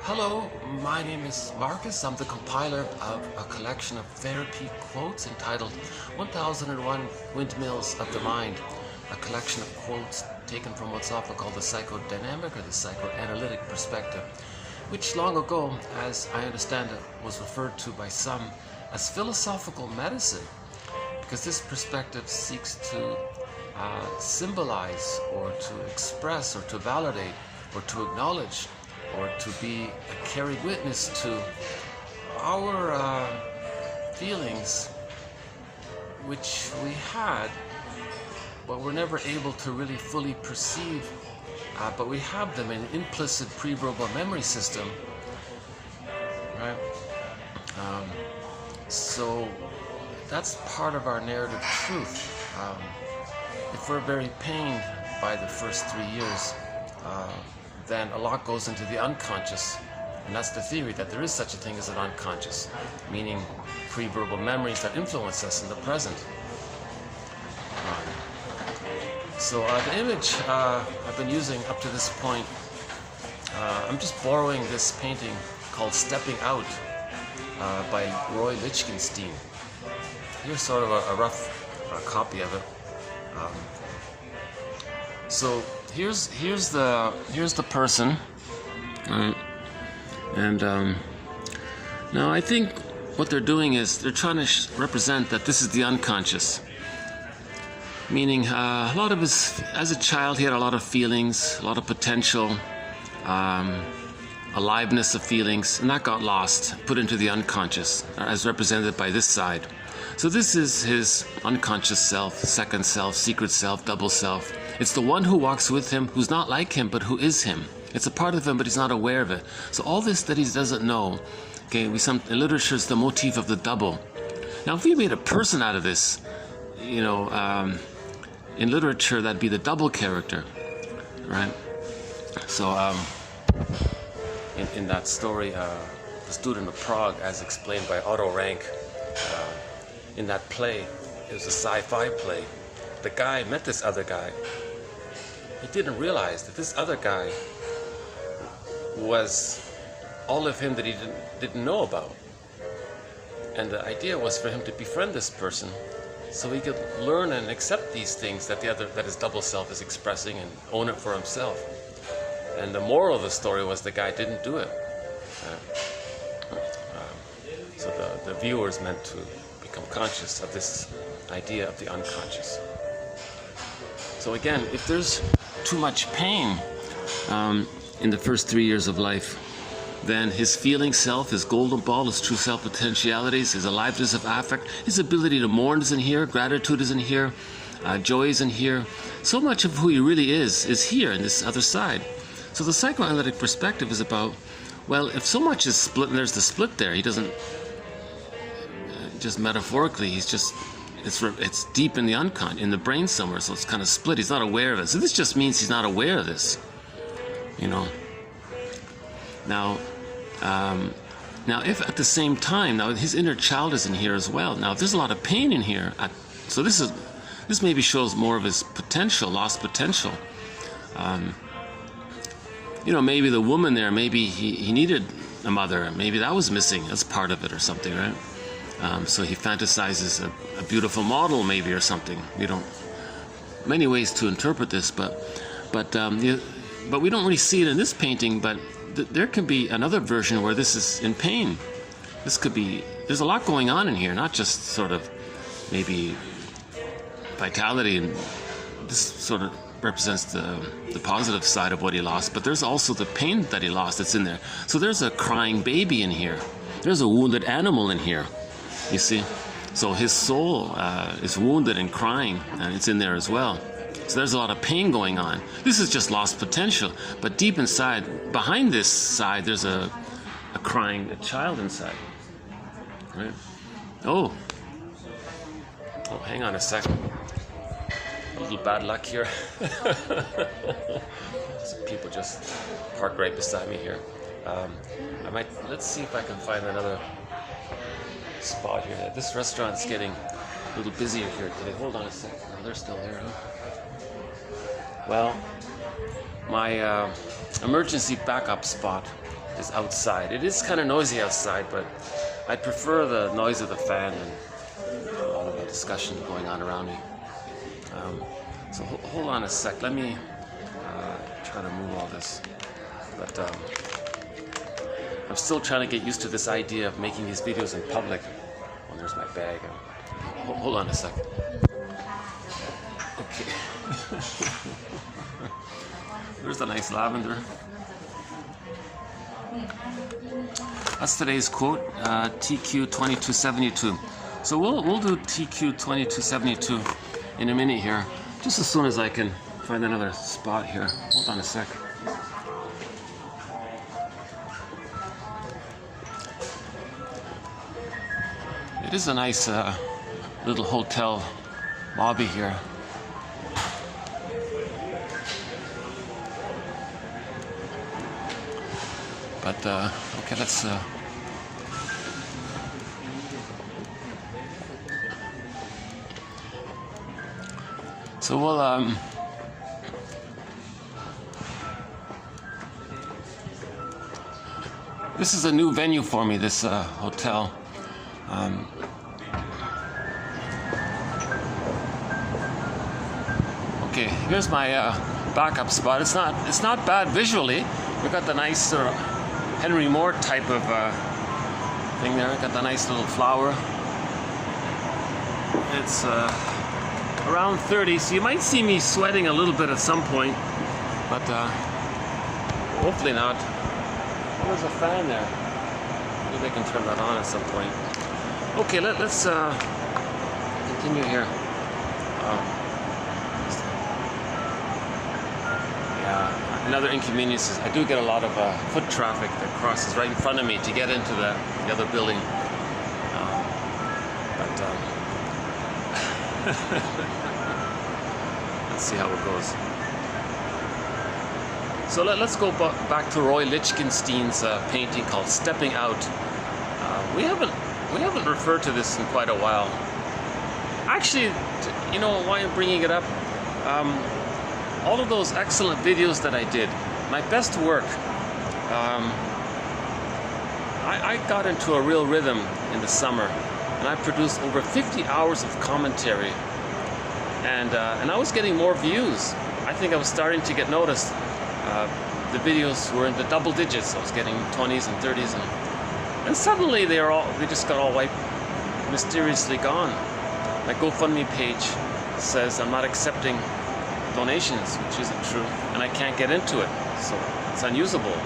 Hello, my name is Marcus. I'm the compiler of a collection of therapy quotes entitled 1001 Windmills of the Mind, a collection of quotes taken from what's often called the psychodynamic or the psychoanalytic perspective, which long ago, as I understand it, was referred to by some as philosophical medicine, because this perspective seeks to symbolize or to express or to validate or to acknowledge or to be a carried witness to our feelings which we had but were never able to really fully perceive, but we have them in an implicit pre-verbal memory system, right? So that's part of our narrative truth. If we're very pained by the first 3 years, then a lot goes into the unconscious. And that's the theory, that there is such a thing as an unconscious, meaning pre-verbal memories that influence us in the present. So the image I've been using up to this point, I'm just borrowing this painting called Stepping Out by Roy Lichtenstein. Here's sort of a rough copy of it. So here's the person, and now I think what they're doing is they're trying to represent that this is the unconscious, meaning a lot of his, as a child, he had a lot of feelings, a lot of potential, aliveness of feelings, and that got lost, put into the unconscious, as represented by this side. So this is his unconscious self, second self, secret self, double self. It's the one who walks with him, who's not like him, but who is him. It's a part of him, but he's not aware of it. So all this that he doesn't know, okay, in literature is the motif of the double. Now, if we made a person out of this, you know, in literature, that'd be the double character, right? So in that story, The Student of Prague, as explained by Otto Rank, in that play, it was a sci-fi play, the guy met this other guy. He didn't realize that this other guy was all of him that he didn't know about. And the idea was for him to befriend this person so he could learn and accept these things that his double self is expressing and own it for himself. And the moral of the story was the guy didn't do it. So the viewer is meant to become conscious of this idea of the unconscious. So again, if there's too much pain in the first 3 years of life, then his feeling self, his golden ball, his true self potentialities, his aliveness of affect, his ability to mourn is in here, gratitude is in here, joy is in here. So much of who he really is here in this other side. So the psychoanalytic perspective is about, well, if so much is split, and there's the split there, he doesn't, just metaphorically, he's just, it's deep in the unconscious, in the brain somewhere, so it's kind of split. He's not aware of it. So this just means he's not aware of this, you know. Now, if at the same time, now his inner child is in here as well. Now, if there's a lot of pain in here, so this maybe shows more of his potential, lost potential. You know, maybe the woman there, maybe he needed a mother, maybe that was missing. That's part of it or something, right? So he fantasizes a beautiful model, maybe, or something. We don't, many ways to interpret this, but we don't really see it in this painting. But there can be another version where this is in pain. This could be, there's a lot going on in here, not just sort of maybe vitality, and this sort of represents the positive side of what he lost, but there's also the pain that he lost that's in there. So there's a crying baby in here. There's a wounded animal in here, you see. So his soul is wounded and crying, and it's in there as well. So there's a lot of pain going on. This is just lost potential, but deep inside, behind this side, there's a crying child inside, right? Oh, hang on a second. A little bad luck here. Some people just parked right beside me here. Let's see if I can find another spot here. This restaurant's getting a little busier here today. Hold on a second. Oh, they're still there, huh? Well, my emergency backup spot is outside. It is kind of noisy outside, but I prefer the noise of the fan and a lot of the discussion going on around me. So hold on a sec. Let me try to move all this. But I'm still trying to get used to this idea of making these videos in public. Oh, there's my bag. Hold on a sec. Okay. There's the nice lavender. That's today's quote, TQ 2272. So we'll do TQ 2272 in a minute here, just as soon as I can find another spot here. Hold on a sec. It is a nice little hotel lobby here. But okay, let's so we'll this is a new venue for me, this hotel. Okay, here's my backup spot. It's not bad visually. We've got the nice Henry Moore type of thing there. Got the nice little flower. It's around 30, so you might see me sweating a little bit at some point, but hopefully not. Oh, there's a fan there. Maybe I can turn that on at some point. Okay, let's continue here. Yeah, another inconvenience is I do get a lot of foot traffic that crosses right in front of me to get into the other building. Let's see how it goes. So let's go back to Roy Lichtenstein's painting called "Stepping Out." We haven't referred to this in quite a while. Actually, you know why I'm bringing it up? All of those excellent videos that I did, my best work. I got into a real rhythm in the summer, and I produced over 50 hours of commentary, and I was getting more views. I think I was starting to get noticed. The videos were in the double digits. I was getting 20s and 30s, and suddenly they just got all wiped, mysteriously gone. My GoFundMe page says I'm not accepting donations, which isn't true, and I can't get into it, so it's unusable.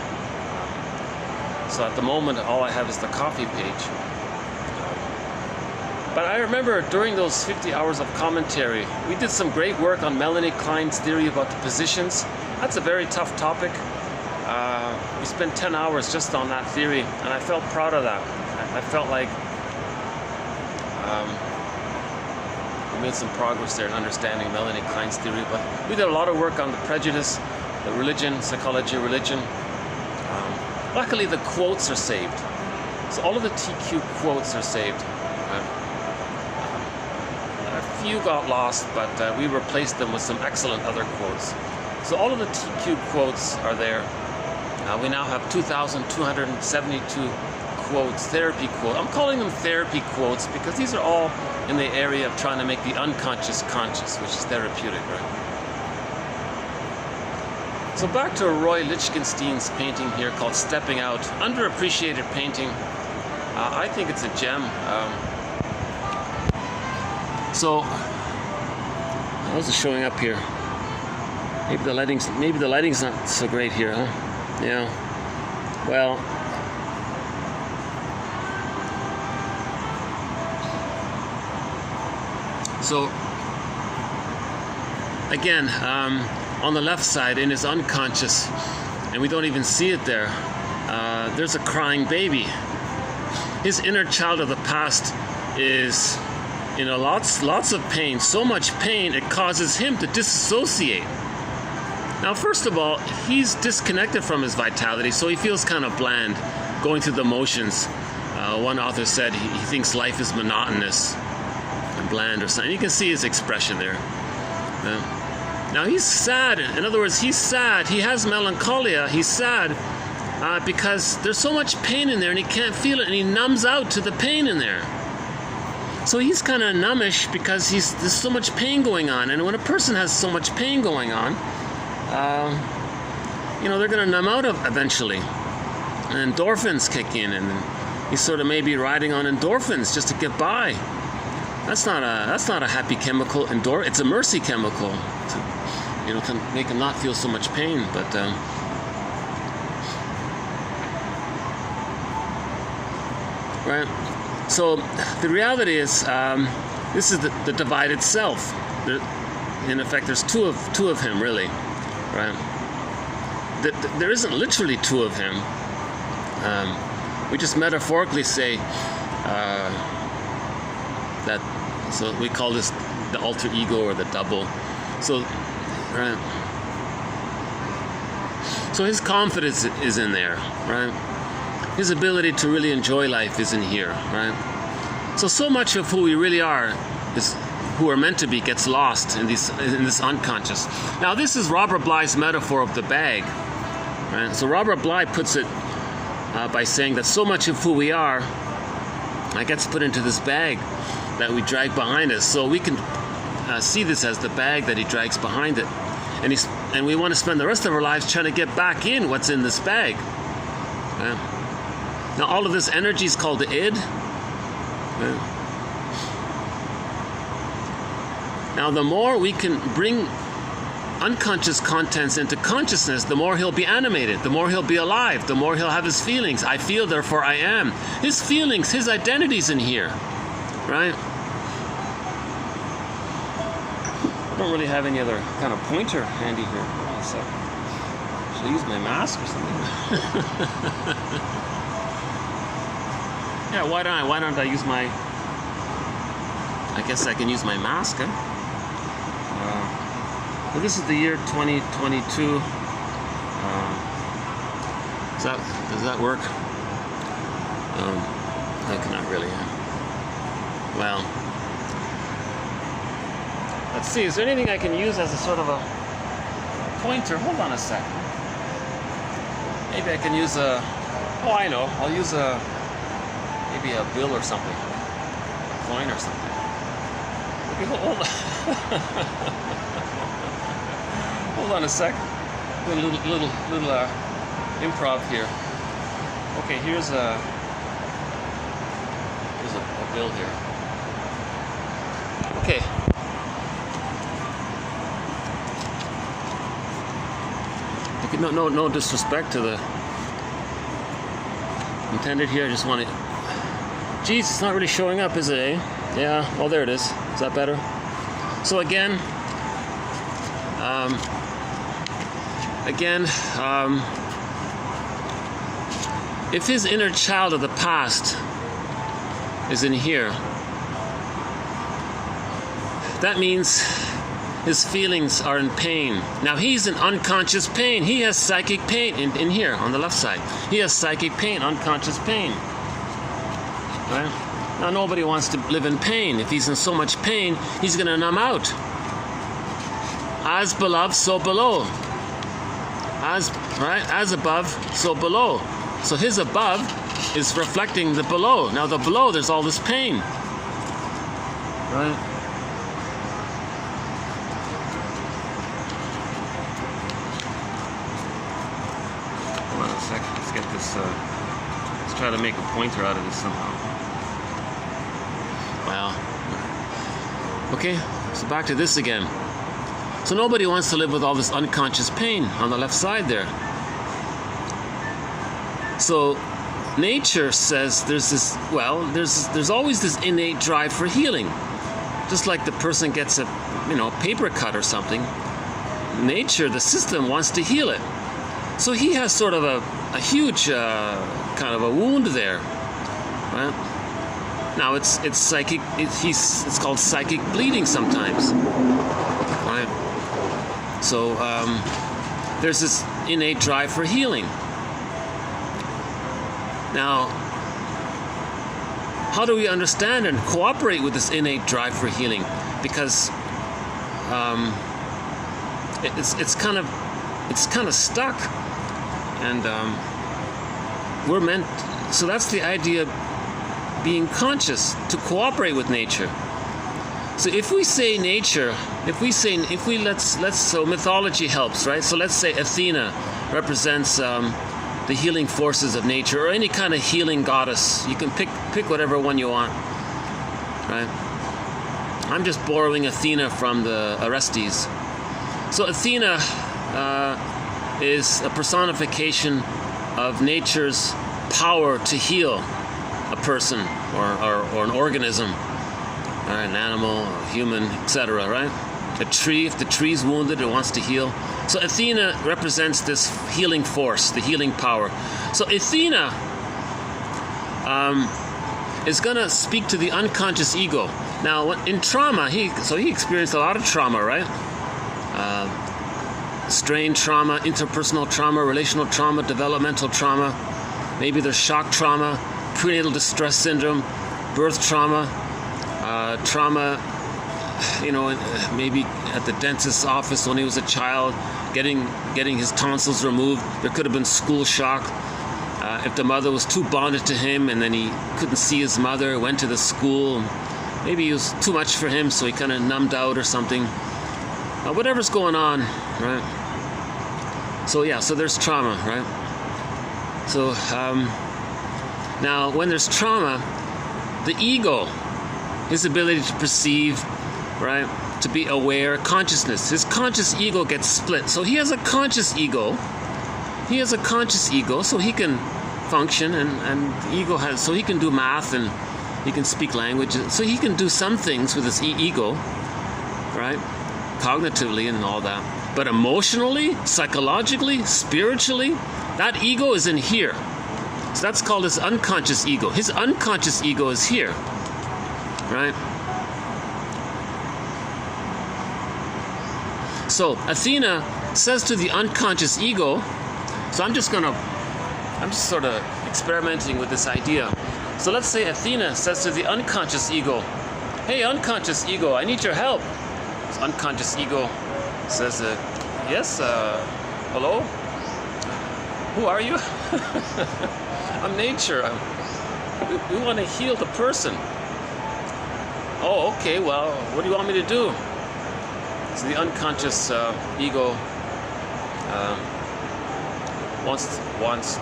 So at the moment, all I have is the coffee page. But I remember during those 50 hours of commentary, we did some great work on Melanie Klein's theory about the positions. That's a very tough topic. We spent 10 hours just on that theory, and I felt proud of that. I felt like we made some progress there in understanding Melanie Klein's theory. But we did a lot of work on the prejudice, the religion, psychology of religion. Luckily, the quotes are saved. So all of the TQ quotes are saved. A few got lost, but we replaced them with some excellent other quotes. So all of the TQ quotes are there. We now have 2,272 quotes, therapy quotes. I'm calling them therapy quotes because these are all in the area of trying to make the unconscious conscious, which is therapeutic, right? So back to Roy Lichtenstein's painting here called "Stepping Out." Underappreciated painting. I think it's a gem. So how's it showing up here? Maybe the lighting's not so great here, huh? Yeah. Well, so again, on the left side in his unconscious, and we don't even see it there, there's a crying baby. His inner child of the past is, you know, lots of pain, so much pain it causes him to disassociate. Now, first of all, he's disconnected from his vitality, so he feels kind of bland, going through the motions. One author said he thinks life is monotonous and bland or something. You can see his expression there. Now, he's sad. In other words, he's sad. He has melancholia. He's sad. because there's so much pain in there and he can't feel it, and he numbs out to the pain in there. So he's kind of numbish because there's so much pain going on. And when a person has so much pain going on, they're going to numb out eventually. And endorphins kick in, and he's sort of maybe riding on endorphins just to get by. That's not a happy chemical. It's a mercy chemical, to make him not feel so much pain. But right. So the reality is, this is the divided self. In effect, there's two of him, really, right? There isn't literally two of him. We just metaphorically say that. So we call this the alter ego or the double. So, right. So his confidence is in there, right? His ability to really enjoy life is in here, right? So much of who we really are, who we're meant to be, gets lost in this unconscious. Now, this is Robert Bly's metaphor of the bag, right? So Robert Bly puts it by saying that so much of who we are gets put into this bag that we drag behind us. So we can see this as the bag that he drags behind it, and we want to spend the rest of our lives trying to get back in what's in this bag. Right? Now, all of this energy is called the id. Right? Now, the more we can bring unconscious contents into consciousness, the more he'll be animated, the more he'll be alive, the more he'll have his feelings. I feel, therefore I am. His feelings, his identity's in here, right? I don't really have any other kind of pointer handy here. Hold on a second. Should I use my mask or something? Yeah, why don't I use my... I guess I can use my mask, huh? Well, this is the year 2022. Does that work? I cannot really. Well, let's see. Is there anything I can use as a sort of a pointer? Hold on a second. Maybe I can use a. Oh, I know. I'll use maybe a bill or something, a coin or something. Okay, hold on. Hold on a sec. Do a little improv here. Okay, here's a bill here. Okay. No disrespect to the intended here. I just want to. Geez, it's not really showing up, is it? Eh? Yeah. Oh, there it is. Is that better? So again. If his inner child of the past is in here, that means his feelings are in pain. Now he's in unconscious pain. He has psychic pain in here on the left side. He has psychic pain, unconscious pain. Right? Now nobody wants to live in pain. If he's in so much pain, he's going to numb out. As beloved, so below. As above, so below. So his above is reflecting the below. Now the below, there's all this pain. Right? Hold on a second. Let's get this. Let's try to make a pointer out of this somehow. Well. Okay. So back to this again. So nobody wants to live with all this unconscious pain on the left side there. So nature says there's always this innate drive for healing. Just like the person gets a paper cut or something. Nature, the system, wants to heal it. So he has sort of a huge kind of a wound there. Right? Now it's psychic. It's called psychic bleeding sometimes. Right? So there's this innate drive for healing. Now, how do we understand and cooperate with this innate drive for healing? Because it's kind of stuck, and we're meant, so that's the idea of being conscious, to cooperate with nature. So if we say nature, so mythology helps, right? So let's say Athena represents the healing forces of nature, or any kind of healing goddess. You can pick whatever one you want, right? I'm just borrowing Athena from the Orestes. So Athena is a personification of nature's power to heal a person or an organism, or an animal, or human, etc., right? A tree, if the tree's wounded, it wants to heal. So Athena represents this healing force, the healing power. So Athena is going to speak to the unconscious ego. Now, in trauma, he experienced a lot of trauma, right? Strain trauma, interpersonal trauma, relational trauma, developmental trauma. Maybe there's shock trauma, prenatal distress syndrome, birth trauma, trauma, maybe at the dentist's office when he was a child, getting his tonsils removed. There could have been school shock. If the mother was too bonded to him and then he couldn't see his mother, went to the school, maybe it was too much for him, so he kind of numbed out or something. Whatever's going on, right? So there's trauma, right? So now when there's trauma, the ego, his ability to perceive, right, to be aware, consciousness, his conscious ego gets split. So he has a conscious ego. So he can function, and the ego has, so he can do math and he can speak language. So he can do some things with his ego, right, cognitively and all that. But emotionally, psychologically, spiritually, that ego is in here. So that's called his unconscious ego. His unconscious ego is here, right? So Athena says to the unconscious ego, so I'm just sort of experimenting with this idea. So let's say Athena says to the unconscious ego, hey, unconscious ego, I need your help. So unconscious ego says, yes, hello? Who are you? I'm nature. We want to heal the person. Oh, okay, well, what do you want me to do? So the unconscious ego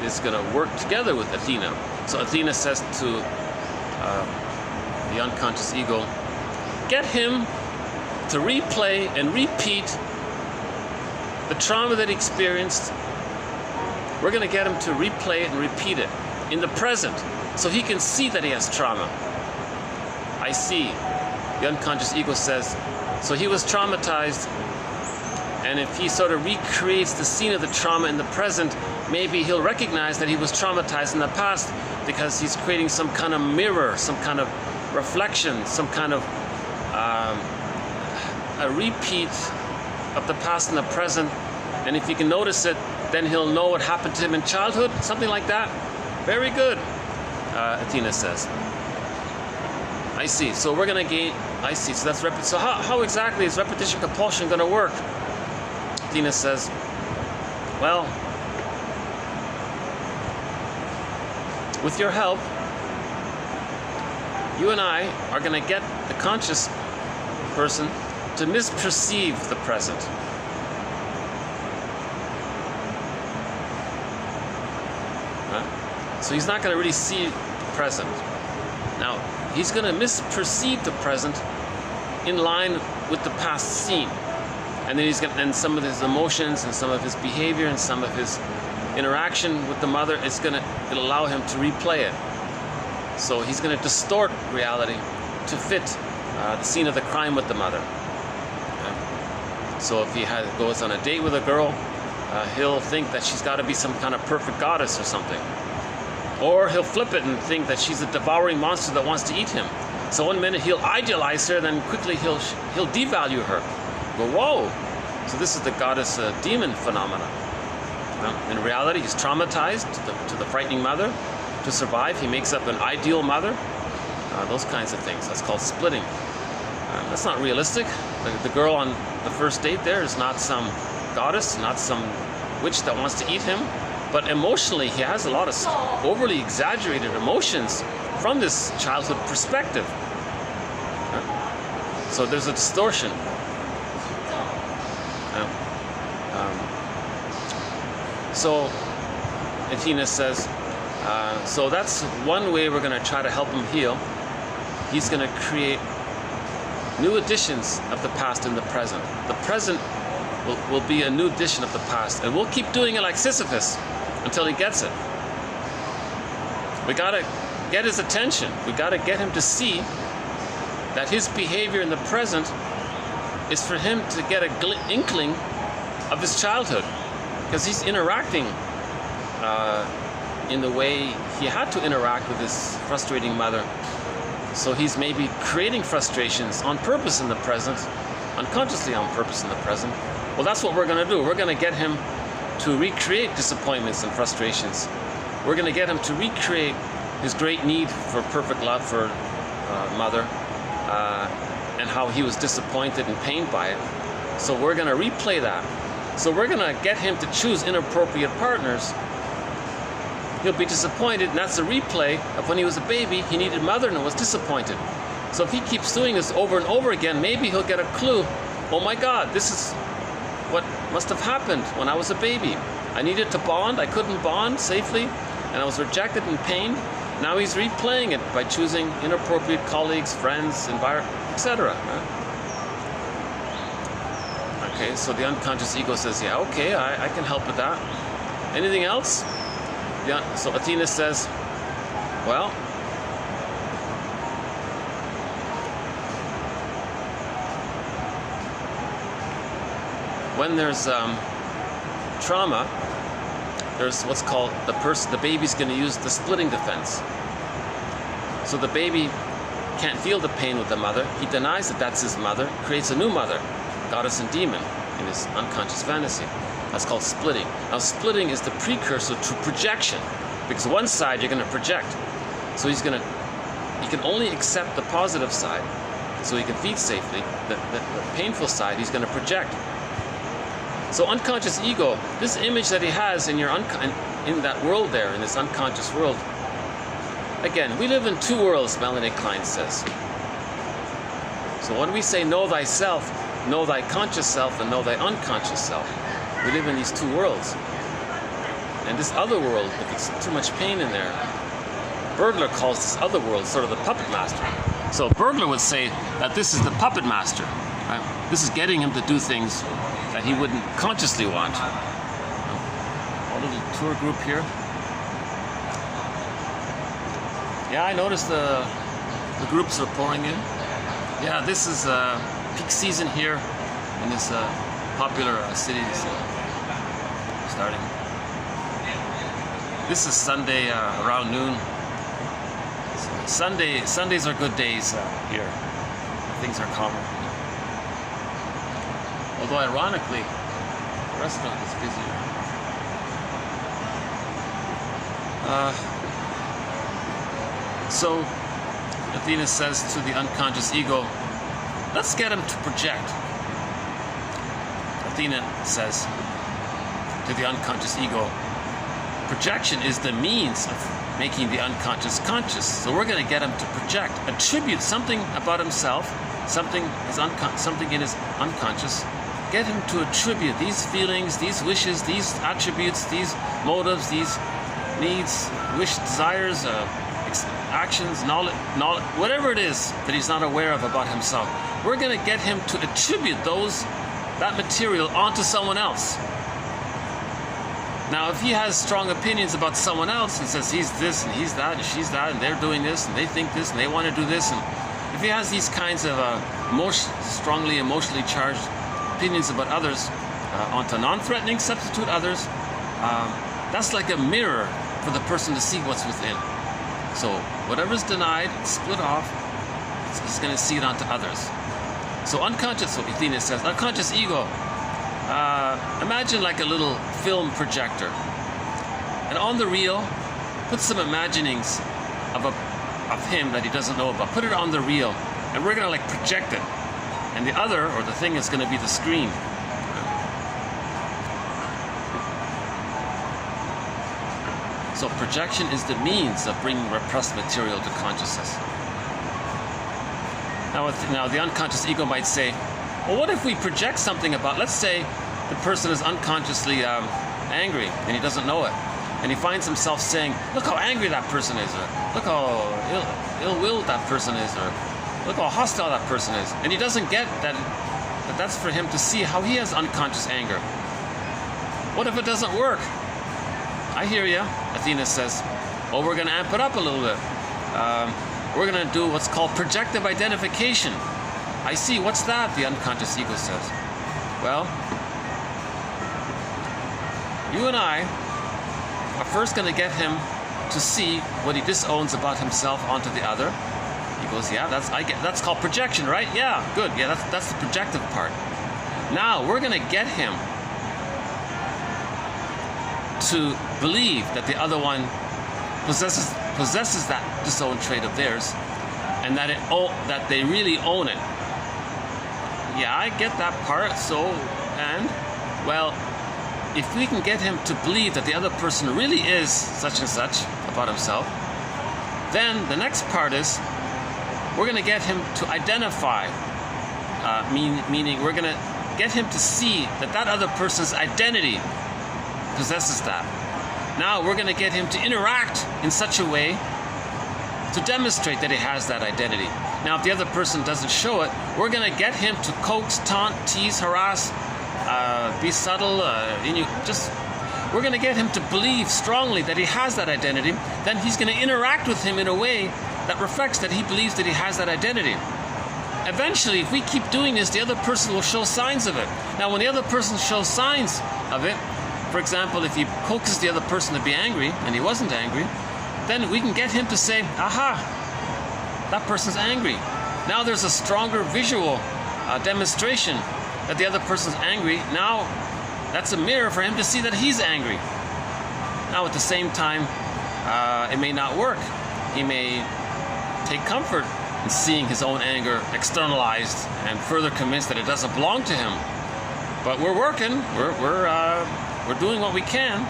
is going to work together with Athena. So Athena says to the unconscious ego, get him to replay and repeat the trauma that he experienced. We're going to get him to replay it and repeat it in the present, so he can see that he has trauma. I see. The unconscious ego says, so he was traumatized, and if he sort of recreates the scene of the trauma in the present, maybe he'll recognize that he was traumatized in the past, because he's creating some kind of mirror, some kind of reflection, some kind of a repeat of the past and the present. And if he can notice it, then he'll know what happened to him in childhood, something like that. Very good, Athena says. I see. So we're going to gain. I see. So that's so how exactly is repetition compulsion going to work? Athena says, well, with your help, you and I are going to get the conscious person to misperceive the present. So he's not going to really see the present. Now, he's going to misperceive the present in line with the past scene. And then and some of his emotions and some of his behavior and some of his interaction with the mother, it'll allow him to replay it. So he's going to distort reality to fit the scene of the crime with the mother. Okay? So if he goes on a date with a girl, he'll think that she's got to be some kind of perfect goddess or something. Or he'll flip it and think that she's a devouring monster that wants to eat him. So one minute he'll idealize her, then quickly he'll devalue her. Go, whoa! So this is the goddess demon phenomenon. In reality, he's traumatized to the frightening mother. To survive, he makes up an ideal mother. Those kinds of things. That's called splitting. That's not realistic. The girl on the first date there is not some goddess, not some witch that wants to eat him. But emotionally, he has a lot of overly exaggerated emotions from this childhood perspective. So there's a distortion. So Athena says, so that's one way we're going to try to help him heal. He's going to create new editions of the past in the present. The present will be a new edition of the past, and we'll keep doing it like Sisyphus until he gets it. We got to get his attention. We got to get him to see that his behavior in the present is for him to get an inkling of his childhood, because he's interacting in the way he had to interact with his frustrating mother. So he's maybe creating frustrations on purpose in the present, unconsciously on purpose in the present. Well, that's what we're going to do. We're going to get him to recreate disappointments and frustrations. We're going to get him to recreate his great need for perfect love for mother, and how he was disappointed and pained by it. So we're going to replay that. So we're going to get him to choose inappropriate partners. He'll be disappointed, and that's a replay of when he was a baby, he needed mother and was disappointed. So if he keeps doing this over and over again, maybe he'll get a clue. Oh my God, this is what must have happened when I was a baby. I needed to bond, I couldn't bond safely, and I was rejected and pained. Now he's replaying it by choosing inappropriate colleagues, friends, environment, etc. Okay, so the unconscious ego says, yeah, okay, I can help with that. Anything else? Yeah, so Athena says, well, when there's trauma, there's what's called the baby's going to use the splitting defense. So the baby can't feel the pain with the mother. He denies that that's his mother, creates a new mother, goddess and demon, in his unconscious fantasy. That's called splitting. Now, splitting is the precursor to projection, because one side you're going to project. So he can only accept the positive side, so he can feed safely. The painful side, he's going to project. So unconscious ego, this image that he has in in that world there, in this unconscious world. Again, we live in two worlds, Melanie Klein says. So when we say know thyself, know thy conscious self and know thy unconscious self, we live in these two worlds. And this other world, if it's too much pain in there, Burglar calls this other world sort of the puppet master. So Burglar would say that this is the puppet master, right? This is getting him to do things that he wouldn't consciously want. A little tour group here. Yeah, I noticed the groups are pouring in. Yeah, this is peak season here in this popular city starting. This is Sunday around noon. Sundays are good days here. Things are calmer. Although ironically, the restaurant is busier. So Athena says to the unconscious ego, let's get him to project. Athena says to the unconscious ego, projection is the means of making the unconscious conscious. So we're going to get him to project, attribute something about himself, something in his unconscious. Get him to attribute these feelings, these wishes, these attributes, these motives, these needs, desires, actions, knowledge, whatever it is that he's not aware of about himself. We're going to get him to attribute that material onto someone else. Now, if he has strong opinions about someone else and says he's this and he's that and she's that and they're doing this and they think this and they want to do this, and if he has these kinds of strongly emotionally charged opinions about others onto non-threatening substitute others, that's like a mirror for the person to see what's within. So whatever's denied, split off, he's going to see it onto others. So unconscious, what Athena says, unconscious ego, imagine like a little film projector. And on the reel, put some imaginings of him that he doesn't know about. Put it on the reel, and we're going to like project it. And the other, or the thing, is going to be the screen. So projection is the means of bringing repressed material to consciousness. Now the unconscious ego might say, well, what if we project something about, let's say the person is unconsciously angry and he doesn't know it. And he finds himself saying, look how angry that person is, or look how ill-willed that person is, or look how hostile that person is. And he doesn't get that's for him to see how he has unconscious anger. What if it doesn't work? I hear you, Athena says. Well, we're going to amp it up a little bit. We're going to do what's called projective identification. I see, what's that? The unconscious ego says. Well, you and I are first going to get him to see what he disowns about himself onto the other. He goes, yeah, that's called projection, right? Yeah, good. Yeah, that's the projective part. Now we're going to get him to believe that the other one possesses that disowned trait of theirs, and that they really own it. Yeah, I get that part. So, and well, if we can get him to believe that the other person really is such and such about himself, then the next part is we're going to get him to identify, meaning we're going to get him to see that other person's identity possesses that. Now we're going to get him to interact in such a way to demonstrate that he has that identity. Now if the other person doesn't show it, we're going to get him to coax, taunt, tease, harass, be subtle, we're going to get him to believe strongly that he has that identity. Then he's going to interact with him in a way that reflects that he believes that he has that identity. Eventually, if we keep doing this, the other person will show signs of it. Now, when the other person shows signs of it, for example, if he coaxes the other person to be angry, and he wasn't angry, then we can get him to say, aha, that person's angry. Now there's a stronger visual demonstration that the other person's angry. Now that's a mirror for him to see that he's angry. Now at the same time, it may not work. He may take comfort in seeing his own anger externalized and further convinced that it doesn't belong to him. But we're working. We're doing what we can.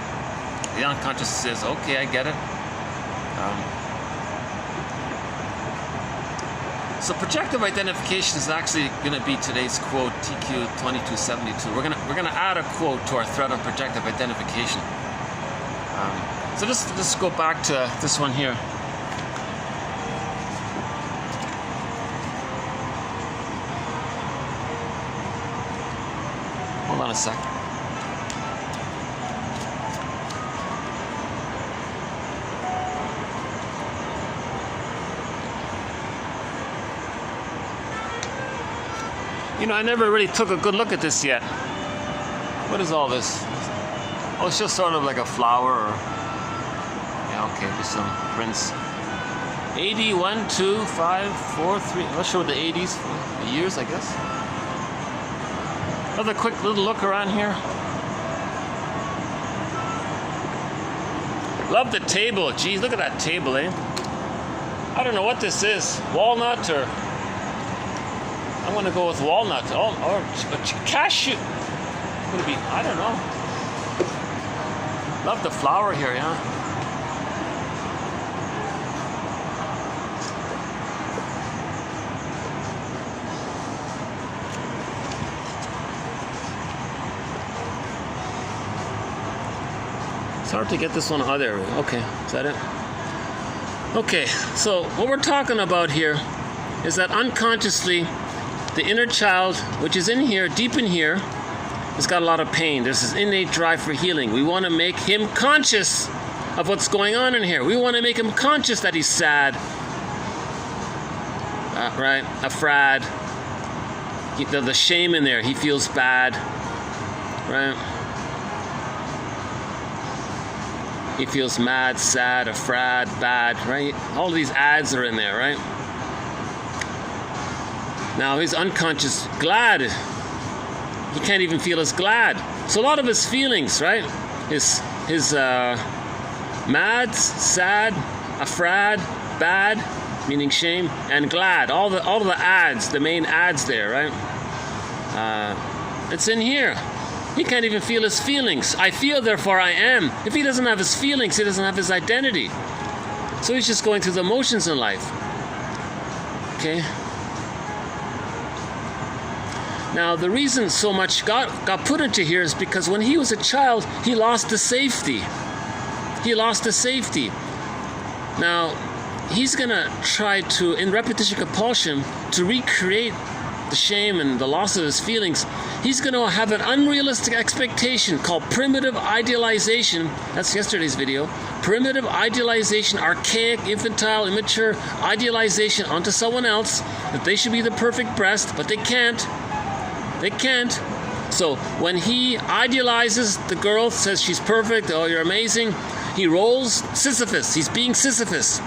The unconscious says, okay, I get it. So projective identification is actually going to be today's quote, TQ 2272. We're gonna add a quote to our thread on projective identification. So let's go back to this one here. Hold on a sec. You know, I never really took a good look at this yet. What is all this? Oh, it's just sort of like a flower or... Yeah, okay, just some prints. 80, 1, 2, 5, 4, 3... Let's show the 80s, the years, I guess. Another quick little look around here. Love the table. Geez, look at that table, eh? I don't know what this is. Walnut or... I'm going to go with walnut. Or cashew. Could it be? I don't know. Love the flower here, yeah. It's hard to get this one. Oh, there. Okay, is that it? Okay, so what we're talking about here is that unconsciously, the inner child, which is in here, deep in here, has got a lot of pain. There's this innate drive for healing. We want to make him conscious of what's going on in here. We want to make him conscious that he's sad, right? Afraid. The shame in there. He feels bad, right? He feels mad, sad, afraid, bad, right? All of these ads are in there, right? Now he's unconscious glad. He can't even feel as glad. So a lot of his feelings, right? His mad, sad, afraid, bad, meaning shame, and glad. All of the ads, the main ads there, right? It's in here. He can't even feel his feelings. I feel, therefore I am. If he doesn't have his feelings, he doesn't have his identity. So he's just going through the motions in life. Okay? Now, the reason so much got put into here is because when he was a child, he lost the safety. He lost the safety. Now, he's going to try to, in repetition compulsion, to recreate the shame and the loss of his feelings. He's going to have an unrealistic expectation called primitive idealization. That's yesterday's video. Primitive idealization, archaic, infantile, immature idealization onto someone else, that they should be the perfect breast, but they can't. They can't. So when he idealizes the girl, says she's perfect, oh, you're amazing, he rolls Sisyphus. He's being Sisyphus.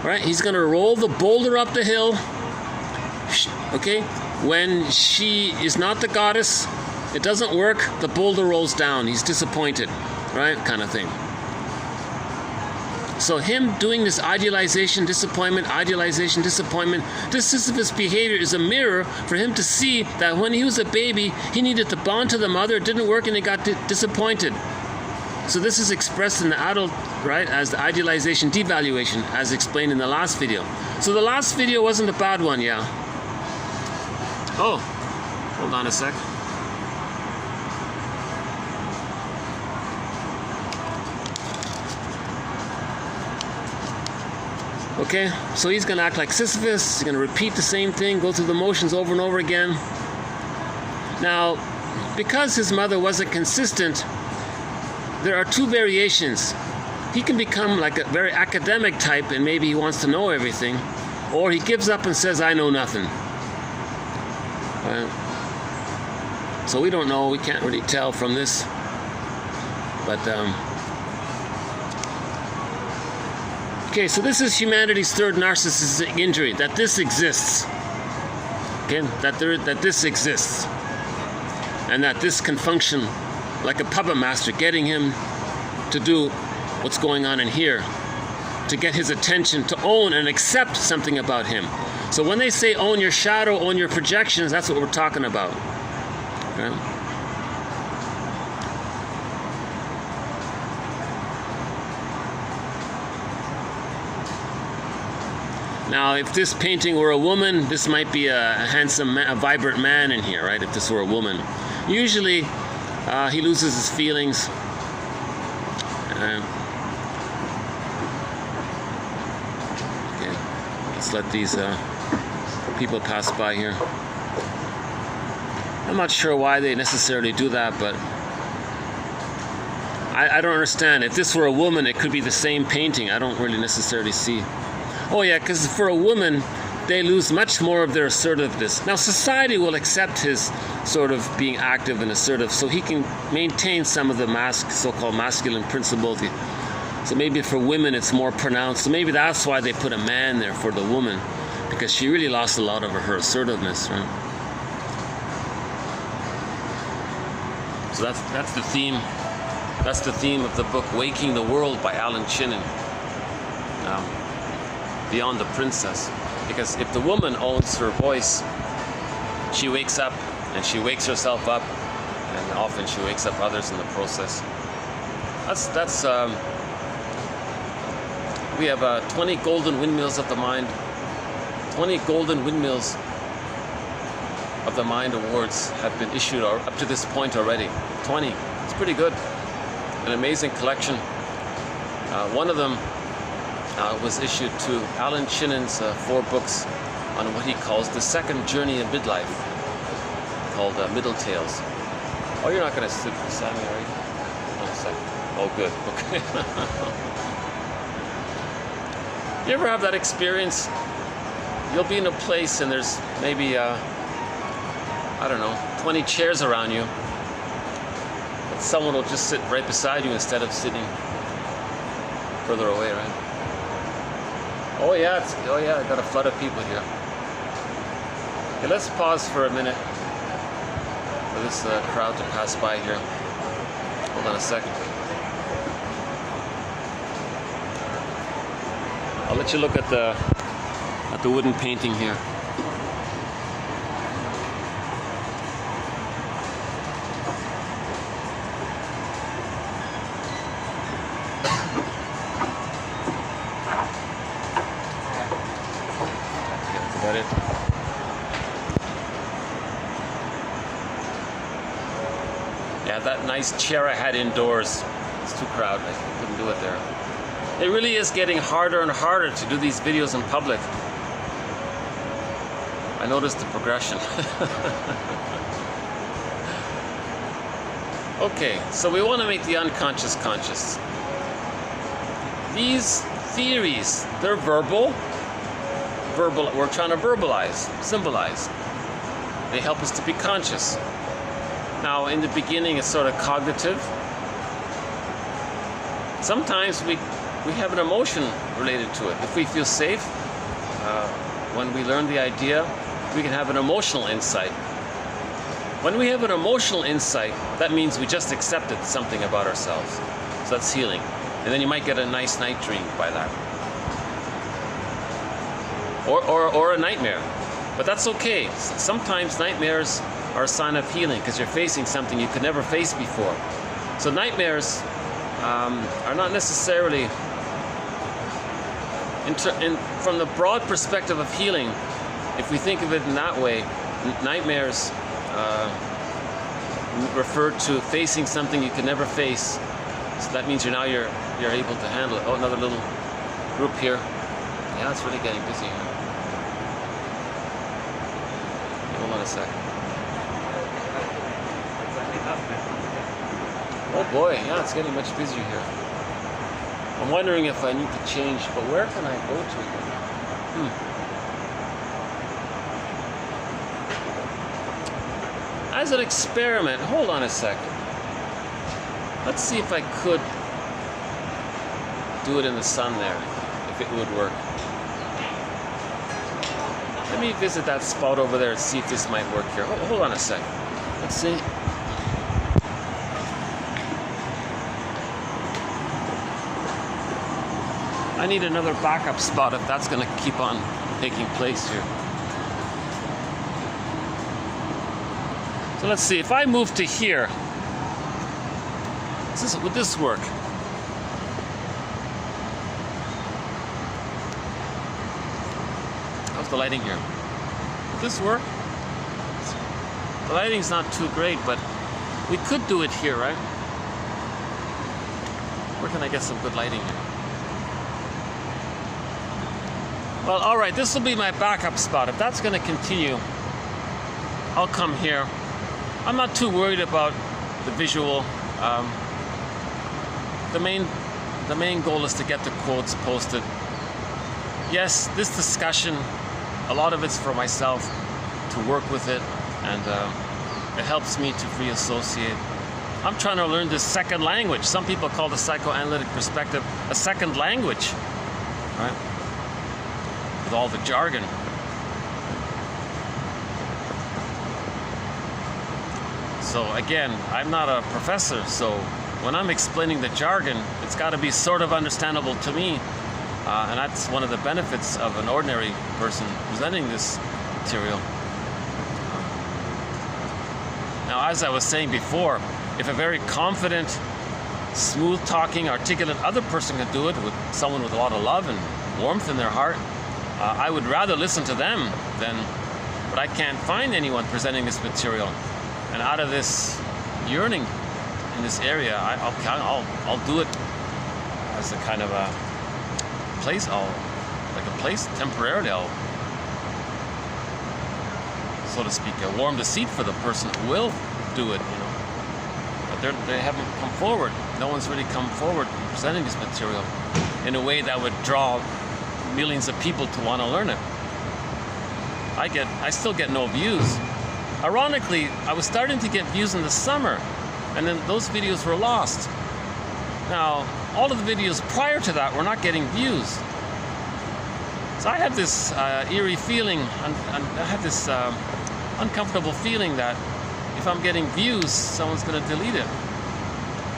Right? He's going to roll the boulder up the hill. Okay? When she is not the goddess, it doesn't work, the boulder rolls down. He's disappointed. Right? Kind of thing. So him doing this idealization, disappointment, this Sisyphus behavior is a mirror for him to see that when he was a baby, he needed to bond to the mother, it didn't work, and he got disappointed. So this is expressed in the adult, right, as the idealization devaluation, as explained in the last video. So the last video wasn't a bad one, yeah. Oh, hold on a sec. Okay, so he's going to act like Sisyphus, he's going to repeat the same thing, go through the motions over and over again. Now, because his mother wasn't consistent, there are two variations. He can become like a very academic type and maybe he wants to know everything, or he gives up and says, I know nothing. So we don't know, we can't really tell from this. But, okay, so this is humanity's third narcissistic injury, that this exists. Okay, that this exists. And that this can function like a puppet master, getting him to do what's going on in here, to get his attention, to own and accept something about him. So when they say own your shadow, own your projections, that's what we're talking about. Okay? Now, if this painting were a woman, this might be a handsome, a vibrant man in here, right? If this were a woman. Usually, he loses his feelings. Okay, let's let these people pass by here. I'm not sure why they necessarily do that, but I don't understand. If this were a woman, it could be the same painting. I don't really necessarily see. Oh yeah, because for a woman, they lose much more of their assertiveness. Now, society will accept his sort of being active and assertive, so he can maintain some of the so-called masculine principles. So maybe for women, it's more pronounced. So maybe that's why they put a man there for the woman, because she really lost a lot of her assertiveness, right? So that's the theme. That's the theme of the book "Waking the World" by Alan Chinen. Beyond the princess. Because if the woman owns her voice, she wakes up and she wakes herself up, and often she wakes up others in the process. That's we have 20 golden windmills of the mind. 20 golden windmills of the mind awards have been issued up to this point already. 20. It's pretty good. An amazing collection. One of them was issued to Alan Chinen's 4 books on what he calls the second journey in midlife, called Middle Tales. Oh, you're not going to sit beside me, right? Hold on a second. Oh, good. Okay. You ever have that experience? You'll be in a place and there's maybe, I don't know, 20 chairs around you, but someone will just sit right beside you instead of sitting further away, right? Oh yeah, I got a flood of people here. Okay, let's pause for a minute for this crowd to pass by here. Hold on a second. I'll let you look at the wooden painting here. that nice chair I had indoors. It's too crowded. I couldn't do it there. It really is getting harder and harder to do these videos in public. I noticed the progression. Okay, so we want to make the unconscious conscious. These theories, they're verbal. We're trying to verbalize, symbolize. They help us to be conscious. Now, in the beginning, it's sort of cognitive. Sometimes we have an emotion related to it. If we feel safe, when we learn the idea, we can have an emotional insight. When we have an emotional insight, that means we just accepted something about ourselves. So that's healing. And then you might get a nice night dream by that. Or a nightmare. But that's okay. Sometimes nightmares are a sign of healing because you're facing something you could never face before. So nightmares are not necessarily, from the broad perspective of healing, if we think of it in that way, nightmares refer to facing something you could never face. So that means you're able to handle it. Oh, another little group here. Yeah, it's really getting busy here. Hold on a sec. Oh boy, yeah, it's getting much busier here. I'm wondering if I need to change, but where can I go to here? As an experiment, hold on a second. Let's see if I could do it in the sun there, if it would work. Let me visit that spot over there and see if this might work here. Hold on a second. Let's see. I need another backup spot if that's going to keep on taking place here. So let's see, if I move to here, would this work? How's the lighting here? Would this work? The lighting's not too great, but we could do it here, right? Where can I get some good lighting here? Well, all right, this will be my backup spot. If that's going to continue, I'll come here. I'm not too worried about the visual. The main goal is to get the quotes posted. Yes, this discussion, a lot of it's for myself to work with it, and it helps me to free associate. I'm trying to learn this second language. Some people call the psychoanalytic perspective a second language, right? With all the jargon. So again, I'm not a professor, so when I'm explaining the jargon, it's got to be sort of understandable to me. And that's one of the benefits of an ordinary person presenting this material. Now, as I was saying before, if a very confident, smooth-talking, articulate other person can do it with someone with a lot of love and warmth in their heart, I would rather listen to them than, but I can't find anyone presenting this material. And out of this yearning in this area, I'll do it as a kind of a place. Temporarily. I'll, so to speak, warm the seat for the person who will do it. You know, but they haven't come forward. No one's really come forward presenting this material in a way that would draw millions of people to want to learn it. I still get no views. Ironically, I was starting to get views in the summer, and then those videos were lost. Now, all of the videos prior to that were not getting views. So I had this eerie feeling, I had this uncomfortable feeling that if I'm getting views, someone's going to delete it.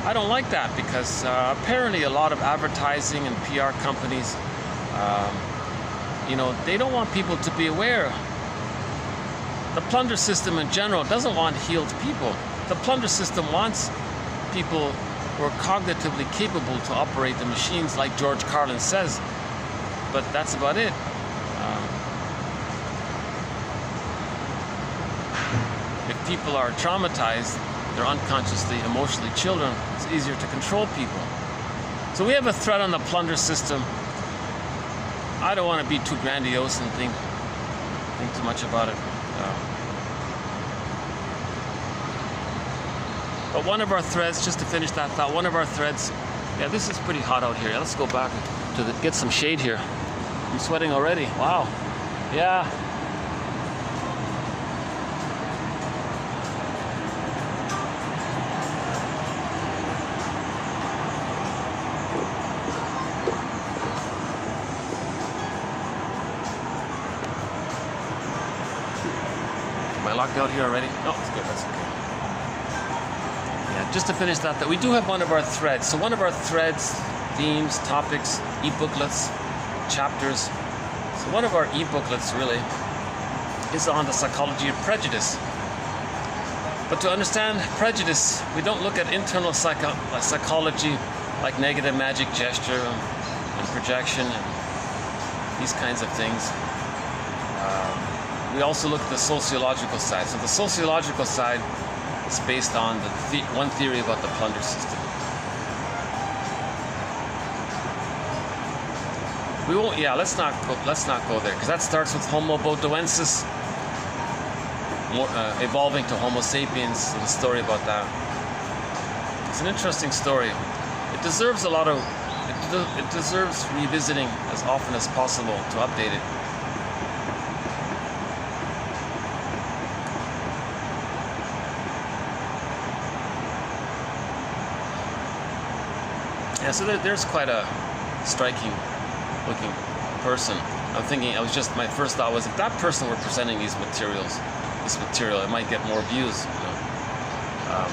I don't like that because apparently a lot of advertising and PR companies, they don't want people to be aware. The plunder system in general doesn't want healed people. The plunder system wants people who are cognitively capable to operate the machines, like George Carlin says. But that's about it. If people are traumatized, they're unconsciously, emotionally children, it's easier to control people. So we have a threat on the plunder system. I don't want to be too grandiose and think too much about it. But one of our threads, just to finish that thought, one of our threads, yeah, this is pretty hot out here. Let's go back to get some shade here. I'm sweating already. Wow. Yeah. Am I locked out here already? No, it's good. That's okay. Yeah, just to finish that we do have one of our threads. So one of our threads, themes, topics, e-booklets, chapters. So one of our e-booklets really is on the psychology of prejudice. But to understand prejudice, we don't look at internal psychology like negative magic gesture and projection and these kinds of things. We also look at the sociological side. So the sociological side is based on one theory about the plunder system. We won't. Yeah, let's not go there, because that starts with Homo bodoensis, evolving to Homo sapiens. And the story about that. It's an interesting story. It deserves a lot of. It deserves revisiting as often as possible to update it. Yeah, so there's quite a striking looking person. My first thought was, if that person were presenting this material, it might get more views. You know?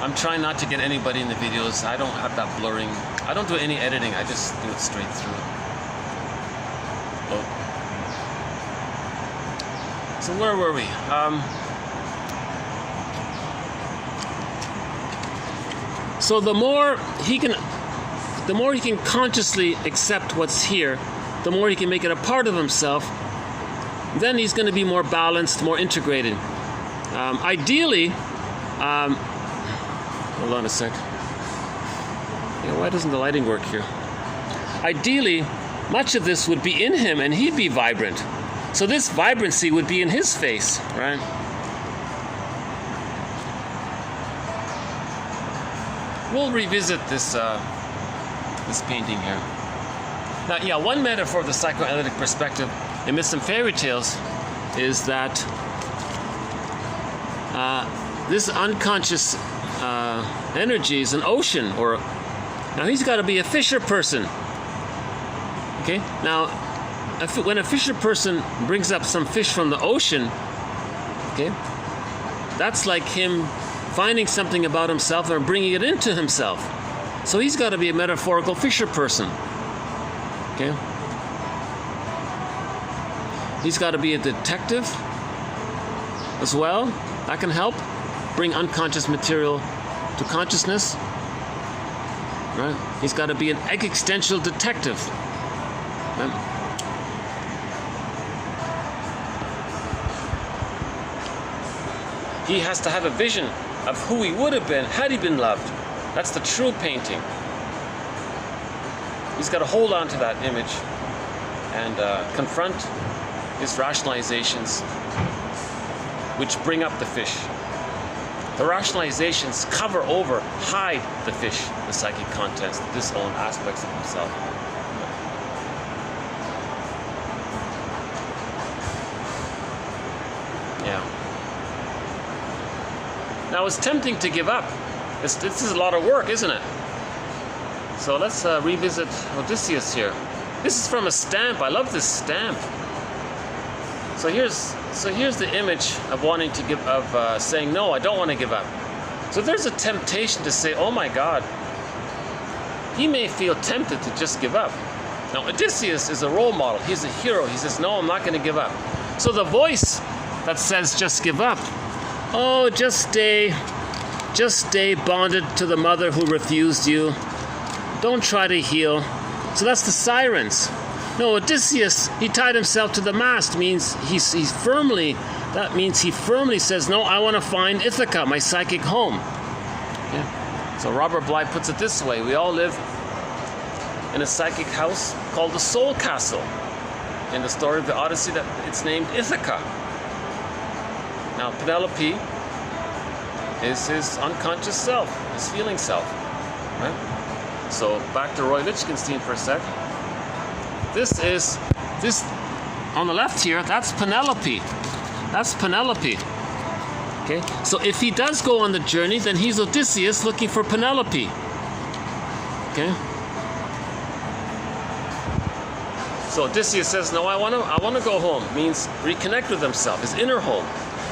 I'm trying not to get anybody in the videos. I don't have that blurring. I don't do any editing. I just do it straight through. Oh. So where were we? So the more he can consciously accept what's here, the more he can make it a part of himself, then he's going to be more balanced, more integrated. Ideally, hold on a sec. Yeah, why doesn't the lighting work here? Ideally, much of this would be in him and he'd be vibrant. So this vibrancy would be in his face, right? We'll revisit this painting here. Now, yeah, one metaphor of the psychoanalytic perspective in Myths and Fairy Tales is that this unconscious energy is an ocean, now he's got to be a fisher person. Okay, now when a fisher person brings up some fish from the ocean, okay, that's like him finding something about himself and bringing it into himself. So he's got to be a metaphorical fisher person. Okay? He's got to be a detective as well. That can help bring unconscious material to consciousness. Right? He's got to be an existential detective. Right? He has to have a vision of who he would have been had he been loved. That's the true painting. He's got to hold on to that image and confront his rationalizations, which bring up the fish. The rationalizations cover over, hide the fish, the psychic contents, the disowned aspects of himself. Yeah. Now it's tempting to give up. This is a lot of work, isn't it? So let's revisit Odysseus here. This is from a stamp. I love this stamp. So here's the image of wanting to give, of saying no, I don't want to give up. So there's a temptation to say, oh my God. He may feel tempted to just give up. Now Odysseus is a role model. He's a hero. He says, no, I'm not going to give up. So the voice that says just give up, oh, just stay bonded to the mother who refused you. Don't try to heal. So that's the sirens. No, Odysseus, he tied himself to the mast, means he's firmly that means he firmly says, no, I want to find Ithaca, my psychic home. Yeah. So Robert Bly puts it this way: we all live in a psychic house called the Soul Castle. In the story of the Odyssey, that it's named Ithaca. Now Penelope is his unconscious self, his feeling self. Right? So back to Roy Lichtenstein for a sec. This on the left here, that's Penelope. That's Penelope. Okay? So if he does go on the journey, then he's Odysseus looking for Penelope. Okay? So Odysseus says, no, I want to go home. Means reconnect with himself, his inner home.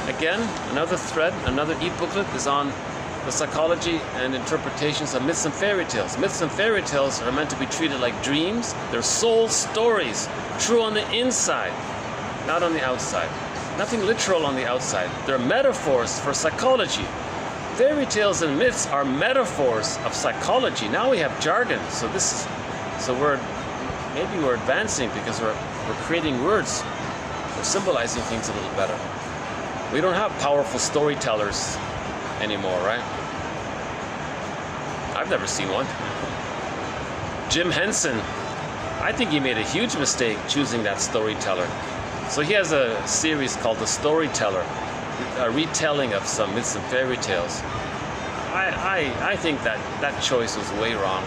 Again, another thread, another e-booklet is on the psychology and interpretations of myths and fairy tales. Myths and fairy tales are meant to be treated like dreams. They're soul stories, true on the inside, not on the outside. Nothing literal on the outside. They're metaphors for psychology. Fairy tales and myths are metaphors of psychology. Now we have jargon. So maybe we're advancing because we're creating words. We're symbolizing things a little better. We don't have powerful storytellers anymore, right? I've never seen one. Jim Henson, I think he made a huge mistake choosing that storyteller. So he has a series called The Storyteller, a retelling of some myths and fairy tales. I think that choice was way wrong.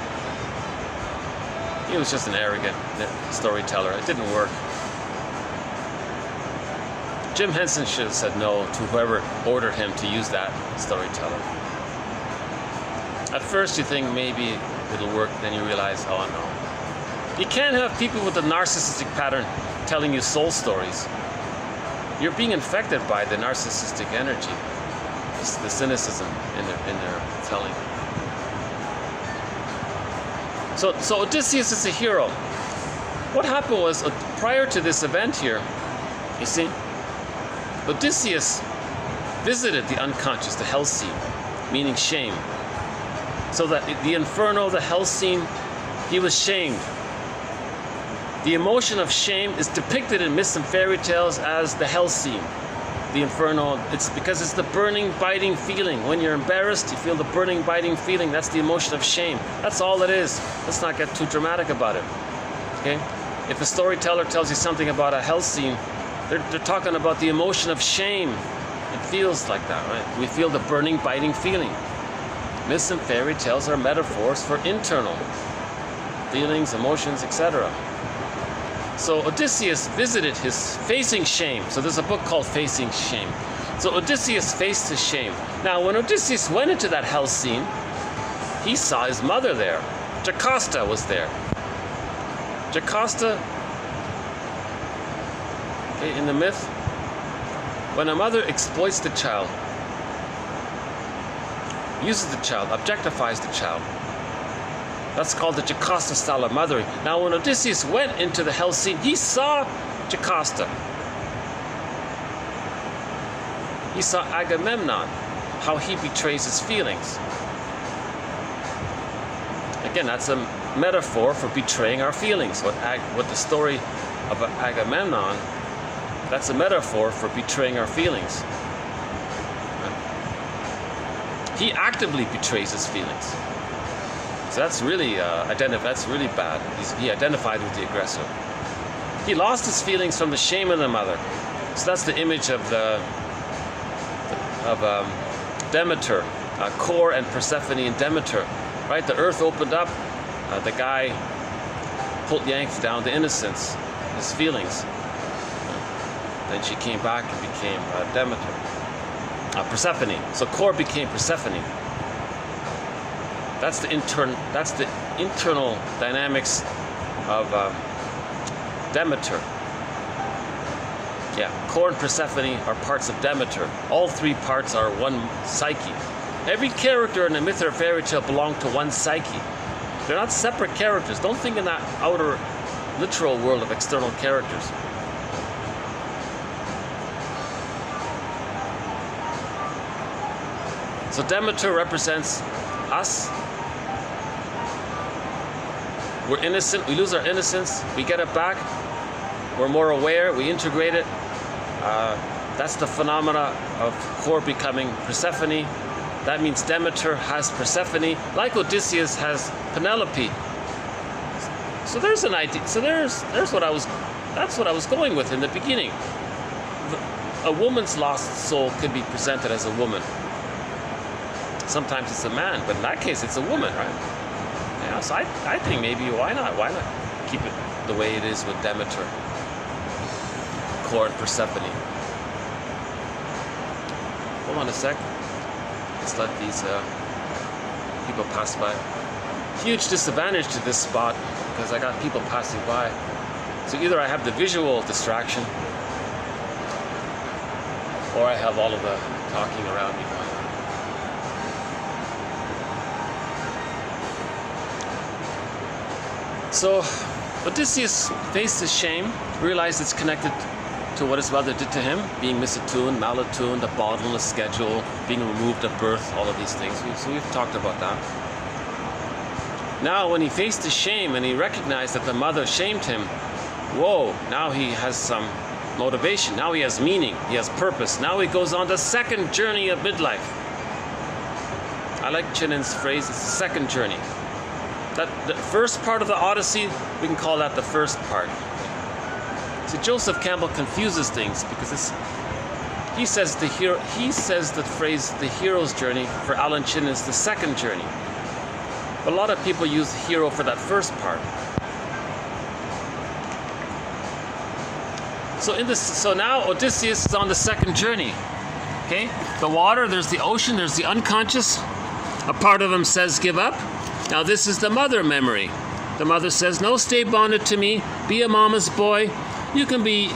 He was just an arrogant storyteller. It didn't work. Jim Henson should have said no to whoever ordered him to use that storyteller. At first you think maybe it'll work, then you realize, oh no. You can't have people with a narcissistic pattern telling you soul stories. You're being infected by the narcissistic energy, the cynicism in their telling. So Odysseus is a hero. What happened was, prior to this event here, you see, Odysseus visited the unconscious, the hell scene, meaning shame. So that the inferno, the hell scene, he was shamed. The emotion of shame is depicted in myths and fairy tales as the hell scene. The inferno, it's because it's the burning, biting feeling. When you're embarrassed, you feel the burning, biting feeling. That's the emotion of shame. That's all it is. Let's not get too dramatic about it. Okay? If a storyteller tells you something about a hell scene, they're talking about the emotion of shame. It feels like that, right? We feel the burning, biting feeling. Myths and fairy tales are metaphors for internal feelings, emotions, etc. So Odysseus visited his facing shame. So there's a book called Facing Shame. So Odysseus faced his shame. Now when Odysseus went into that hell scene, he saw his mother there. Jocasta was there. Jocasta, okay, in the myth, when a mother exploits the child, uses the child, objectifies the child, that's called the Jocasta style of mothering. Now when Odysseus went into the hell scene, he saw Jocasta. He saw Agamemnon, how he betrays his feelings. Again, that's a metaphor for betraying our feelings. What the story of Agamemnon, that's a metaphor for betraying our feelings. He actively betrays his feelings. So that's really that's really bad. He identified with the aggressor. He lost his feelings from the shame of the mother. So that's the image of Demeter, Kor and Persephone and Demeter. Right? The earth opened up. The guy yanked down the innocence, his feelings. Then she came back and became Demeter, Persephone. So Kor became Persephone. That's the internal dynamics of Demeter. Yeah, Kor and Persephone are parts of Demeter. All three parts are one psyche. Every character in a myth or fairy tale belongs to one psyche. They're not separate characters. Don't think in that outer, literal world of external characters. So Demeter represents us. We're innocent, we lose our innocence, we get it back, we're more aware, we integrate it. That's the phenomena of core becoming Persephone. That means Demeter has Persephone, like Odysseus has Penelope. So there's an idea. So there's what I was. That's what I was going with in the beginning. A woman's lost soul could be presented as a woman. Sometimes it's a man, but in that case, it's a woman, right? Yeah. So I think maybe why not? Why not keep it the way it is with Demeter, Core, and Persephone? Hold on a sec. Let's let these people pass by. Huge disadvantage to this spot because I got people passing by. So either I have the visual distraction or I have all of the talking around me going on. So Odysseus faced his shame, realized it's connected to what his mother did to him, being misattuned, malattuned, a bottleness schedule, being removed at birth, all of these things. So we've talked about that. Now when he faced his shame and he recognized that the mother shamed him, whoa, now he has some motivation, now he has meaning, he has purpose. Now he goes on the second journey of midlife. I like Chinan's phrase, it's the second journey. That the first part of the Odyssey, we can call that the first part. See, Joseph Campbell confuses things because he says the phrase the hero's journey for Alan Chinan is the second journey. But a lot of people use hero for that first part. So now Odysseus is on the second journey. Okay? The water, there's the ocean, there's the unconscious. A part of him says give up. Now this is the mother memory. The mother says, no, stay bonded to me, be a mama's boy. You can be...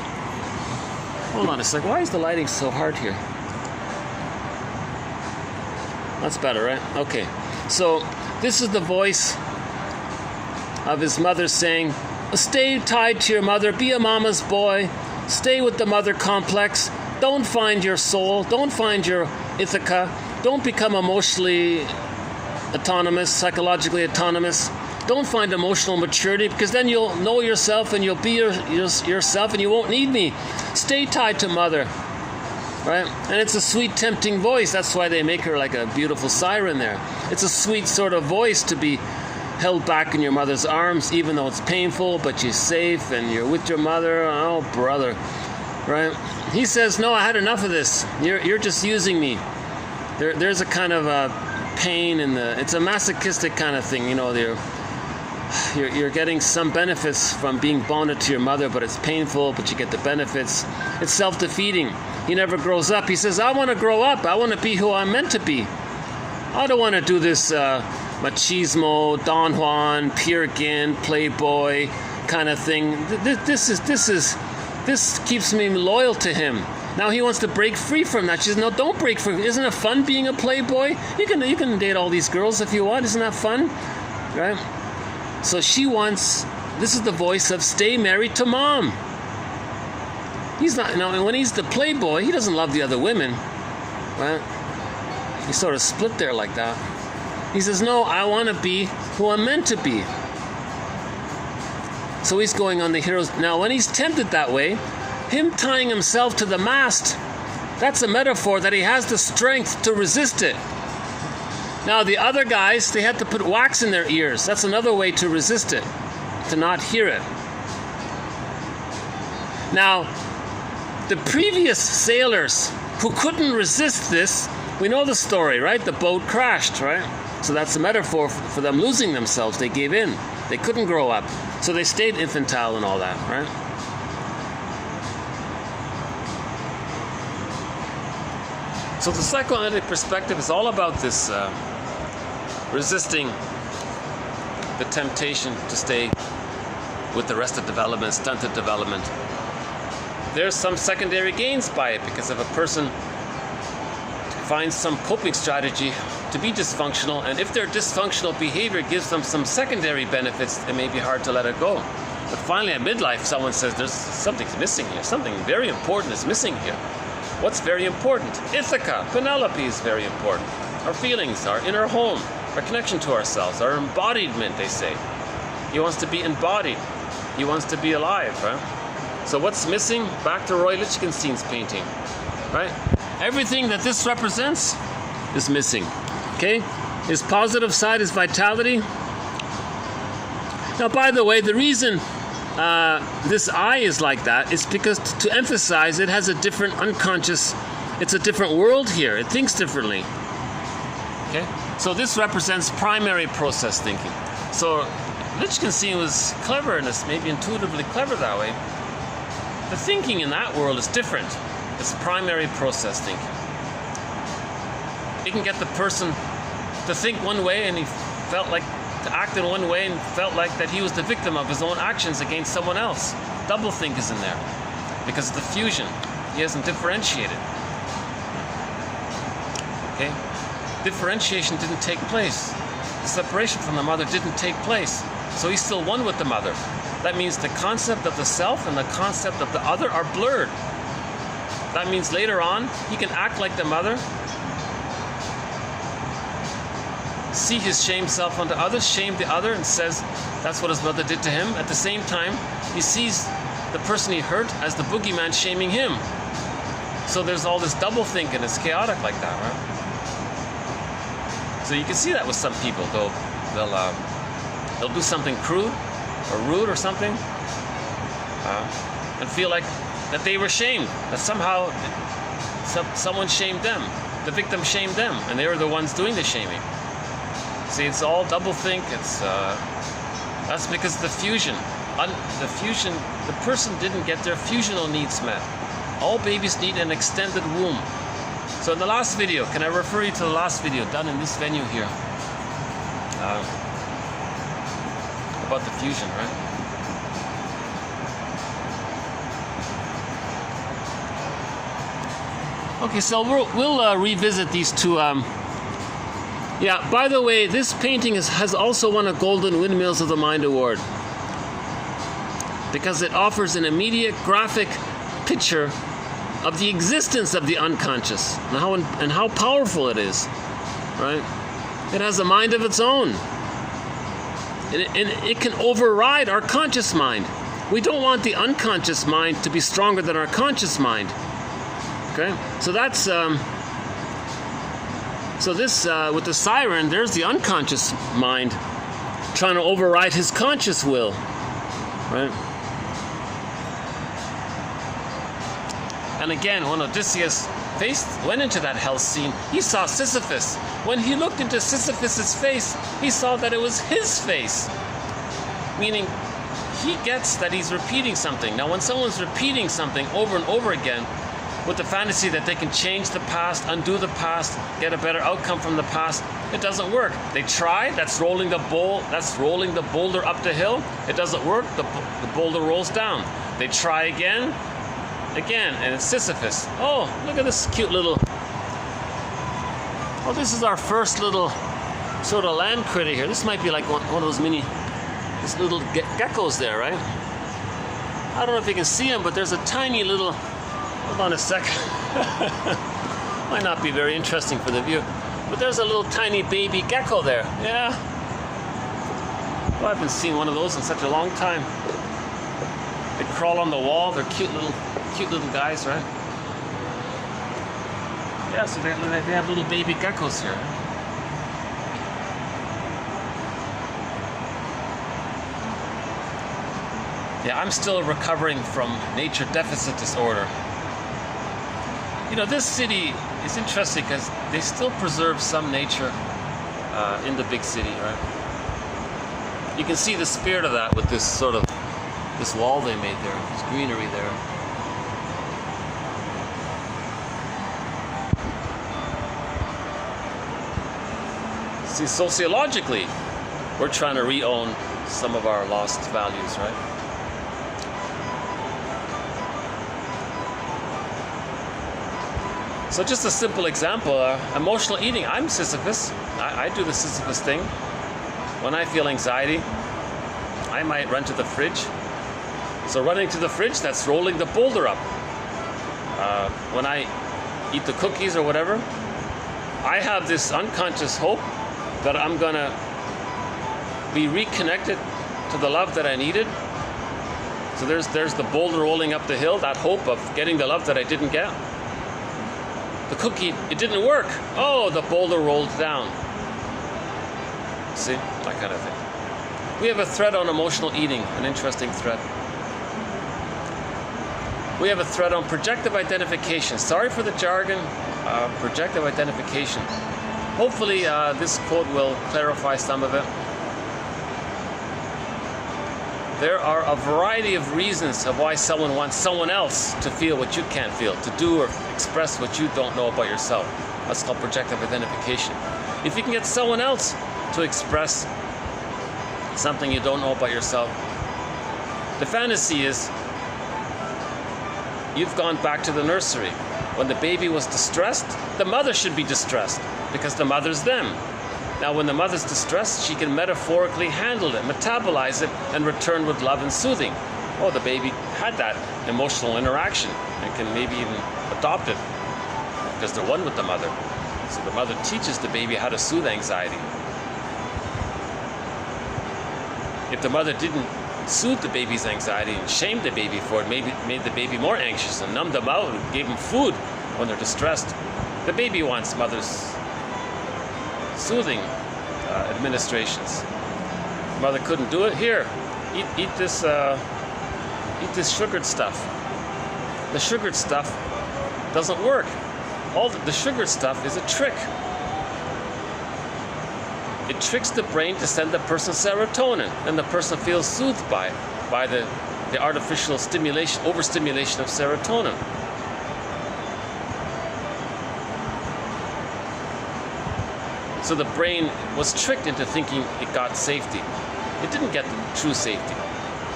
Hold on a sec, why is the lighting so hard here? That's better, right? Okay. So this is the voice of his mother saying, stay tied to your mother, be a mama's boy, stay with the mother complex, don't find your soul, don't find your Ithaca, don't become emotionally autonomous, psychologically autonomous, don't find emotional maturity because then you'll know yourself and you'll be yourself and you won't need me. Stay tied to mother, right? And it's a sweet, tempting voice. That's why they make her like a beautiful siren there. It's a sweet sort of voice to be held back in your mother's arms, even though it's painful, but you're safe and you're with your mother. Oh, brother, right? He says, no, I had enough of this. You're just using me. There's a kind of a pain in it's a masochistic kind of thing, you know, you're getting some benefits from being bonded to your mother, but it's painful, but you get the benefits. It's self-defeating. He never grows up. He says, I want to grow up. I want to be who I'm meant to be. I don't want to do this machismo, Don Juan, Peer-Gynt, Playboy kind of thing. This keeps me loyal to him. Now he wants to break free from that. She says, no, don't break free. Isn't it fun being a playboy? You can date all these girls if you want. Isn't that fun? Right? So she wants, this is the voice of stay married to mom. He's not, now when he's the playboy, he doesn't love the other women. Right? He sort of split there like that. He says, no, I want to be who I'm meant to be. So he's going on the hero's. Now when he's tempted that way, him tying himself to the mast, that's a metaphor that he has the strength to resist it. Now the other guys, they had to put wax in their ears. That's another way to resist it, to not hear it. Now, the previous sailors who couldn't resist this, we know the story, right? The boat crashed, right? So that's a metaphor for them losing themselves. They gave in. They couldn't grow up. So they stayed infantile and all that, right? So the psychoanalytic perspective is all about this resisting the temptation to stay with the rest of development, stunted development. There's some secondary gains by it because if a person finds some coping strategy to be dysfunctional, and if their dysfunctional behavior gives them some secondary benefits, it may be hard to let it go. But finally at midlife, someone says there's something's missing here. Something very important is missing here. What's very important? Ithaca, Penelope is very important. Our feelings, our inner home, our connection to ourselves, our embodiment, they say. He wants to be embodied. He wants to be alive, right? So what's missing? Back to Roy Lichtenstein's painting. right? Everything that this represents is missing, okay? His positive side is vitality. Now, by the way, the reason this I is like that is because to emphasize it has a different unconscious, it's a different world here. It thinks differently, okay? So this represents primary process thinking. So Wittgenstein was clever in this, maybe intuitively clever that way. The thinking in that world is different. It's primary process thinking. It can get the person to think one way and he felt like to act in one way and felt like that he was the victim of his own actions against someone else. Double think is in there because of the fusion. He hasn't differentiated. Okay? Differentiation didn't take place. The separation from the mother didn't take place. So he's still one with the mother. That means the concept of the self and the concept of the other are blurred. That means later on, he can act like the mother, see his shame self unto others, shame the other, and says that's what his mother did to him. At the same time, he sees the person he hurt as the boogeyman shaming him. So there's all this double think and it's chaotic like that, right? So you can see that with some people. They'll do something crude or rude or something and feel like that they were shamed, that somehow someone shamed them, the victim shamed them, and they were the ones doing the shaming. See, it's all double think. It's that's because the fusion, the person didn't get their fusional needs met. All babies need an extended womb. So in the last video, can I refer you to the last video done in this venue here about the fusion, right? Okay, so we'll revisit these two. Yeah, by the way, this painting has also won a Golden Windmills of the Mind Award because it offers an immediate graphic picture of the existence of the unconscious and how powerful it is, right? It has a mind of its own. And it can override our conscious mind. We don't want the unconscious mind to be stronger than our conscious mind. Okay? So that's with the siren, there's the unconscious mind trying to override his conscious will, right? And again, when Odysseus went into that hell scene, he saw Sisyphus. When he looked into Sisyphus's face, he saw that it was his face. Meaning, he gets that he's repeating something. Now, when someone's repeating something over and over again, with the fantasy that they can change the past, undo the past, get a better outcome from the past, it doesn't work. They try, that's rolling the boulder up the hill. It doesn't work, the boulder rolls down. They try again, and it's Sisyphus. Oh, look at this cute little... Oh, this is our first little sort of land critter here. This might be like one of those this little geckos there, right? I don't know if you can see them, but there's a tiny little... Hold on a sec. Might not be very interesting for the view. But there's a little tiny baby gecko there. Yeah. Well, I haven't seen one of those in such a long time. They crawl on the wall. They're cute little guys, right? Yeah, so they have little baby geckos here. Yeah, I'm still recovering from nature deficit disorder. You know, this city is interesting because they still preserve some nature in the big city, right? You can see the spirit of that with this wall they made there, this greenery there. See, sociologically, we're trying to re-own some of our lost values, right? So just a simple example, emotional eating. I'm Sisyphus. I do the Sisyphus thing. When I feel anxiety, I might run to the fridge. So running to the fridge, that's rolling the boulder up. When I eat the cookies or whatever, I have this unconscious hope that I'm going to be reconnected to the love that I needed. So there's the boulder rolling up the hill, that hope of getting the love that I didn't get. The cookie, it didn't work. Oh, the boulder rolled down. See, that kind of thing. We have a thread on emotional eating, an interesting thread. We have a thread on projective identification. Sorry for the jargon, projective identification. Hopefully this quote will clarify some of it. There are a variety of reasons of why someone wants someone else to feel what you can't feel, to do or express what you don't know about yourself. That's called projective identification. If you can get someone else to express something you don't know about yourself, the fantasy is you've gone back to the nursery. When the baby was distressed, the mother should be distressed because the mother's them. Now, when the mother's distressed, she can metaphorically handle it, metabolize it, and return with love and soothing. Oh, the baby had that emotional interaction and can maybe even adopt it because they're one with the mother. So the mother teaches the baby how to soothe anxiety. If the mother didn't soothe the baby's anxiety and shamed the baby for it, maybe made the baby more anxious and numbed them out and gave them food when they're distressed, the baby wants mother's soothing administrations. Mother couldn't do it. Here, eat this sugared stuff. The sugared stuff doesn't work. All the sugared stuff is a trick. It tricks the brain to send the person serotonin, and the person feels soothed by the artificial stimulation, overstimulation of serotonin. So the brain was tricked into thinking it got safety. It didn't get the true safety.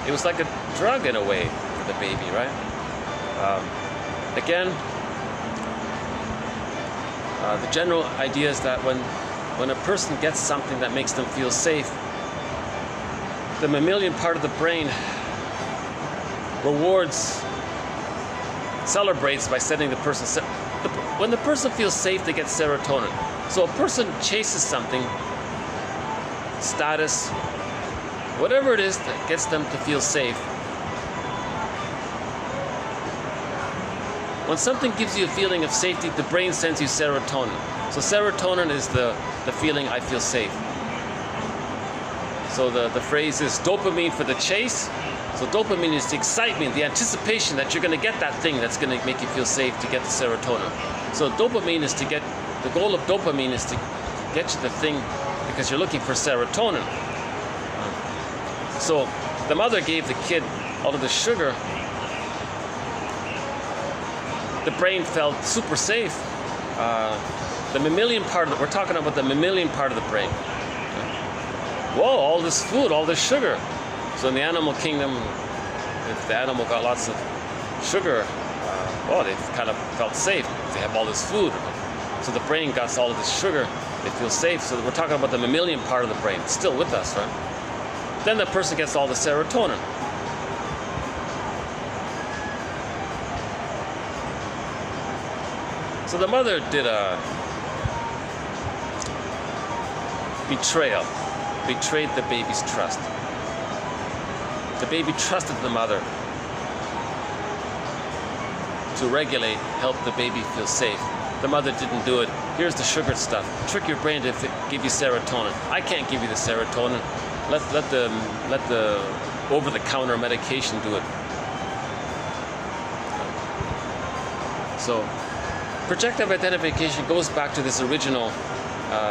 It was like a drug in a way for the baby, right? Again, the general idea is that when a person gets something that makes them feel safe, the mammalian part of the brain celebrates by sending the person. When the person feels safe, they get serotonin. So a person chases something, status, whatever it is that gets them to feel safe. When something gives you a feeling of safety, the brain sends you serotonin. So serotonin is the feeling I feel safe. So the phrase is dopamine for the chase. So dopamine is the excitement, the anticipation that you're going to get that thing that's going to make you feel safe to get the serotonin. So dopamine is the goal of dopamine is to get you the thing because you're looking for serotonin. So the mother gave the kid all of the sugar. The brain felt super safe. The mammalian part we're talking about the mammalian part of the brain. Whoa, all this food, all this sugar. So in the animal kingdom, if the animal got lots of sugar, they kind of felt safe. They have all this food. So the brain got all of this sugar, they feel safe. So we're talking about the mammalian part of the brain. It's still with us, right? Then the person gets all the serotonin. So the mother did a betrayal, betrayed the baby's trust. The baby trusted the mother to regulate, help the baby feel safe. The mother didn't do it. Here's the sugar stuff. Trick your brain to give you serotonin. I can't give you the serotonin. Let the over-the-counter medication do it. So projective identification goes back to this original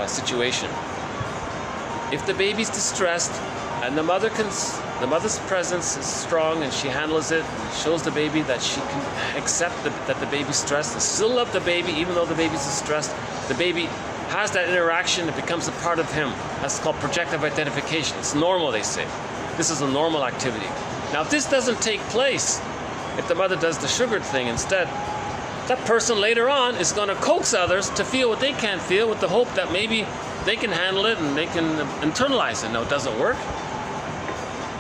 situation. If the baby's distressed and the mother's presence is strong and she handles it and shows the baby that she can accept that the baby's stressed and still love the baby even though the baby's distressed, the baby has that interaction, it becomes a part of him. That's called projective identification. It's normal, they say. This is a normal activity. Now if this doesn't take place, if the mother does the sugar thing instead, that person later on is going to coax others to feel what they can't feel with the hope that maybe they can handle it and they can internalize it. Now it doesn't work,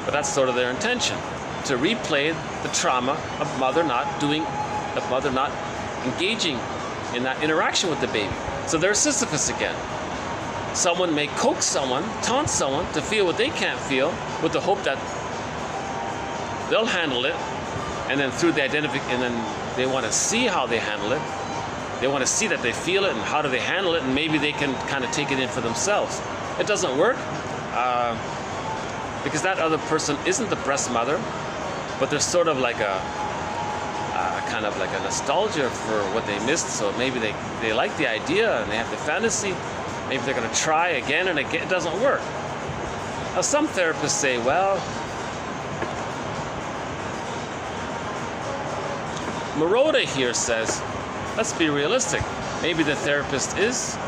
but that's sort of their intention, to replay the trauma of mother not engaging in that interaction with the baby. So there's Sisyphus again. Someone may coax someone, taunt someone to feel what they can't feel with the hope that they'll handle it, and then through the and then they want to see how they handle it, They want to see that they feel it and how do they handle it, and maybe they can kind of take it in for themselves. It doesn't work because that other person isn't the breast mother, but there's sort of like a kind of like a nostalgia for what they missed. So maybe they like the idea and they have the fantasy. Maybe they're going to try again and again. It doesn't work. Now some therapists say, well, Maroda here says, let's be realistic. Maybe the therapist is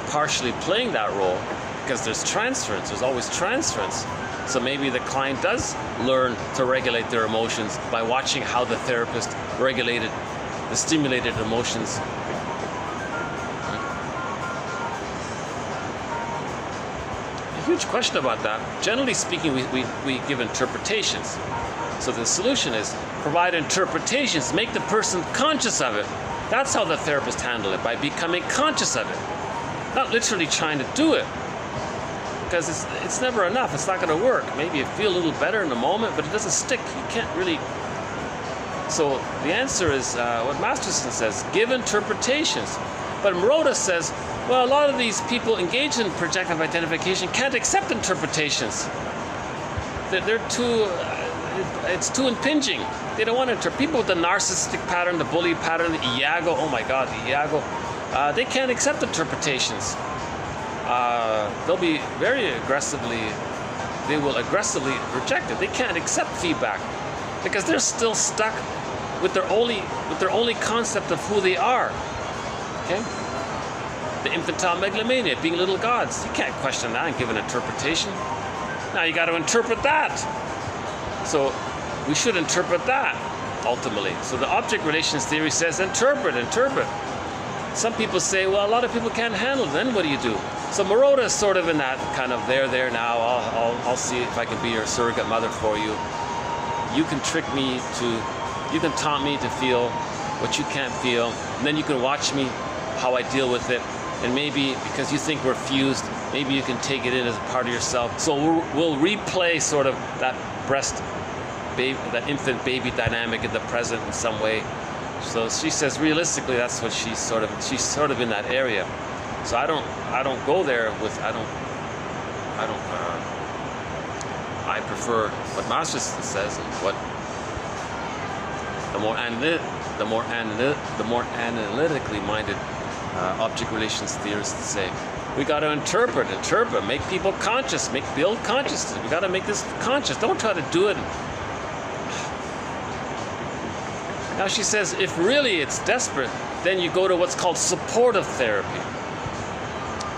partially playing that role because there's transference. There's always transference. So maybe the client does learn to regulate their emotions by watching how the therapist regulated the stimulated emotions. A huge question about that. Generally speaking, we give interpretations. So the solution is provide interpretations, make the person conscious of it. That's how the therapist handle it, by becoming conscious of it. Not literally trying to do it. Because it's never enough. It's not going to work. Maybe you feel a little better in the moment, but it doesn't stick. You can't really. So the answer is what Masterson says: give interpretations. But Maroda says, well, a lot of these people engaged in projective identification can't accept interpretations. They're too. It's too impinging. They don't want to interpret. People with the narcissistic pattern, the bully pattern, the iago. Oh my God, the iago. They can't accept interpretations. They'll be very aggressively, they will aggressively reject it. They can't accept feedback because they're still stuck with their only concept of who they are. Okay? The infantile megalomania, being little gods. You can't question that and give an interpretation. Now you got to interpret that. So we should interpret that ultimately. So the object relations theory says interpret. Some people say, well, a lot of people can't handle it. Then what do you do? So Maroda is sort of in that kind of there now. I'll see if I can be your surrogate mother for you. You can trick me you can taunt me to feel what you can't feel, and then you can watch me how I deal with it. And maybe because you think we're fused, maybe you can take it in as a part of yourself. So we'll replay sort of that breast baby, that infant baby dynamic in the present in some way. So she says realistically that's what she's sort of in that area. So I don't go there with I prefer what Masterson says and what the more analytically minded object relations theorists say. We got to interpret, make people conscious, build consciousness. We got to make this conscious. Don't try to do it. Now she says, if really it's desperate, then you go to what's called supportive therapy.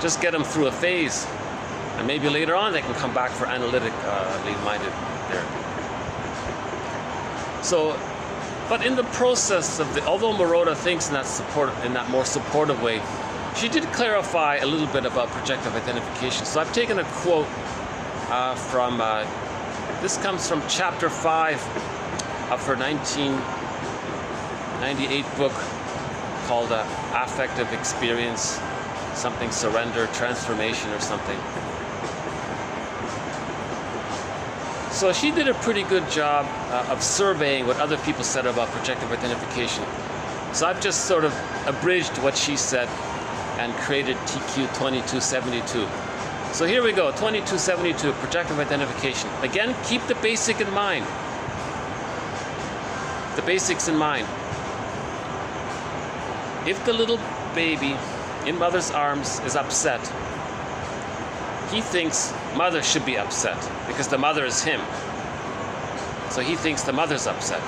Just get them through a phase, and maybe later on they can come back for analytically minded therapy. So, but in the process of although Maroda thinks in that more supportive way, she did clarify a little bit about projective identification. So I've taken a quote from this comes from chapter 5 of her 1998 book called Affective Experience, something surrender, transformation or something. So she did a pretty good job of surveying what other people said about projective identification. So I've just sort of abridged what she said and created TQ 2272. So here we go, 2272, projective identification. Again, keep the basic in mind. The basics in mind. If the little baby in mother's arms is upset, he thinks mother should be upset because the mother is him. So he thinks the mother's upset.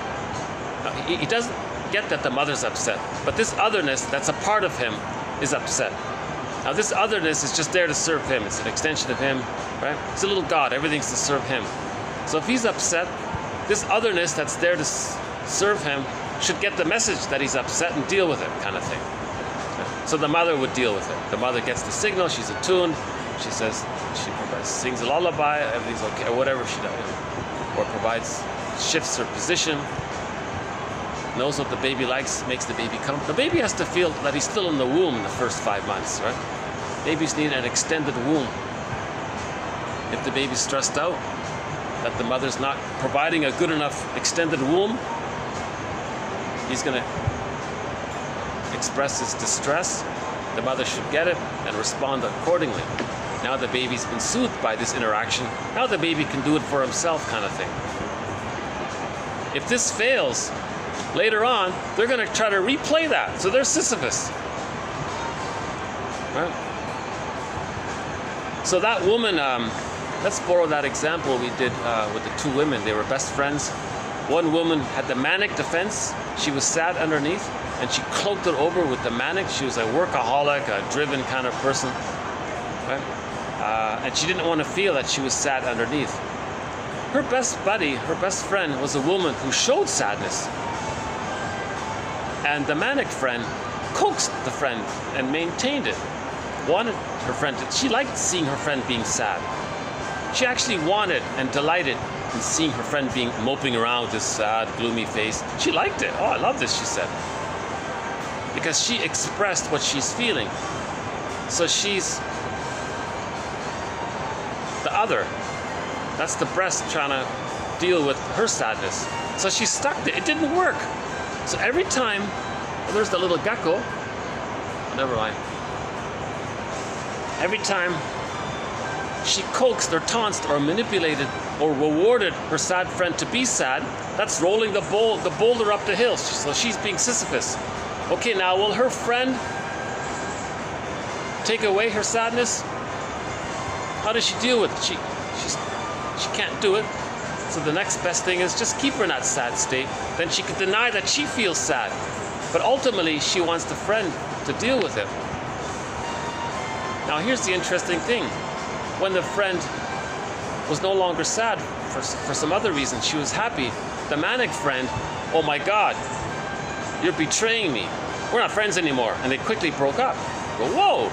Now, he doesn't get that the mother's upset, but this otherness that's a part of him is upset. Now this otherness is just there to serve him. It's an extension of him, right? It's a little God. Everything's to serve him. So if he's upset, this otherness that's there to serve him should get the message that he's upset and deal with it, kind of thing. So the mother would deal with it. The mother gets the signal, she's attuned, she says, she sings a lullaby, everything's okay, or whatever she does. Or shifts her position, knows what the baby likes, makes the baby come. The baby has to feel that he's still in the womb in the first 5 months, right? Babies need an extended womb. If the baby's stressed out, that the mother's not providing a good enough extended womb, he's gonna expresses distress, the mother should get it and respond accordingly. Now the baby's been soothed by this interaction. Now the baby can do it for himself, kind of thing. If this fails, later on, they're going to try to replay that. So they're Sisyphus. Right? So that woman, let's borrow that example we did with the two women. They were best friends. One woman had the manic defense. She was sad underneath, and she cloaked it over with the manic. She was a workaholic, a driven kind of person. Right? And she didn't want to feel that she was sad underneath. Her best buddy, her best friend, was a woman who showed sadness. And the manic friend coaxed the friend and maintained it. Wanted her friend to, she liked seeing her friend being sad. She actually wanted and delighted in seeing her friend being moping around with this sad, gloomy face. She liked it. Oh, I love this, she said. Because she expressed what she's feeling. So she's the other. That's the breast trying to deal with her sadness. So she stuck it. It didn't work. So every time, well, there's the little gecko. Never mind. Every time she coaxed or taunted or manipulated or rewarded her sad friend to be sad, that's rolling the boulder up the hill. So she's being Sisyphus. Okay, now will her friend take away her sadness? How does she deal with it? She can't do it. So the next best thing is just keep her in that sad state. Then she can deny that she feels sad. But ultimately, she wants the friend to deal with it. Now here's the interesting thing. When the friend was no longer sad for some other reason, she was happy, the manic friend, oh my God, you're betraying me. We're not friends anymore. And they quickly broke up. Go, whoa.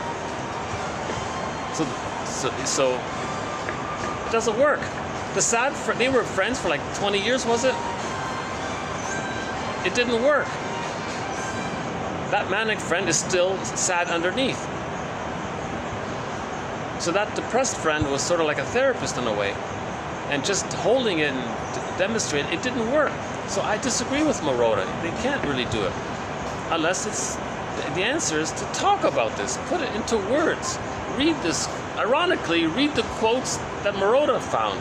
So it doesn't work. The sad they were friends for like 20 years, was it? It didn't work. That manic friend is still sad underneath. So that depressed friend was sort of like a therapist in a way. And just holding it and demonstrating it didn't work. So I disagree with Maroda. They can't really do it. Unless it's, the answer is to talk about this. Put it into words. Read this. Ironically, read the quotes that Maroda found.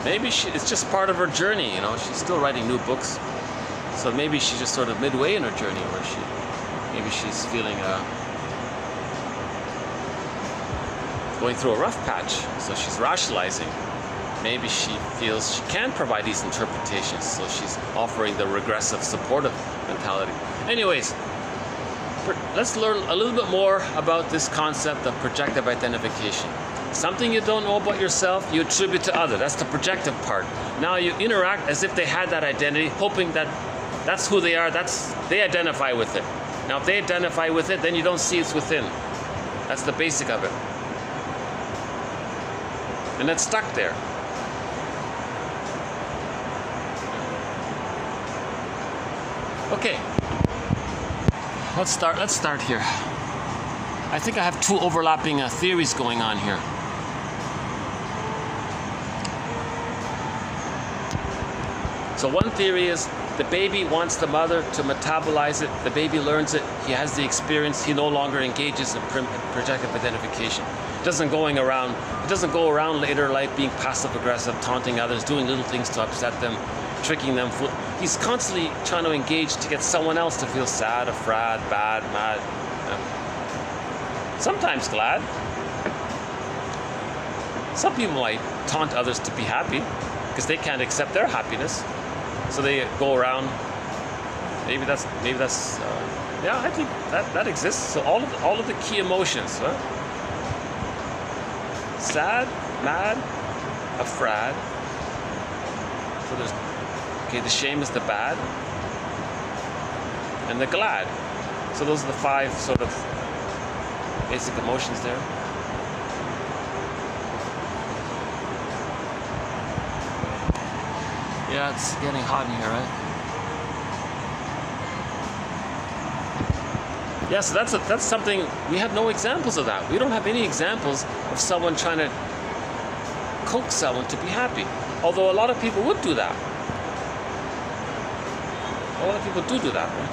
Maybe it's just part of her journey, you know. She's still writing new books. So maybe she's just sort of midway in her journey where maybe she's feeling going through a rough patch. So she's rationalizing. Maybe she feels she can provide these interpretations. So she's offering the regressive supportive mentality. Anyways, let's learn a little bit more about this concept of projective identification. Something you don't know about yourself, you attribute to others. That's the projective part. Now you interact as if they had that identity, hoping that that's who they are, they identify with it. Now if they identify with it, then you don't see it's within. That's the basic of it. And it's stuck there. Okay. Let's start here. I think I have two overlapping theories going on here. So one theory is the baby wants the mother to metabolize it. The baby learns it. He has the experience. He no longer engages in projective identification. It doesn't go around later in life being passive aggressive, taunting others, doing little things to upset them, tricking them. He's constantly trying to engage to get someone else to feel sad, afraid, bad, mad, sometimes glad. Some people might taunt others to be happy because they can't accept their happiness. So they go around. Maybe that's yeah, I think that exists. So all of the key emotions, huh? Sad, mad, afraid. So there's the shame is the bad, and the glad. So those are the five sort of basic emotions there. Yeah, it's getting hot in here, right? Yeah, so that's something, we have no examples of that. We don't have any examples of someone trying to coax someone to be happy. Although a lot of people would do that. A lot of people do that, right?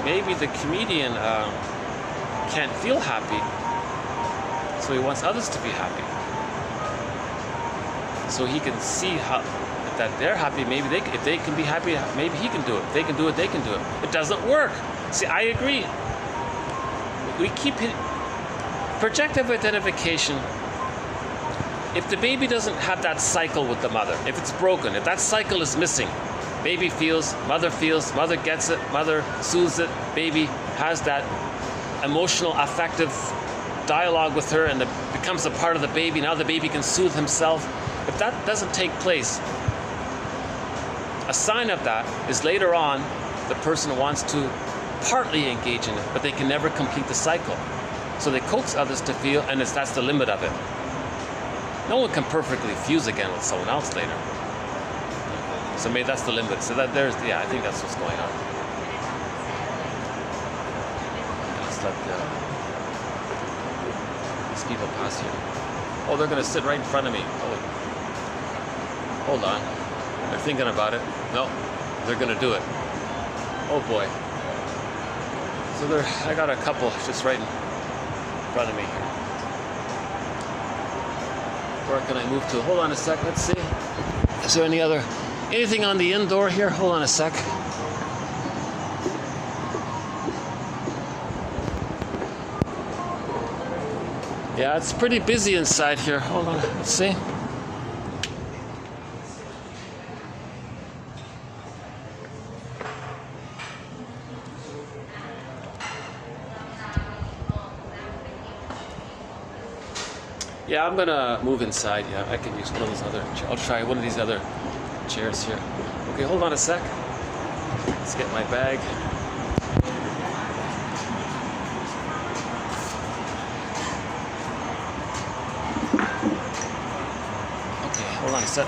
Maybe the comedian can't feel happy, so he wants others to be happy. So he can see how that they're happy. Maybe if they can be happy, maybe he can do it. If they can do it, they can do it. It doesn't work. See, I agree. We keep projective identification. If the baby doesn't have that cycle with the mother, if it's broken, if that cycle is missing, baby feels, mother gets it, mother soothes it, baby has that emotional, affective dialogue with her, and it becomes a part of the baby. Now the baby can soothe himself. If that doesn't take place, a sign of that is later on the person wants to partly engage in it, but they can never complete the cycle. So they coax others to feel, and that's the limit of it. No one can perfectly fuse again with someone else later. So maybe that's the limit. So that I think that's what's going on. Let's let these people pass here. Oh, they're going to sit right in front of me. Hold on. They're thinking about it. No, they're going to do it. Oh boy. So I got a couple just right in front of me here. Where can I move to? Hold on a sec. Let's see. Is there anything on the indoor here? Hold on a sec. Yeah, it's pretty busy inside here. Hold on. Let's see. Yeah, I'm gonna move inside. Yeah, I can use one of those other. I'll try one of these other chairs here. Okay, hold on a sec. Let's get my bag. Okay, hold on a sec.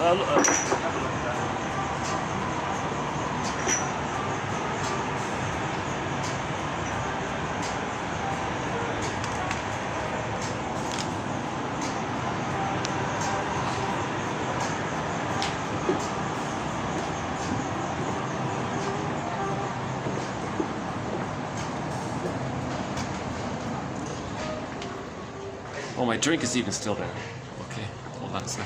Oh, my drink is even still there. Okay, hold on a sec.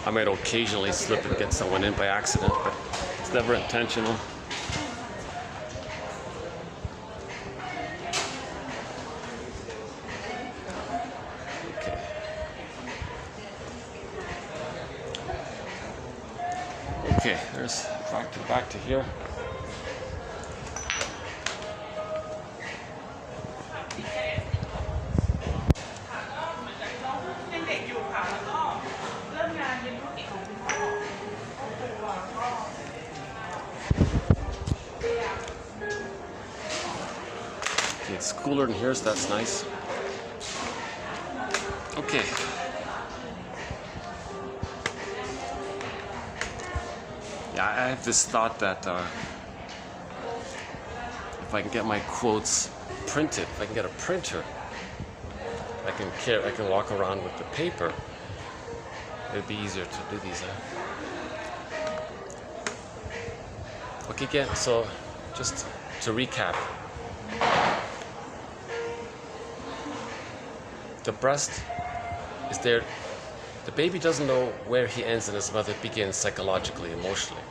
I might occasionally slip and get someone in by accident, but it's never intentional. Okay, there's back to here. Okay, it's cooler in here, so that's nice. Okay. I have this thought that if I can get my quotes printed, if I can get a printer, I can walk around with the paper. It'd be easier to do these. Okay, again. So just to recap, the breast is there. The baby doesn't know where he ends and his mother begins psychologically, emotionally.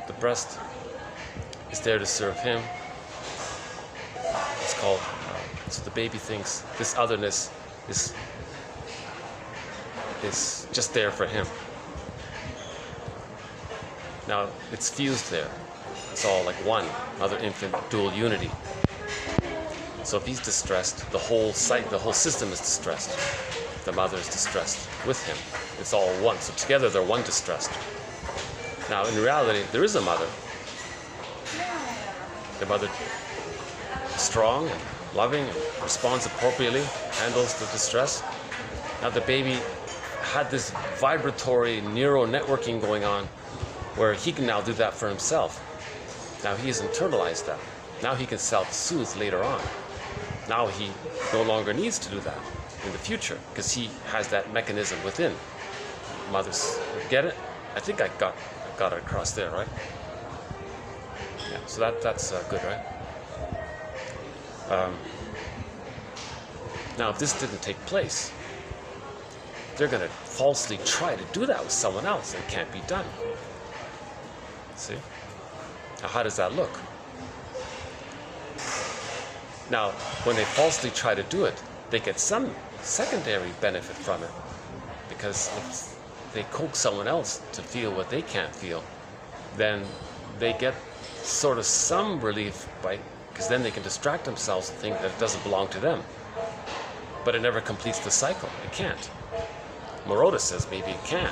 The breast is there to serve him. It's called, so the baby thinks this otherness is just there for him. Now, it's fused there. It's all like one, mother, infant, dual unity. So if he's distressed, the whole system is distressed. The mother is distressed with him. It's all one. So together they're one distressed. Now in reality, there is a mother. The mother is strong and loving and responds appropriately, handles the distress. Now the baby had this vibratory neural networking going on where he can now do that for himself. Now he has internalized that. Now he can self-soothe later on. Now he no longer needs to do that in the future because he has that mechanism within. Mothers, get it? I think I got it across there, right? Yeah. So that's good, right? Now, if this didn't take place, they're going to falsely try to do that with someone else. It can't be done. See? Now, how does that look? Now, when they falsely try to do it, they get some secondary benefit from it. Because if they coax someone else to feel what they can't feel, then they get sort of some relief because then they can distract themselves and think that it doesn't belong to them. But it never completes the cycle. It can't. Maroda says maybe it can.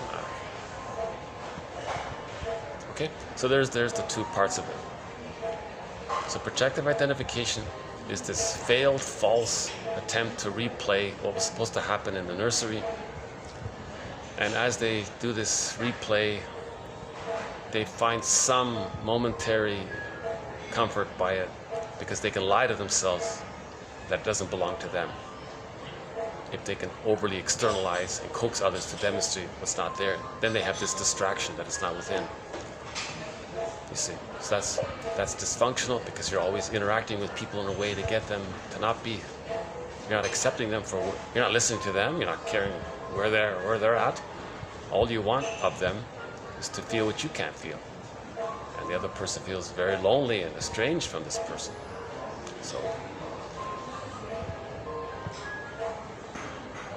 Okay? So there's the two parts of it. So projective identification is this failed, false attempt to replay what was supposed to happen in the nursery. And as they do this replay, they find some momentary comfort by it because they can lie to themselves that it doesn't belong to them. If they can overly externalize and coax others to demonstrate what's not there, then they have this distraction that it's not within. You see, so that's dysfunctional because you're always interacting with people in a way to get them to not be. You're not accepting them for. You're not listening to them. You're not caring where they're at. All you want of them is to feel what you can't feel, and the other person feels very lonely and estranged from this person. So,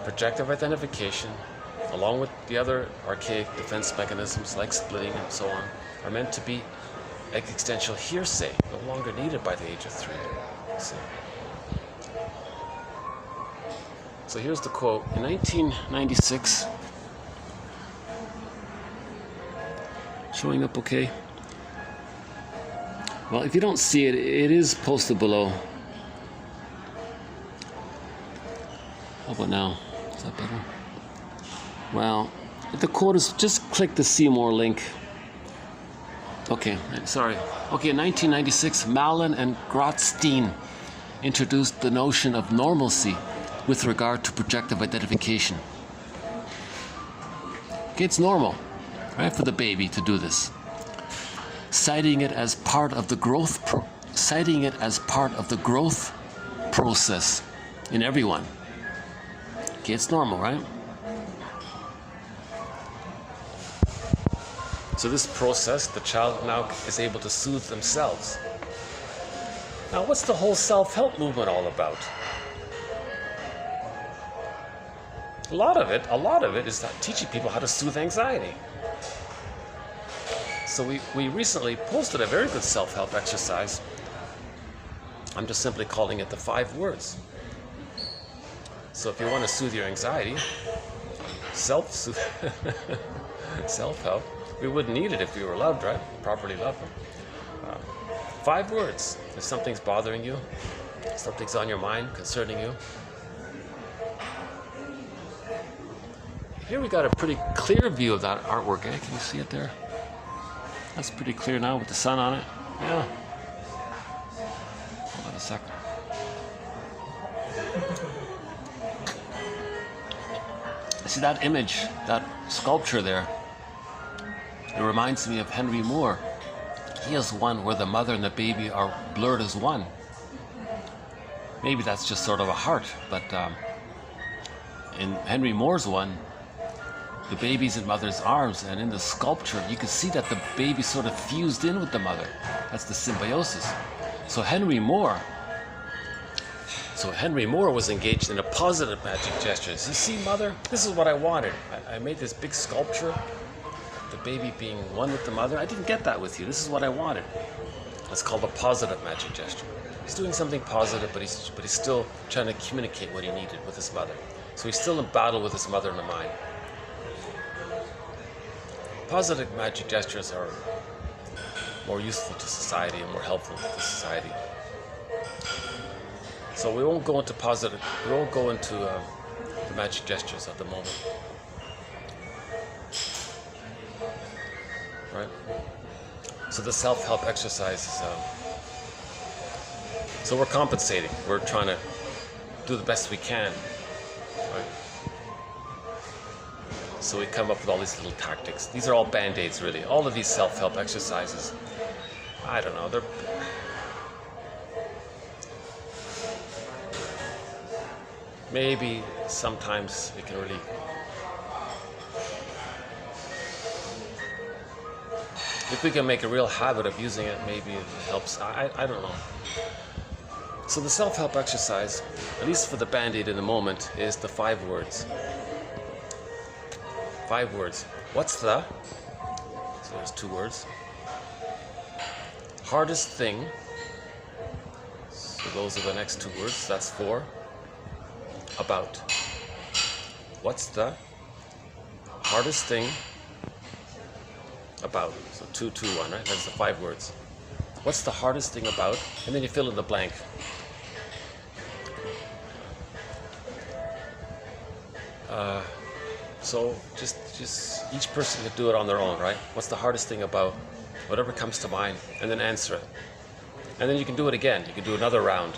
projective identification, along with the other archaic defense mechanisms like splitting and so on, are meant to be existential hearsay, no longer needed by the age of 3. See? So here's the quote. In 1996, showing up okay? Well, if you don't see it, it is posted below. How about now? Is that better? Well, the quote is, just click the see more link. Okay, sorry. Okay, in 1996, Malin and Grotstein introduced the notion of normalcy with regard to projective identification. Okay, it's normal, right, for the baby to do this, citing it as part of the growth process in everyone. Okay, it's normal, right? So this process, the child now is able to soothe themselves. Now, what's the whole self-help movement all about? A lot of it is that teaching people how to soothe anxiety. So we recently posted a very good self-help exercise. I'm just simply calling it the 5 words. So if you want to soothe your anxiety, self-help, we wouldn't need it if we were loved, right? Properly loved. 5 words. If something's bothering you, something's on your mind concerning you. Here we got a pretty clear view of that artwork, eh? Can you see it there? That's pretty clear now with the sun on it. Yeah. Hold on a second. See that image, that sculpture there? It reminds me of Henry Moore. He has one where the mother and the baby are blurred as one. Maybe that's just sort of a heart, but in Henry Moore's one, the baby's in mother's arms, and in the sculpture, you can see that the baby sort of fused in with the mother. That's the symbiosis. So Henry Moore was engaged in a positive magic gesture. You see, mother, this is what I wanted. I made this big sculpture, the baby being one with the mother. I didn't get that with you. This is what I wanted. That's called a positive magic gesture. He's doing something positive, but he's still trying to communicate what he needed with his mother. So he's still in battle with his mother in the mind. Positive magic gestures are more useful to society and more helpful to society. So we won't go into the magic gestures at the moment. right? So the self-help exercise is, so we're compensating. We're trying to do the best we can, right? So we come up with all these little tactics. These are all band-aids, really. All of these self-help exercises, I don't know, they're... Maybe sometimes we can really... If we can make a real habit of using it, maybe it helps. I don't know. So the self-help exercise, at least for the band-aid in the moment, is the 5 words. 5 words. What's the? So there's 2 words. Hardest thing. So those are the next 2 words. That's 4. About. What's the hardest thing about? So 2, 2, 1, right? That's the 5 words. What's the hardest thing about? And then you fill in the blank. So just each person can do it on their own, right? What's the hardest thing about? Whatever comes to mind, and then answer it. And then you can do it again. You can do another round.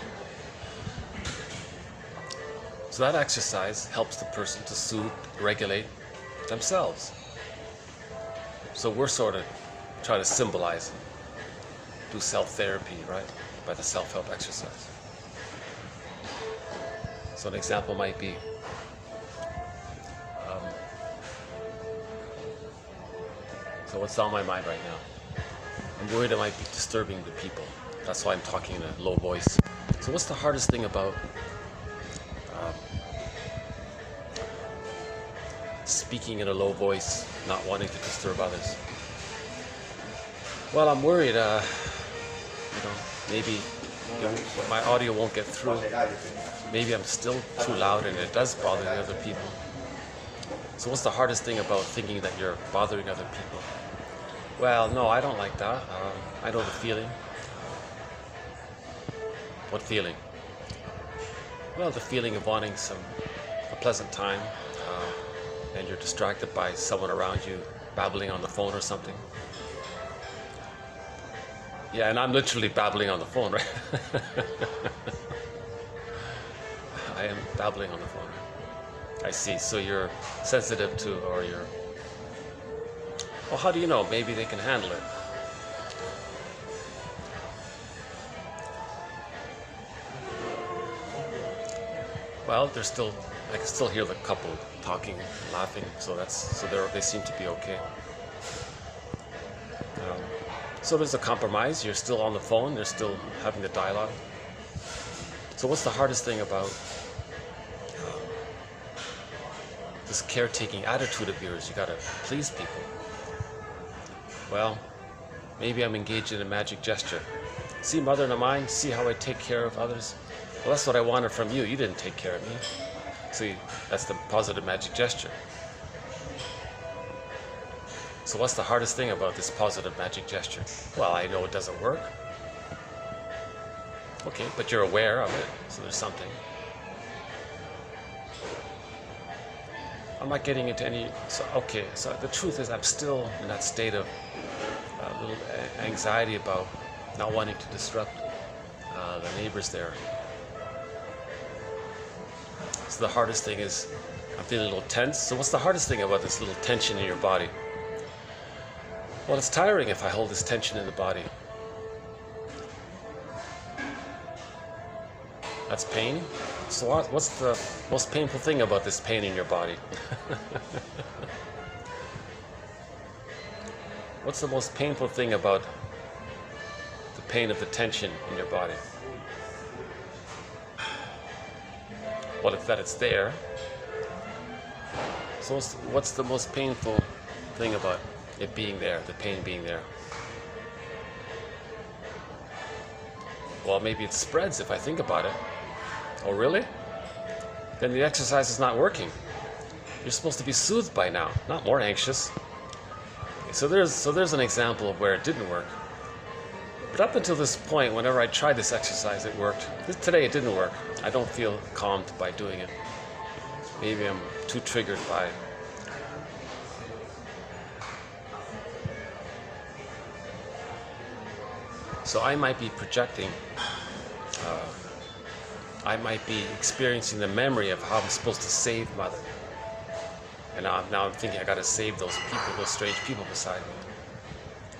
So that exercise helps the person to soothe, regulate themselves. So we're sort of trying to symbolize, do self-therapy, right? By the self-help exercise. So an example might be, so what's on my mind right now? I'm worried I might be disturbing the people. That's why I'm talking in a low voice. So what's the hardest thing about speaking in a low voice, not wanting to disturb others? Well, I'm worried, maybe my audio won't get through. Maybe I'm still too loud and it does bother the other people. So what's the hardest thing about thinking that you're bothering other people? Well, no, I don't like that. I know the feeling. What feeling? Well, the feeling of wanting a pleasant time, and you're distracted by someone around you babbling on the phone or something. Yeah, and I'm literally babbling on the phone, right? I am babbling on the phone. I see. So you're sensitive to, or you're... Well, how do you know? Maybe they can handle it. Well, they're still... I can still hear the couple talking, laughing, so they seem to be okay. So there's a compromise. You're still on the phone. They're still having the dialogue. So what's the hardest thing about this caretaking attitude of yours? You gotta please people. Well, maybe I'm engaged in a magic gesture. See, mother of mine, see how I take care of others? Well, that's what I wanted from you. You didn't take care of me. See, that's the positive magic gesture. So what's the hardest thing about this positive magic gesture? Well, I know it doesn't work. Okay, but you're aware of it, so there's something. I'm not getting into any... So the truth is I'm still in that state of a little anxiety about not wanting to disrupt the neighbors there. So the hardest thing is I'm feeling a little tense. So what's the hardest thing about this little tension in your body? Well, it's tiring if I hold this tension in the body. That's pain. So what's the most painful thing about this pain in your body? What's the most painful thing about the pain of the tension in your body? Well, it's that it's there. So what's the most painful thing about it being there, the pain being there? Well, maybe it spreads if I think about it. Oh, really? Then the exercise is not working. You're supposed to be soothed by now, not more anxious. So there's an example of where it didn't work. But up until this point, whenever I tried this exercise, it worked. Today it didn't work. I don't feel calmed by doing it. Maybe I'm too triggered by So I might be projecting, I might be experiencing the memory of how I'm supposed to save mother. And now I'm thinking I got to save those people, those strange people beside me.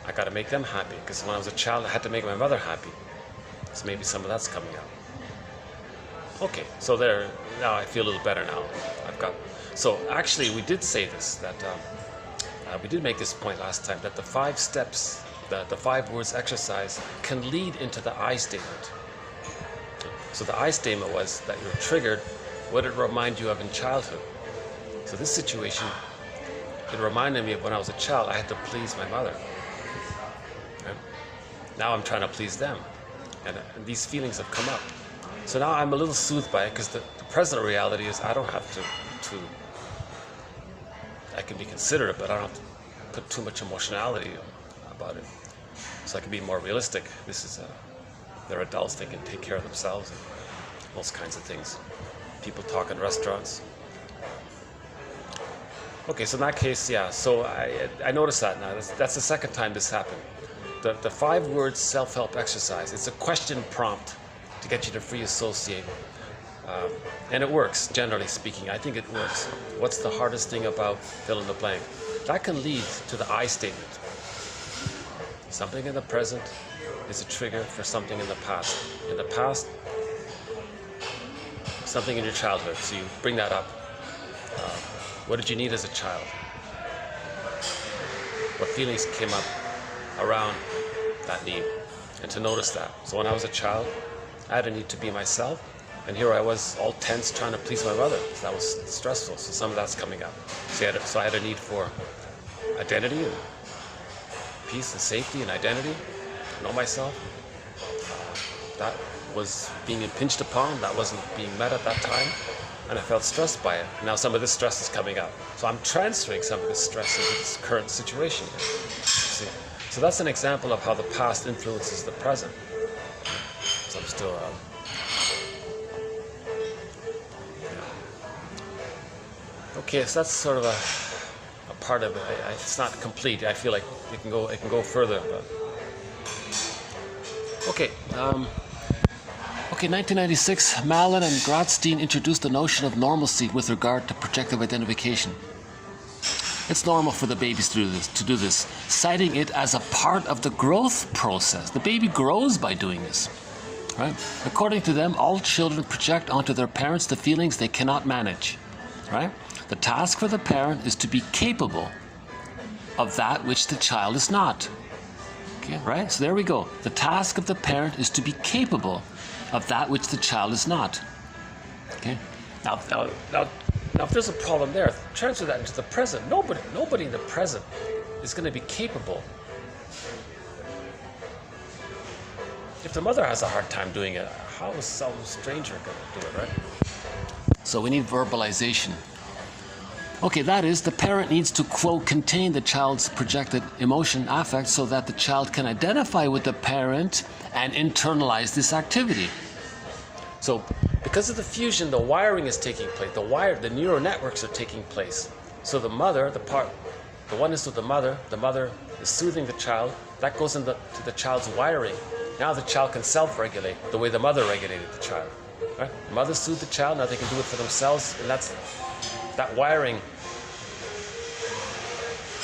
I got to make them happy, because when I was a child I had to make my mother happy. So maybe some of that's coming out. Okay, so there, now I feel a little better now. So actually we did say this, that we did make this point last time, that the 5 steps, the 5 words exercise can lead into the I statement. So the I statement was that you're triggered, what did it remind you of in childhood? So this situation, it reminded me of when I was a child, I had to please my mother. Right? Now I'm trying to please them. And these feelings have come up. So now I'm a little soothed by it, because the present reality is I don't have to, I can be considerate, but I don't have to put too much emotionality about it. So I can be more realistic. This is, they're adults, they can take care of themselves and those kinds of things. People talk in restaurants. Okay, so in that case, yeah, so I noticed that now. That's the second time this happened. The 5 words self-help exercise, it's a question prompt to get you to free associate. And it works, generally speaking. I think it works. What's the hardest thing about fill in the blank? That can lead to the I statement. Something in the present is a trigger for something in the past. In the past, something in your childhood, so you bring that up. What did you need as a child? What feelings came up around that need? And to notice that. So when I was a child, I had a need to be myself, and here I was all tense trying to please my mother. That was stressful, so some of that's coming up. So I had a need for identity and peace and safety and identity, know myself. That was being impinged upon, that wasn't being met at that time, and I felt stressed by it. Now some of this stress is coming up. So I'm transferring some of this stress into this current situation. See? So that's an example of how the past influences the present. So I'm still okay, so that's sort of a part of it. It's not complete. I feel like it can go further. But okay. Okay, 1996, Malin and Grotstein introduced the notion of normalcy with regard to projective identification. It's normal for the babies to do this, citing it as a part of the growth process. The baby grows by doing this. Right? According to them, all children project onto their parents the feelings they cannot manage. Right? The task for the parent is to be capable of that which the child is not. Okay, right? So there we go. The task of the parent is to be capable of that which the child is not. Okay? Now if there's a problem there, transfer that into the present. Nobody in the present is going to be capable. If the mother has a hard time doing it, how is some stranger going to do it, right? So we need verbalization. Okay, that is, the parent needs to, quote, contain the child's projected emotion, affect, so that the child can identify with the parent and internalize this activity. So, because of the fusion, the wiring is taking place. The neural networks are taking place. So the mother, the oneness with the mother is soothing the child. That goes into the child's wiring. Now the child can self-regulate the way the mother regulated the child. Right? The mother soothed the child, now they can do it for themselves, and that wiring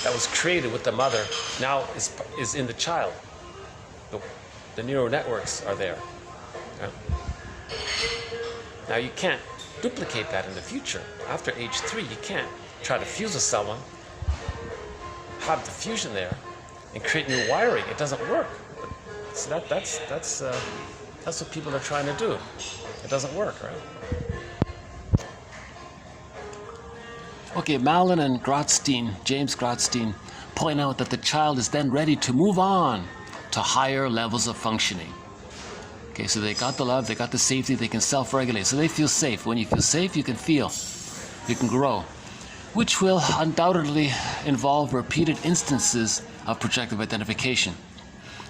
that was created with the mother now is in the child. The neural networks are there. Okay? Now you can't duplicate that in the future. After age 3, you can't try to fuse with someone, have the fusion there, and create new wiring. It doesn't work. So that's what people are trying to do. It doesn't work, right? Okay, Malin and Grotstein, James Grotstein, point out that the child is then ready to move on to higher levels of functioning. Okay, so they got the love, they got the safety, they can self-regulate. So they feel safe. When you feel safe, you can feel, you can grow, which will undoubtedly involve repeated instances of projective identification,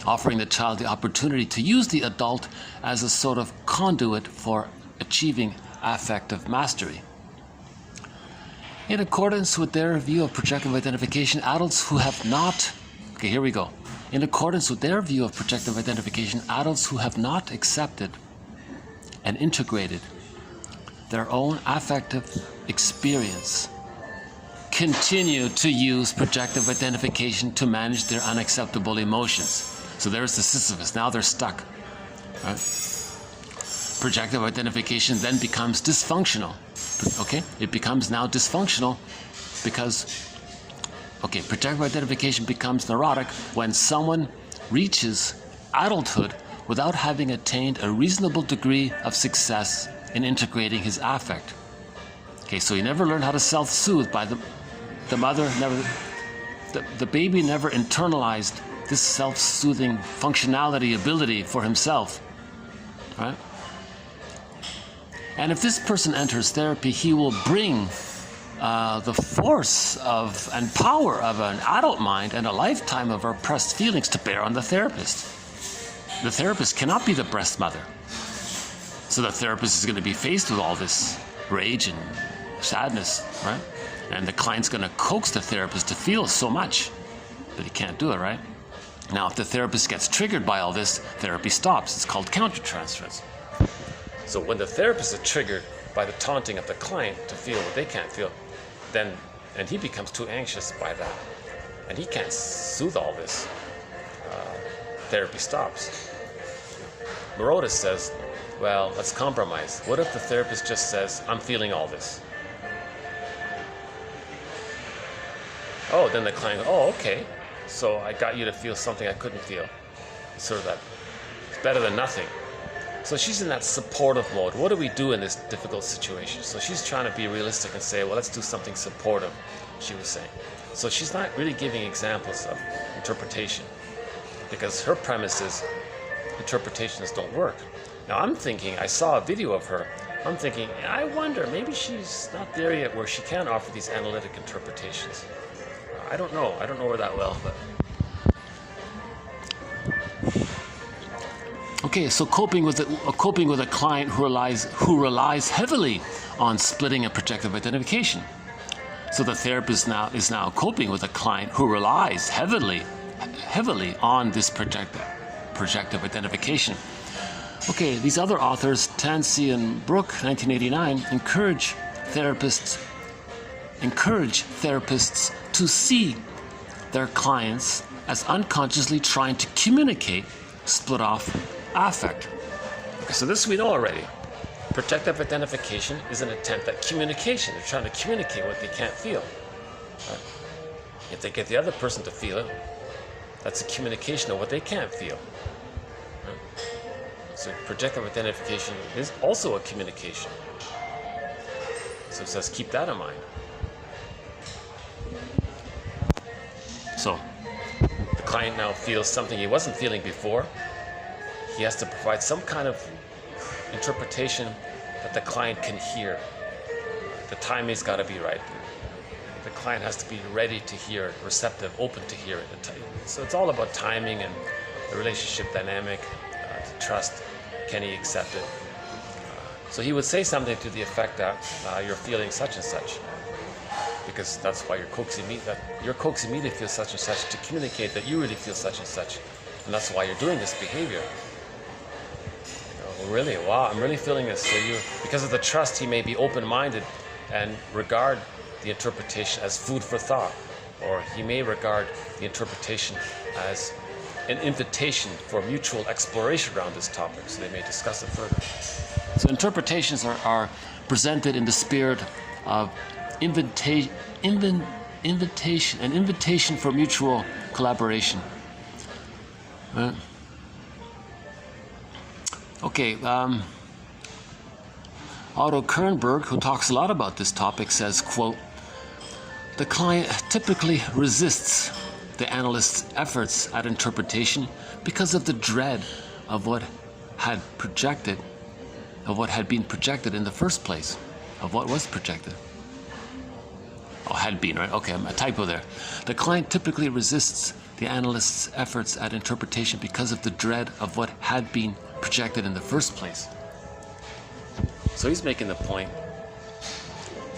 offering the child the opportunity to use the adult as a sort of conduit for achieving affective mastery. In accordance with their view of projective identification, adults who have not, okay, here we go. In accordance with their view of projective identification, adults who have not accepted and integrated their own affective experience continue to use projective identification to manage their unacceptable emotions. So there's the Sisyphus. Now they're stuck. Right? Projective identification then becomes dysfunctional. Okay? It becomes now dysfunctional because, okay, projective identification becomes neurotic when someone reaches adulthood without having attained a reasonable degree of success in integrating his affect. Okay, so he never learned how to self-soothe by the mother never, the baby never internalized this self-soothing functionality ability for himself, right? And if this person enters therapy, he will bring the force of and power of an adult mind and a lifetime of repressed feelings to bear on the therapist. The therapist cannot be the breast mother. So the therapist is going to be faced with all this rage and sadness, right? And the client's going to coax the therapist to feel so much, but he can't do it, right? Now, if the therapist gets triggered by all this, therapy stops. It's called countertransference. So when the therapist is triggered by the taunting of the client to feel what they can't feel, then, and he becomes too anxious by that, and he can't soothe all this, therapy stops. Maroda says, well, let's compromise. What if the therapist just says, I'm feeling all this? Oh, then the client, oh, okay. So I got you to feel something I couldn't feel. Sort of that, it's better than nothing. So she's in that supportive mode. What do we do in this difficult situation? So she's trying to be realistic and say, well, let's do something supportive, she was saying. So she's not really giving examples of interpretation because her premise is interpretations don't work. Now I'm thinking, I saw a video of her, I'm thinking, I wonder, maybe she's not there yet where she can offer these analytic interpretations. I don't know her that well, but... Okay, so coping with a client who relies heavily on splitting and projective identification. So the therapist is now coping with a client who relies heavily on this projective identification. Okay, these other authors, Tansey and Burke, 1989, encourage therapists to see their clients as unconsciously trying to communicate split off affect. Okay, so this we know already. Projective identification is an attempt at communication. They're trying to communicate what they can't feel. Right? If they get the other person to feel it, that's a communication of what they can't feel. Right? So projective identification is also a communication. So it says keep that in mind. So the client now feels something he wasn't feeling before. He has to provide some kind of interpretation that the client can hear. The timing's got to be right. The client has to be ready to hear it, receptive, open to hear it. So it's all about timing and the relationship dynamic, the trust. Can he accept it? So he would say something to the effect that you're feeling such and such, because that's why you're coaxing me to feel such and such, to communicate that you really feel such and such, and that's why you're doing this behavior. Really, wow, I'm really feeling this. So because of the trust, he may be open-minded and regard the interpretation as food for thought, or he may regard the interpretation as an invitation for mutual exploration around this topic, so they may discuss it further. So interpretations are presented in the spirit of invitation for mutual collaboration. Right? Okay, Otto Kernberg, who talks a lot about this topic, says, quote, the client typically resists the analyst's efforts at interpretation because of the dread of what had been projected in the first place, of what was projected. Oh, had been, right? Okay, a typo there. The client typically resists the analyst's efforts at interpretation because of the dread of what had been projected in the first place. So he's making the point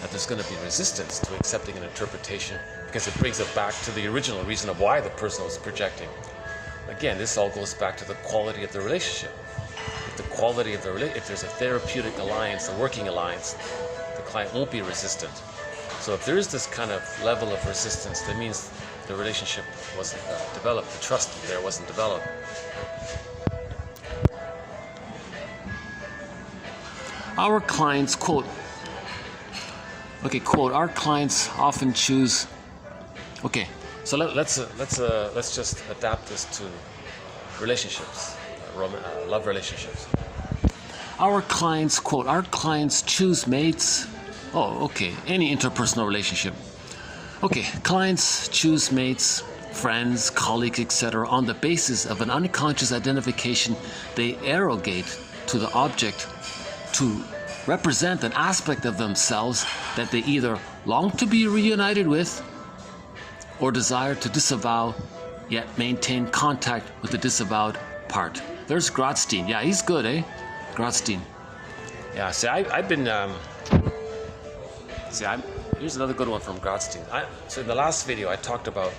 that there's going to be resistance to accepting an interpretation because it brings it back to the original reason of why the person was projecting. again, this all goes back to the quality of the relationship. If the quality of the if there's a therapeutic alliance, a working alliance, the client won't be resistant. So if there is this kind of level of resistance, that means the relationship wasn't developed, the trust there wasn't developed. Our clients, quote, our clients often choose, so let's just adapt this to relationships, love relationships. Our clients choose mates, any interpersonal relationship. Clients choose mates, friends, colleagues, etc. on the basis of an unconscious identification they arrogate to the object to represent an aspect of themselves that they either long to be reunited with or desire to disavow, yet maintain contact with the disavowed part. There's Grotstein. Yeah, he's good, eh? Grotstein. Yeah, see, I've been... here's another good one from Grotstein. So in the last video, I talked about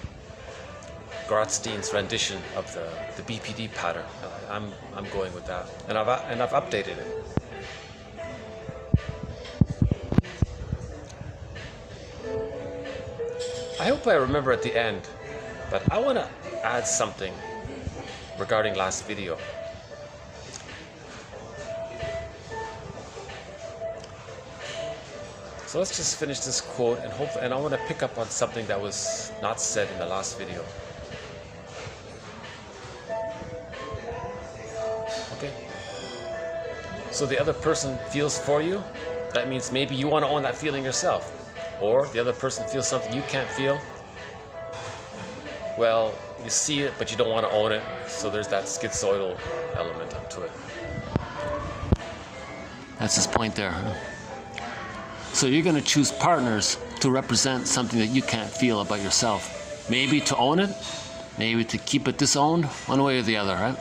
Grotstein's rendition of the BPD pattern. I'm going with that, and I've updated it. I hope I remember at the end, but I want to add something regarding last video. So let's just finish this quote and I want to pick up on something that was not said in the last video. Okay. So the other person feels for you. That means maybe you want to own that feeling yourself. Or the other person feels something you can't feel. Well, you see it, but you don't want to own it. So there's that schizoidal element to it. That's his point there. So you're going to choose partners to represent something that you can't feel about yourself. Maybe to own it, maybe to keep it disowned, one way or the other, right?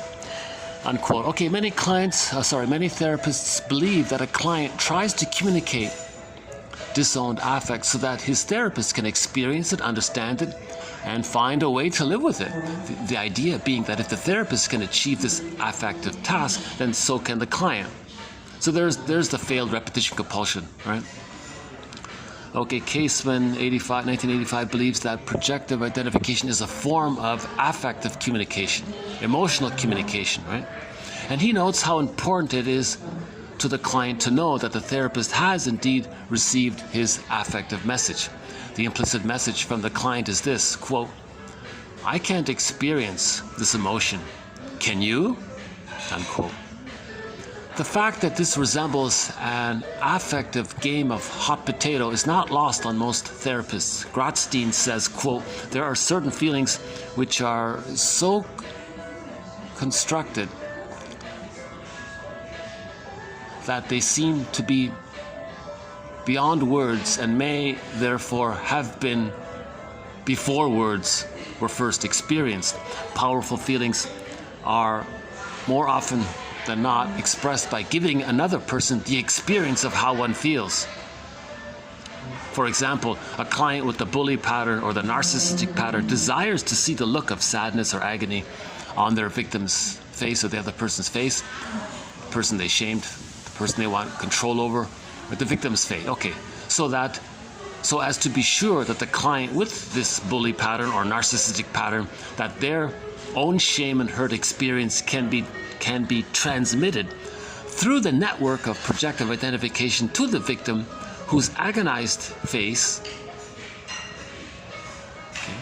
Unquote. Many therapists believe that a client tries to communicate disowned affect so that his therapist can experience it, understand it, and find a way to live with it. The idea being that if the therapist can achieve this affective task, then so can the client. So there's the failed repetition compulsion, right? Casement, 1985, believes that projective identification is a form of affective communication, emotional communication, right? And he notes how important it is to the client to know that the therapist has indeed received his affective message. The implicit message from the client is this, quote, I can't experience this emotion. Can you? Unquote. The fact that this resembles an affective game of hot potato is not lost on most therapists. Grotstein says, quote, there are certain feelings which are so constructed that they seem to be beyond words and may therefore have been before words were first experienced. Powerful feelings are more often than not expressed by giving another person the experience of how one feels. For example, a client with the bully pattern or the narcissistic pattern desires to see the look of sadness or agony on their victim's face or the other person's face, the person they shamed, person they want control over, or the victim's fate. So as to be sure that the client with this bully pattern or narcissistic pattern, that their own shame and hurt experience can be transmitted through the network of projective identification to the victim, whose agonized face,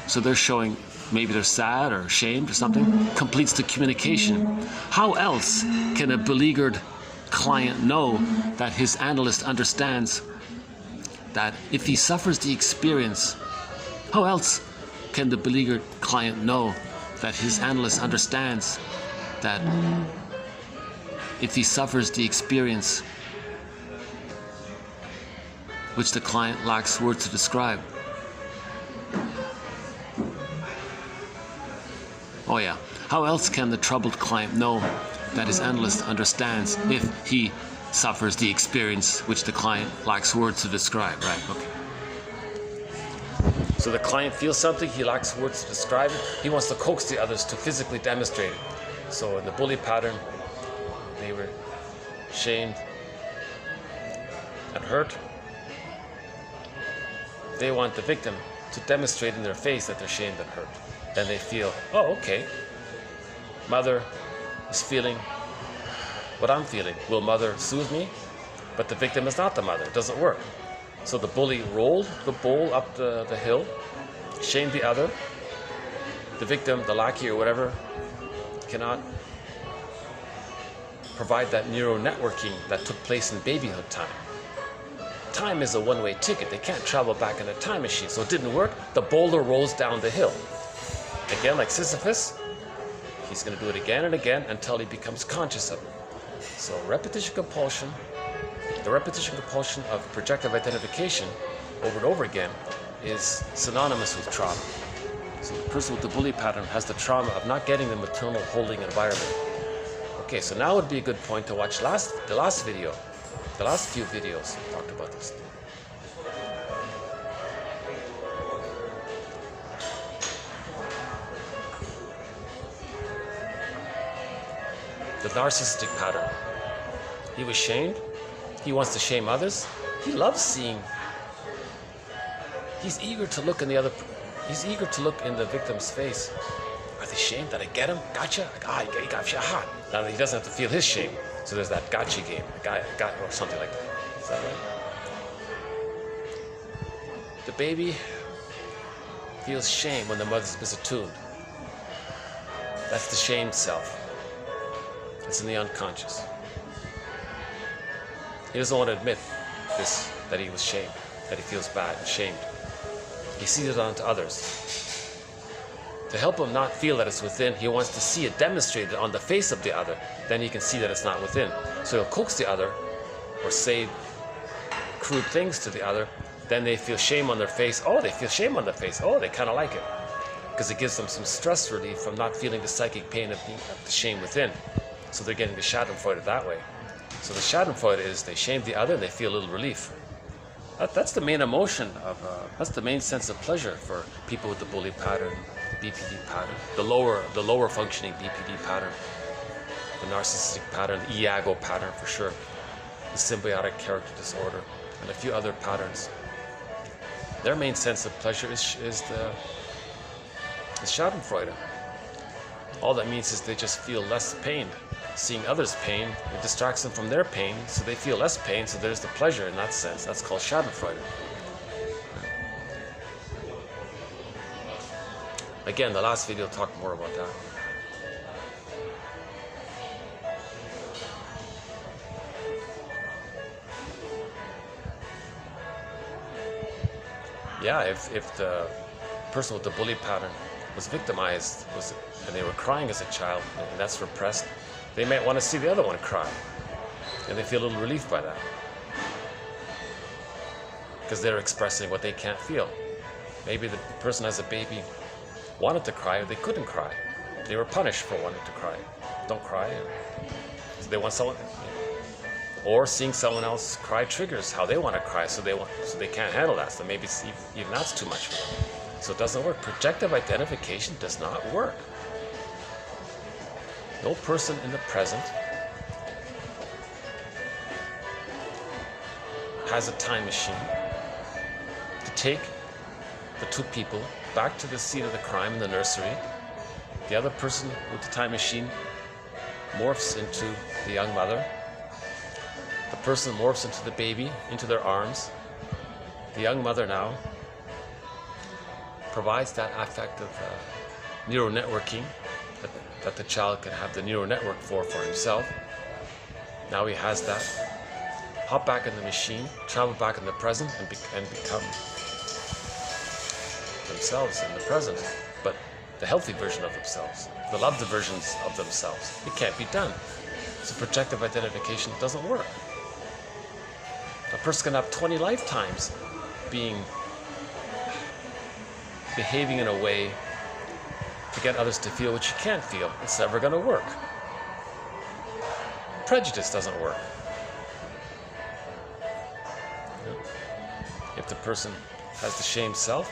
so they're showing maybe they're sad or ashamed or something, completes the communication. How else can a beleaguered client know that his analyst understands that if he suffers the experience, how else can the beleaguered client know that his analyst understands that if he suffers the experience which the client lacks words to describe? How else can the troubled client know that his analyst understands if he suffers the experience which the client lacks words to describe, right? So the client feels something, he lacks words to describe it, he wants to coax the others to physically demonstrate it. So in the bully pattern, they were shamed and hurt. They want the victim to demonstrate in their face that they're shamed and hurt. Then they feel, oh, okay, mother is feeling what I'm feeling. Will mother soothe me? But the victim is not the mother. It doesn't work. So the bully rolled the bowl up the hill, shamed the other. The victim, the lackey or whatever, cannot provide that neural networking that took place in babyhood time. Time is a one-way ticket. They can't travel back in a time machine. So it didn't work. The boulder rolls down the hill. Again, like Sisyphus, he's going to do it again and again until he becomes conscious of it. So repetition compulsion, the repetition compulsion of projective identification over and over again is synonymous with trauma. So the person with the bully pattern has the trauma of not getting the maternal holding environment. Okay, so now would be a good point to watch the last video. The last few videos talked about this. The narcissistic pattern. He was shamed. He wants to shame others. He loves seeing. He's eager to look in the other. He's eager to look in the victim's face. Are they shamed? Did I get him? Gotcha. I got you. Aha. Now he doesn't have to feel his shame. So there's that gotcha game. Got or something like that. Is that right? The baby feels shame when the mother's misattuned. That's the shamed self. It's in the unconscious. He doesn't want to admit this, that he was shamed, that he feels bad and shamed. He sees it onto others. To help him not feel that it's within, he wants to see it demonstrated on the face of the other. Then he can see that it's not within. So he'll coax the other or say crude things to the other. Then they feel shame on their face. Oh, they feel shame on their face. Oh, they kind of like it. Because it gives them some stress relief from not feeling the psychic pain of the shame within. So they're getting the schadenfreude that way. So the schadenfreude is they shame the other and they feel a little relief. That's the main emotion of, that's the main sense of pleasure for people with the bully pattern, BPD pattern, the lower functioning BPD pattern, the narcissistic pattern, the iago pattern for sure, the symbiotic character disorder, and a few other patterns. Their main sense of pleasure is schadenfreude. All that means is they just feel less pain. Seeing others' pain, it distracts them from their pain, so they feel less pain, so there's the pleasure in that sense. That's called schadenfreude. Again, the last video talked more about that. Yeah, if the person with the bully pattern was victimized, and they were crying as a child, and that's repressed, they might want to see the other one cry, and they feel a little relief by that, because they're expressing what they can't feel. Maybe the person as a baby wanted to cry, or they couldn't cry. They were punished for wanting to cry. Don't cry. So they want someone, or seeing someone else cry triggers how they want to cry, so they can't handle that. So maybe it's even that's too much for them. So it doesn't work. Projective identification does not work. No person in the present has a time machine to take the two people back to the scene of the crime in the nursery. The other person with the time machine morphs into the young mother. The person morphs into the baby, into their arms. The young mother now provides that affective neural networking that the child can have the neural network for himself. Now he has that. Hop back in the machine, travel back in the present, and become themselves in the present, but the healthy version of themselves, the loved versions of themselves. It can't be done. So projective identification doesn't work. A person can have 20 lifetimes behaving in a way to get others to feel what you can't feel. It's never going to work. Prejudice doesn't work. If the person has the shame self,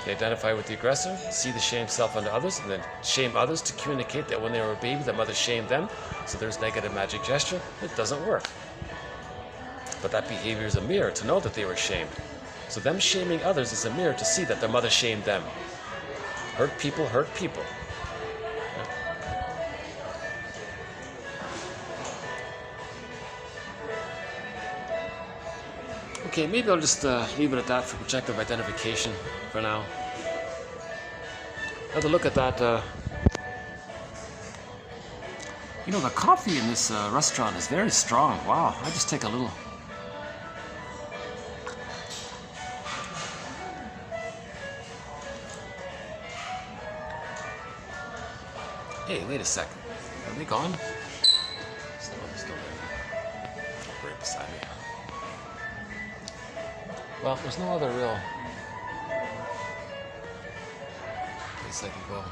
They identify with the aggressor, see the shame self unto others, and then shame others to communicate that when they were a baby, the mother shamed them. So there's negative magic gesture. It doesn't work. But that behavior is a mirror to know that they were shamed. So them shaming others is a mirror to see that their mother shamed them. Hurt people hurt people. Okay, maybe I'll just leave it at that for projective identification for now. Have a look at that. You know, the coffee in this restaurant is very strong. Wow, I just take a little. Hey, wait a second. Are they gone? Still there. Right beside me. Well, there's no other real place I can go.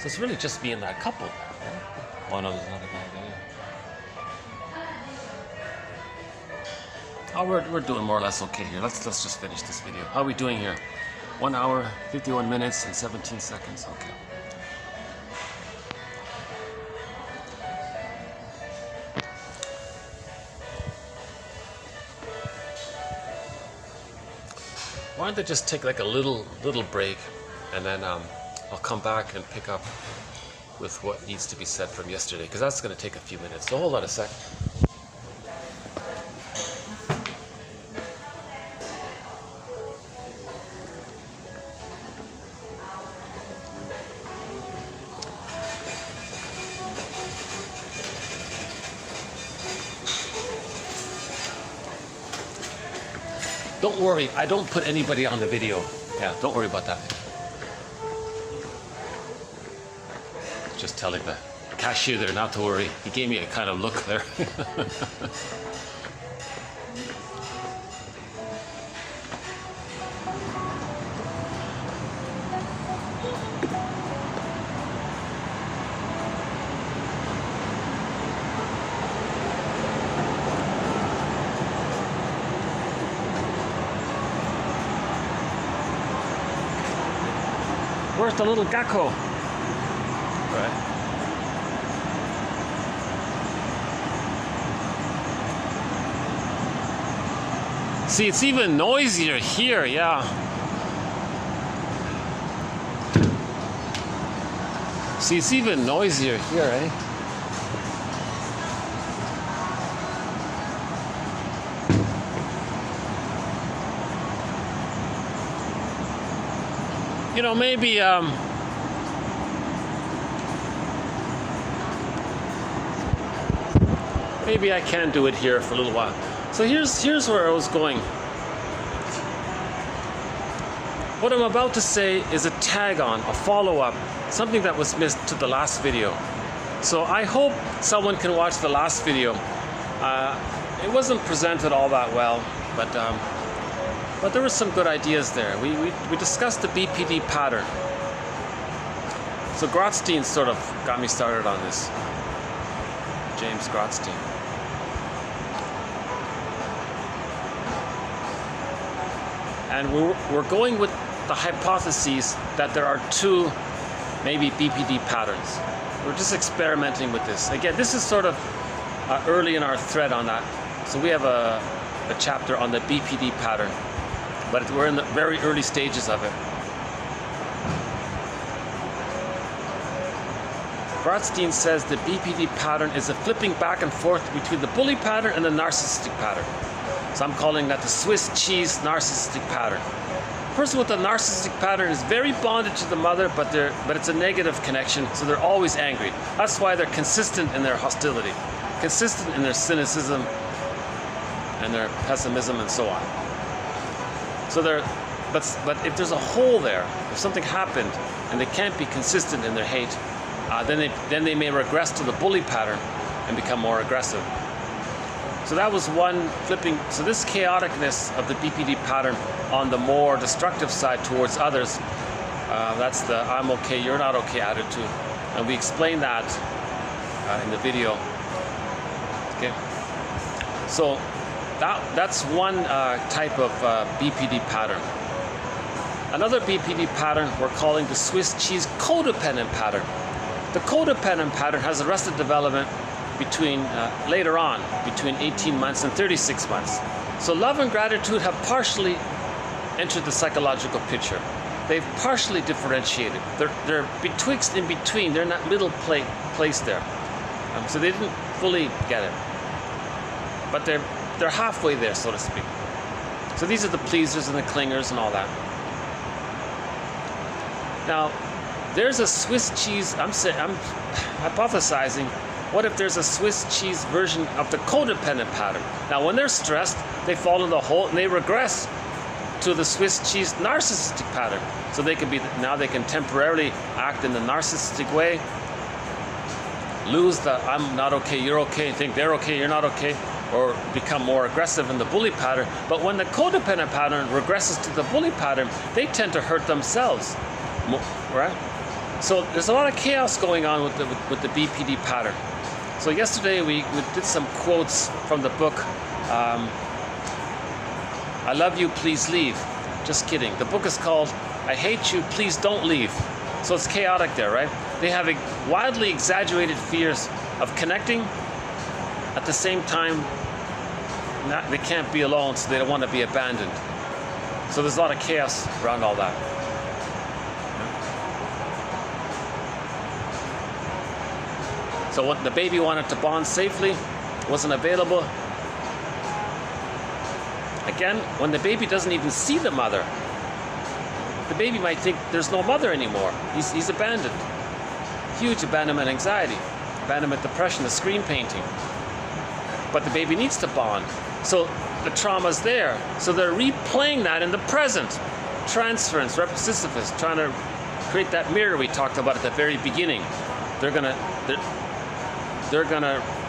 So it's really just me and that couple. Oh no, there's another guy there. Oh, we're doing more or less okay here. Let's just finish this video. How are we doing here? 1 hour, 51 minutes, and 17 seconds. Okay. Why don't I just take like a little break, and then I'll come back and pick up with what needs to be said from yesterday, because that's going to take a few minutes. So hold on a sec. Don't worry, I don't put anybody on the video. Yeah, don't worry about that. Just telling the cashier there not to worry. He gave me a kind of look there. Where's the little gecko? Right. See, it's even noisier here, yeah. See, it's even noisier here, eh? You know, maybe maybe I can do it here for a little while. So here's where I was going. What I'm about to say is a tag on, a follow-up, something that was missed to the last video. So I hope someone can watch the last video. It wasn't presented all that well, but there were some good ideas there. We discussed the BPD pattern. So Grotstein sort of got me started on this. James Grotstein. And we're going with the hypotheses that there are two, maybe BPD patterns. We're just experimenting with this. Again, this is sort of early in our thread on that. So we have a chapter on the BPD pattern, but we're in the very early stages of it. Grotstein says the BPD pattern is a flipping back and forth between the bully pattern and the narcissistic pattern. So I'm calling that the Swiss cheese narcissistic pattern. The person with the narcissistic pattern is very bonded to the mother, but it's a negative connection, so they're always angry. That's why they're consistent in their hostility, consistent in their cynicism and their pessimism and so on. So but if there's a hole there, if something happened and they can't be consistent in their hate, then they may regress to the bully pattern and become more aggressive. So that was one flipping. So this chaoticness of the BPD pattern on the more destructive side towards others, that's the I'm okay, you're not okay attitude. And we explained that in the video. Okay. So that's one type of BPD pattern. Another BPD pattern we're calling the Swiss cheese codependent pattern. The codependent pattern has arrested development between later on, between 18 months and 36 months. So love and gratitude have partially entered the psychological picture. They've partially differentiated. They're betwixt in between. They're not middle place there. So they didn't fully get it. But they're halfway there, so to speak. So these are the pleasers and the clingers and all that. Now, there's a Swiss cheese, I'm hypothesizing, what if there's a Swiss cheese version of the codependent pattern? Now, when they're stressed, they fall in the hole and they regress to the Swiss cheese narcissistic pattern. So they can now they can temporarily act in the narcissistic way, lose the I'm not okay, you're okay, think they're okay, you're not okay, or become more aggressive in the bully pattern. But when the codependent pattern regresses to the bully pattern, they tend to hurt themselves, right? So there's a lot of chaos going on with the BPD pattern. So yesterday we did some quotes from the book, I love you, please leave. Just kidding. The book is called I hate you, please don't leave. So it's chaotic there, right? They have wildly exaggerated fears of connecting. At the same time, they can't be alone, so they don't want to be abandoned. So there's a lot of chaos around all that. So what the baby wanted to bond safely, wasn't available. Again, when the baby doesn't even see the mother, the baby might think there's no mother anymore. He's abandoned. Huge abandonment anxiety, abandonment depression, the screen painting. But the baby needs to bond. So the trauma's there. So they're replaying that in the present. Transference, Sisyphus, trying to create that mirror we talked about at the very beginning. They're gonna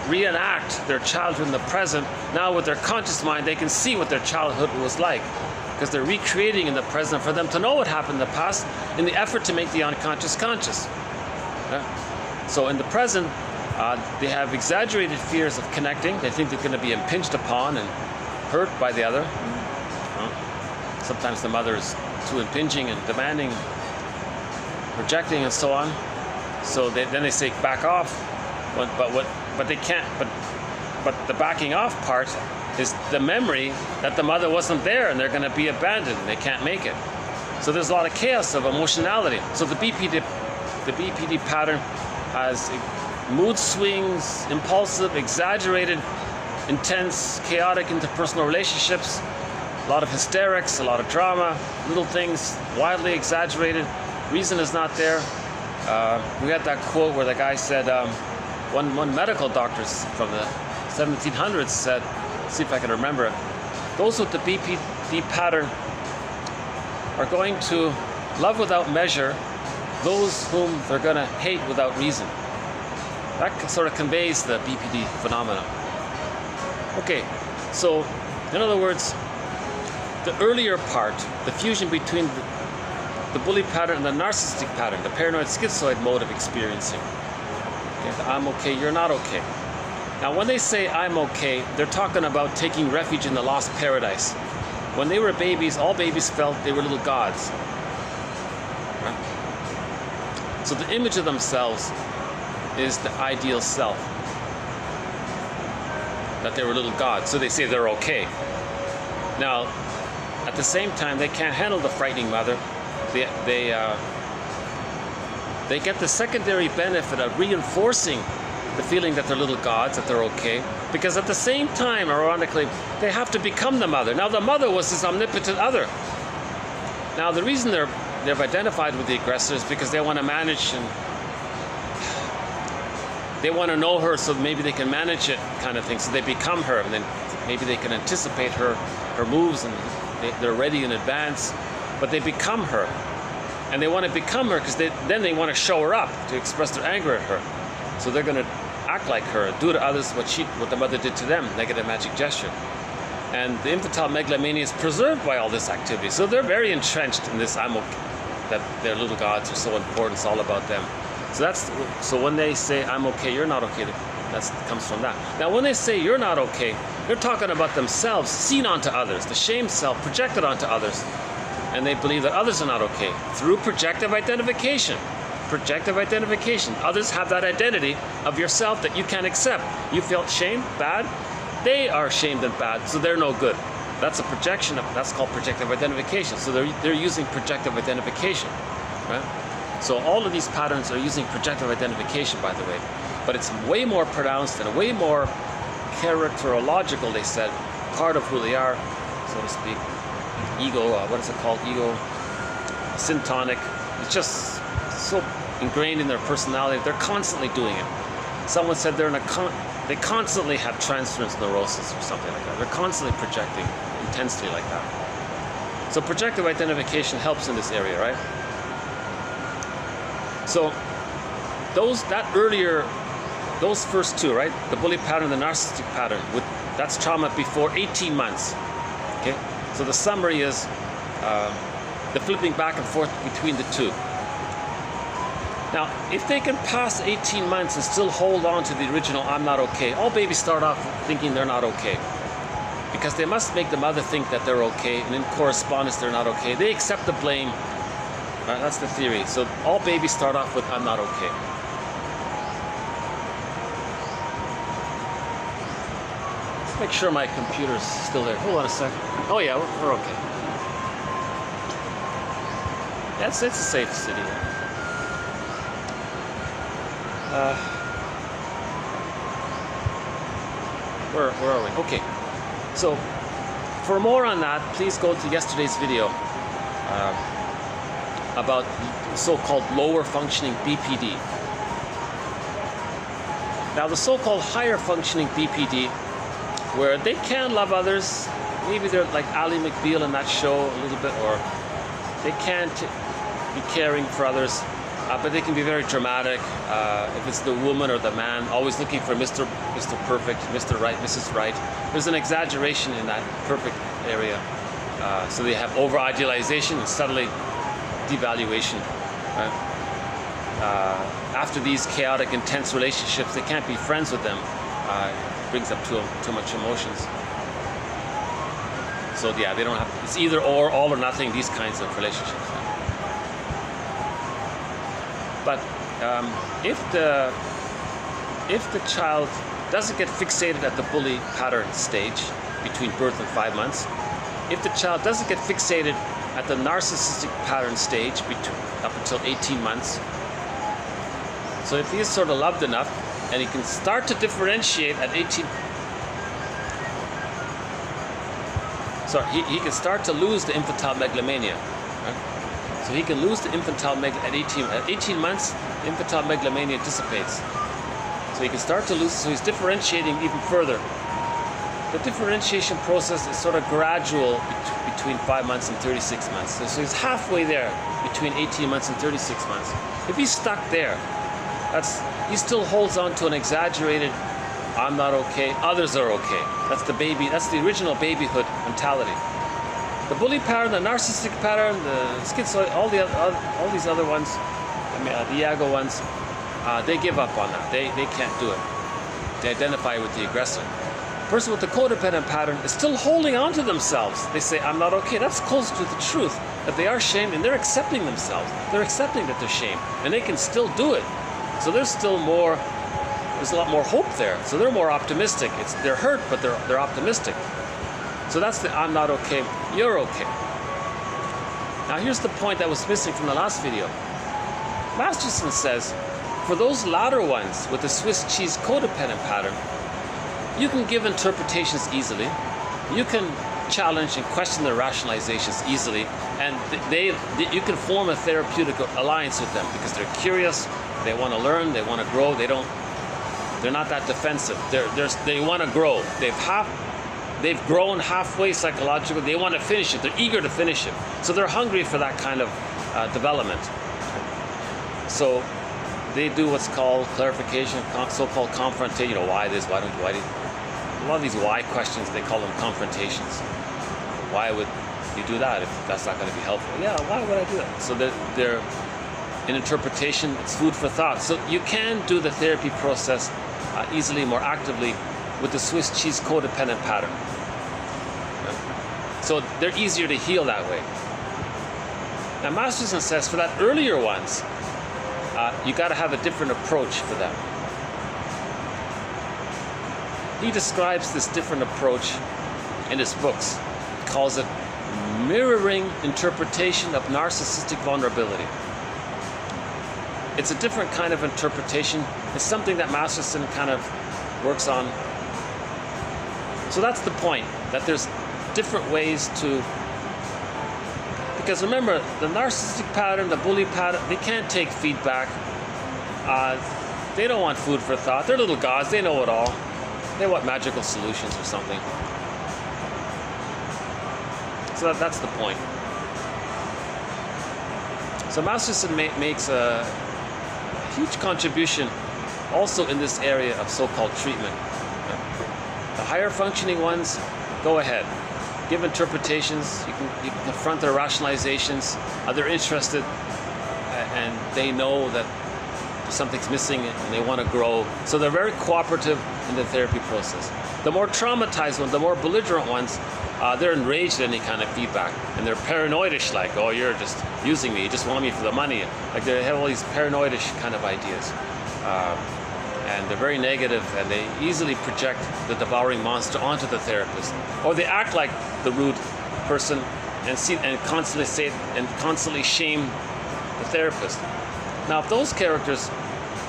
reenact their childhood in the present. Now with their conscious mind, they can see what their childhood was like, because they're recreating in the present for them to know what happened in the past in the effort to make the unconscious conscious. Yeah? So in the present, they have exaggerated fears of connecting. They think they're going to be impinged upon and hurt by the other. Sometimes the mother is too impinging and demanding, rejecting and so on. So then they say back off. But they can't. But the backing off part is the memory that the mother wasn't there and they're going to be abandoned. They can't make it. So there's a lot of chaos of emotionality. So the BPD pattern has mood swings, impulsive, exaggerated, intense, chaotic interpersonal relationships, a lot of hysterics, a lot of drama, little things, wildly exaggerated. Reason is not there. We had that quote where the guy said, one medical doctor from the 1700s said, let's see if I can remember it, those with the BPD pattern are going to love without measure those whom they're going to hate without reason. That sort of conveys the BPD phenomenon. Okay, so in other words, the earlier part, the fusion between the bully pattern and the narcissistic pattern, the paranoid schizoid mode of experiencing. Okay, the I'm okay, you're not okay. Now when they say I'm okay, they're talking about taking refuge in the lost paradise. When they were babies, all babies felt they were little gods. Right? So the image of themselves is the ideal self. That they were little gods, so they say they're okay. Now, at the same time, they can't handle the frightening mother. They get the secondary benefit of reinforcing the feeling that they're little gods, that they're okay, because at the same time, ironically, they have to become the mother. Now, the mother was this omnipotent other. Now, the reason they've identified with the aggressor is because they want to manage and they want to know her, so maybe they can manage it, kind of thing. So they become her, and then maybe they can anticipate her moves, and they're ready in advance. But they become her, and they want to become her because then they want to show her up to express their anger at her. So they're going to act like her, do to others what the mother did to them, negative magic gesture. And the infantile megalomania is preserved by all this activity. So they're very entrenched in this I'm okay, that their little gods are so important, it's all about them. So when they say I'm okay, you're not okay, that comes from that. Now when they say you're not okay, they're talking about themselves seen onto others, the shame self projected onto others. and they believe that others are not okay through projective identification. Projective identification. Others have that identity of yourself that you can't accept. You felt shame, bad. They are shamed and bad, so they're no good. That's a projection of, that's called projective identification. So they're using projective identification, right? So all of these patterns are using projective identification, by the way, but it's way more pronounced and way more characterological, they said, part of who they are, so to speak. Ego, what is it called? Ego, syntonic. It's just so ingrained in their personality. They're constantly doing it. Someone said they constantly have transference neurosis or something like that. They're constantly projecting intensely like that. So projective identification helps in this area, right? So those first two, right? The bully pattern, the narcissistic pattern, that's trauma before 18 months. Okay? So the summary is the flipping back and forth between the two. Now, if they can pass 18 months and still hold on to the original I'm not okay, all babies start off thinking they're not okay. Because they must make the mother think that they're okay, and in correspondence they're not okay. They accept the blame. Right? That's the theory. So all babies start off with I'm not okay. Let's make sure my computer's still there. Hold on a second. Oh yeah, we're okay. It's a safe city. Where are we? Okay. So, for more on that, please go to yesterday's video about so-called lower functioning BPD. Now, the so-called higher functioning BPD, where they can love others, maybe they're like Ally McBeal in that show a little bit, or they can't be caring for others. But they can be very dramatic. If it's the woman or the man, always looking for Mr. Perfect, Mr. Right, Mrs. Right. There's an exaggeration in that perfect area. So they have over-idealization and subtly devaluation. Right? After these chaotic, intense relationships, they can't be friends with them. It brings up too much emotions. So yeah, they don't have. It's either or, all or nothing. These kinds of relationships. But if the child doesn't get fixated at the bully pattern stage between birth and 5 months, if the child doesn't get fixated at the narcissistic pattern stage up until 18 months, so if he is sort of loved enough and he can start to differentiate at 18, so he can start to lose the infantile megalomania. Right? So he can lose the infantile at 18. At 18 months, infantile megalomania dissipates. So he can start to lose. So he's differentiating even further. The differentiation process is sort of gradual between 5 months and 36 months. So he's halfway there between 18 months and 36 months. If he's stuck there, he still holds on to an exaggerated I'm not okay, others are okay. That's the baby. That's the original babyhood mentality. The bully pattern, the narcissistic pattern, the schizoid, all these other ones, the Iago ones, they give up on that. They can't do it. They identify with the aggressor. The person with the codependent pattern is still holding on to themselves. They say, I'm not okay. That's close to the truth, that they are shamed, and they're accepting themselves. They're accepting that they're shamed, and they can still do it. So there's still more, there's a lot more hope there. So they're more optimistic. They're hurt, but they're optimistic. So that's the I'm not okay, you're okay. Now here's the point that was missing from the last video. Masterson says, for those latter ones with the Swiss cheese codependent pattern, you can give interpretations easily. You can challenge and question their rationalizations easily, and you can form a therapeutic alliance with them because they're curious, they want to learn, they want to grow, they're not that defensive. They want to grow. They've grown halfway psychologically. They want to finish it. They're eager to finish it. So they're hungry for that kind of development. So they do what's called clarification, so-called confrontation. Why this? Why don't you? Why do? A lot of these why questions, they call them confrontations. Why would you do that if that's not going to be helpful? Yeah, why would I do that? So they're in interpretation. It's food for thought. So you can do the therapy process easily, more actively, with the Swiss cheese codependent pattern. So they're easier to heal that way. Now Masterson says for that earlier ones, you got to have a different approach for them. He describes this different approach in his books. He calls it mirroring interpretation of narcissistic vulnerability. It's a different kind of interpretation. It's something that Masterson kind of works on. So that's the point, that there's different ways to, because remember, the narcissistic pattern, the bully pattern, they can't take feedback. They don't want food for thought. They're little gods, they know it all. They want magical solutions or something. So that's the point. So Masterson makes a huge contribution also in this area of so-called treatment. The higher functioning ones, go ahead. Give interpretations, you can confront their rationalizations. They're interested and they know that something's missing and they want to grow. So they're very cooperative in the therapy process. The more traumatized ones, the more belligerent ones, they're enraged at any kind of feedback. And they're paranoidish, like, oh, you're just using me, you just want me for the money. Like they have all these paranoidish kind of ideas. And they're very negative and they easily project the devouring monster onto the therapist. Or they act like the rude person and constantly say and constantly shame the therapist. Now, if those characters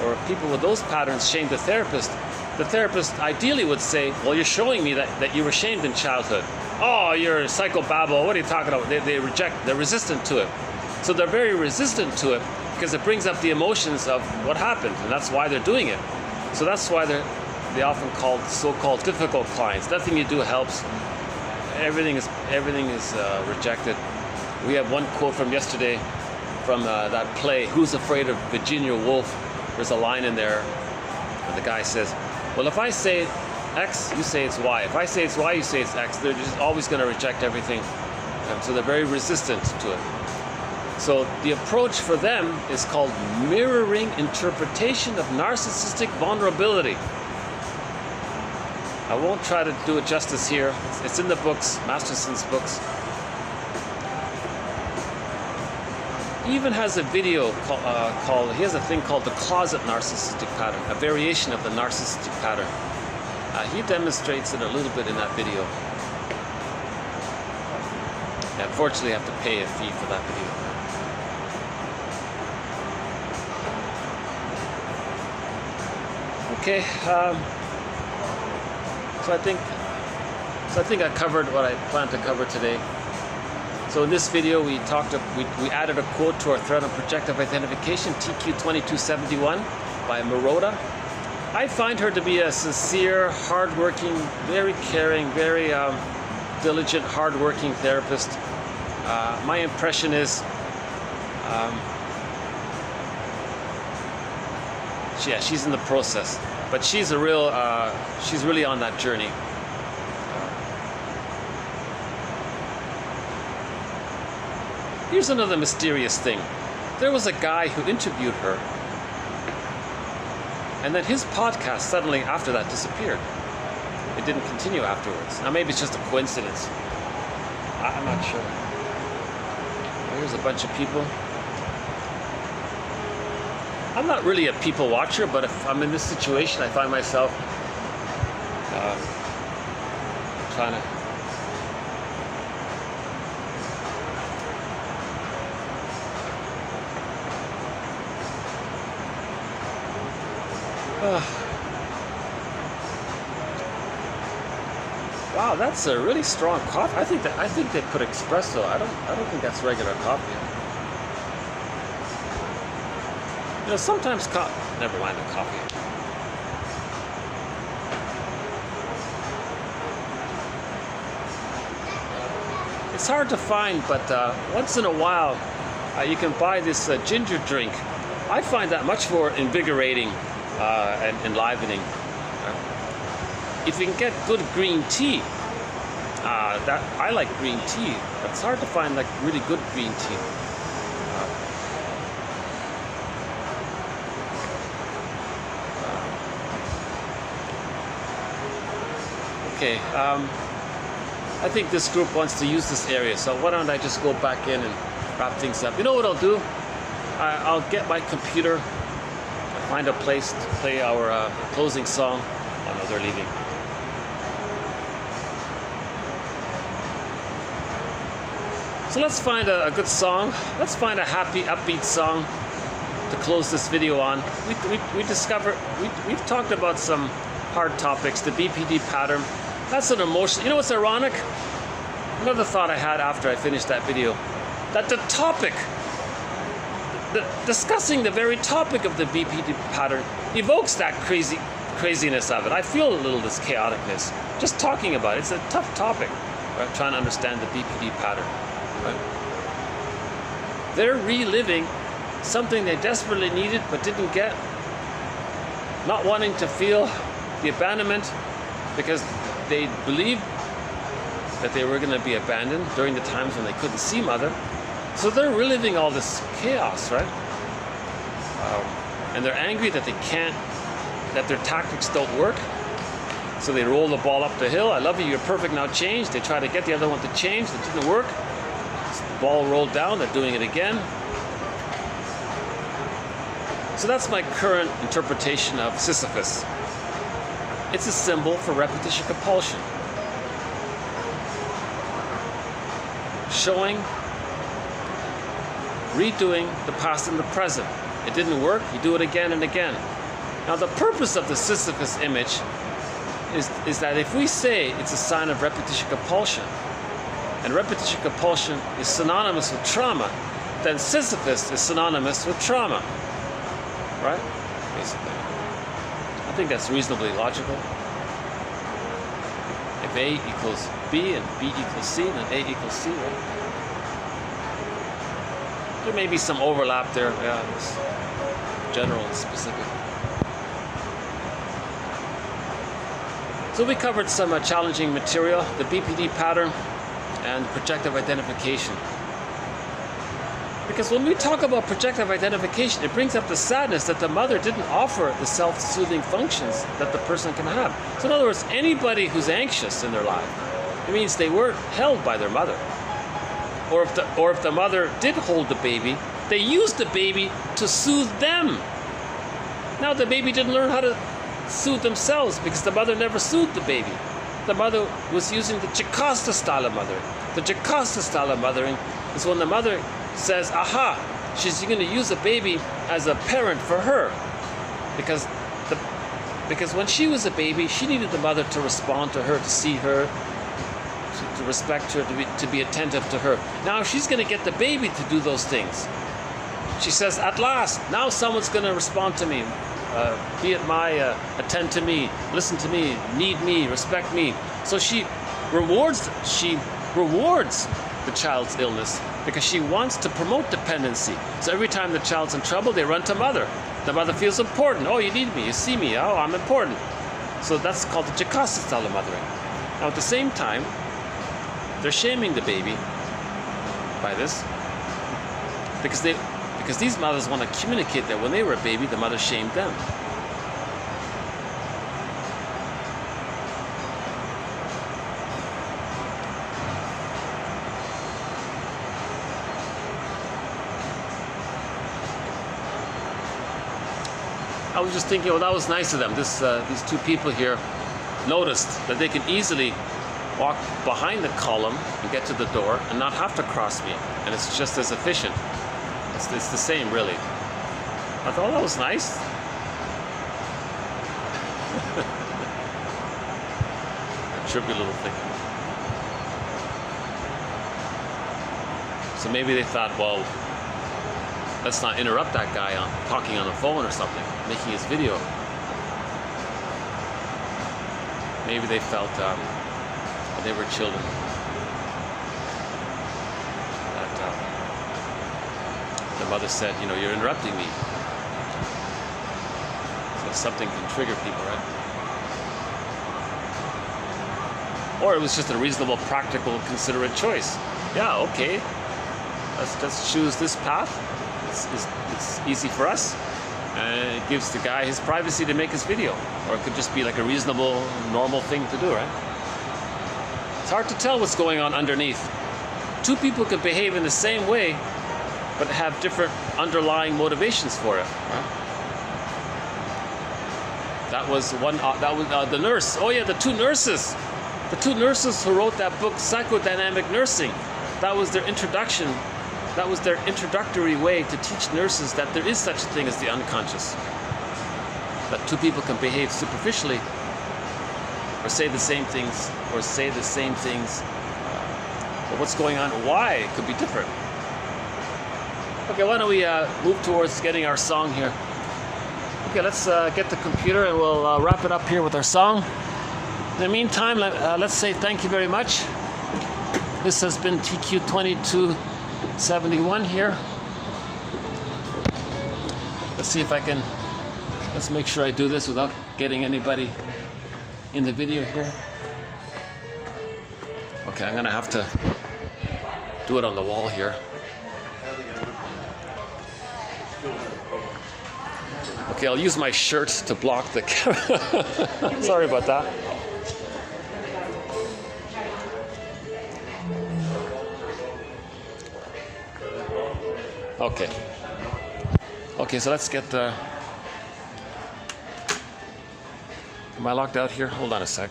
or people with those patterns shame the therapist ideally would say, well, you're showing me that you were shamed in childhood. Oh, you're a psychobabble, what are you talking about? They're resistant to it. So they're very resistant to it because it brings up the emotions of what happened, and that's why they're doing it. So that's why they often called so-called difficult clients. Nothing you do helps. Everything is rejected. We have one quote from yesterday from that play, Who's Afraid of Virginia Woolf? There's a line in there, and the guy says, well, if I say X, you say it's Y. If I say it's Y, you say it's X. They're just always going to reject everything. So they're very resistant to it. So the approach for them is called mirroring interpretation of narcissistic vulnerability. I won't try to do it justice here. It's in the books, Masterson's books. He even has a video called, he has a thing called the closet narcissistic pattern, a variation of the narcissistic pattern. He demonstrates it a little bit in that video. Yeah, unfortunately, I have to pay a fee for that video. Okay, so I think I covered what I planned to cover today. So in this video, we added a quote to our thread on projective identification, TQ 2271 by Maroda. I find her to be a sincere, hardworking, very caring, very diligent, hardworking therapist. My impression is, yeah, she's in the process, but she's really on that journey. Here's another mysterious thing. There was a guy who interviewed her, and then his podcast suddenly after that disappeared. It didn't continue afterwards. Now maybe it's just a coincidence. I'm not sure. Here's a bunch of people. I'm not really a people watcher, but if I'm in this situation, I find myself trying to. Wow, that's a really strong coffee. I think they put espresso. I don't think that's regular coffee. You know, sometimes never mind the coffee. It's hard to find, but once in a while you can buy this ginger drink. I find that much more invigorating and enlivening. If you can get good green tea, I like green tea, but it's hard to find like really good green tea. Okay, I think this group wants to use this area, so why don't I just go back in and wrap things up. You know what I'll do? I'll get my computer, find a place to play our closing song. Oh no, they're leaving. So let's find a good song. Let's find a happy, upbeat song to close this video on. We've talked about some hard topics, the BPD pattern. That's an emotion. You know what's ironic? Another thought I had after I finished that video, that the topic, discussing the very topic of the BPD pattern evokes that craziness of it. I feel a little this chaoticness. Just talking about it. It's a tough topic, right? Trying to understand the BPD pattern. Right? They're reliving something they desperately needed but didn't get. Not wanting to feel the abandonment because they believed that they were going to be abandoned during the times when they couldn't see mother. So they're reliving all this chaos, right? And they're angry that they can't, that their tactics don't work. So they roll the ball up the hill. I love you, you're perfect, now change. They try to get the other one to change. That didn't work. The ball rolled down, they're doing it again. So that's my current interpretation of Sisyphus. It's a symbol for repetition compulsion. Showing, redoing the past and the present. It didn't work, you do it again and again. Now the purpose of the Sisyphus image is that if we say it's a sign of repetition compulsion, and repetition compulsion is synonymous with trauma, then Sisyphus is synonymous with trauma. Right? Basically. I think that's reasonably logical. If A equals B and B equals C, then A equals C, right? There may be some overlap there, yeah, it's general and specific. So we covered some challenging material, the BPD pattern and projective identification. Because when we talk about projective identification, it brings up the sadness that the mother didn't offer the self-soothing functions that the person can have. So in other words, anybody who's anxious in their life, it means they weren't held by their mother. Or if the mother did hold the baby, they used the baby to soothe them. Now the baby didn't learn how to soothe themselves because the mother never soothed the baby. The mother was using the Jocasta style of mothering. The Jocasta style of mothering is when the mother says, aha, she's going to use a baby as a parent for her. Because when she was a baby, she needed the mother to respond to her, to see her, to respect her, to be attentive to her. Now she's going to get the baby to do those things. She says, at last, now someone's going to respond to me. Be it my, attend to me, listen to me, need me, respect me. So she rewards the child's illness because she wants to promote dependency. So every time the child's in trouble, they run to mother. The mother feels important. Oh, you need me, you see me, oh, I'm important. So that's called the Jocasta style of mothering. Now at the same time, they're shaming the baby by this because these mothers want to communicate that when they were a baby, the mother shamed them. I was just thinking, well, that was nice of them. These two people here noticed that they can easily walk behind the column and get to the door and not have to cross me, and it's just as efficient. It's the same, really. I thought that was nice. A trippy little thing. So maybe they thought, well, let's not interrupt that guy on talking on the phone or something, making his video. Maybe they felt when they were children that the mother said, you know, you're interrupting me. So something can trigger people, right? Or it was just a reasonable, practical, considerate choice. Yeah, okay, let's choose this path. It's easy for us, and it gives the guy his privacy to make his video. Or it could just be like a reasonable, normal thing to do, right? It's hard to tell what's going on underneath. Two people could behave in the same way but have different underlying motivations for it. Right? That was one. That was the nurse. Oh yeah, the two nurses who wrote that book, Psychodynamic Nursing. That was their introduction. That was their introductory way to teach nurses that there is such a thing as the unconscious. That two people can behave superficially, or say the same things, but what's going on? Why it could be different. Okay, why don't we move towards getting our song here? Okay, let's get the computer and we'll wrap it up here with our song. In the meantime, let's say thank you very much. This has been TQ 2271 here. Let's see if I can, let's make sure I do this without getting anybody in the video here. Okay, I'm gonna have to do it on the wall here. Okay, I'll use my shirt to block the camera. Sorry about that. Okay. Okay, so let's get the... Am I locked out here? Hold on a sec.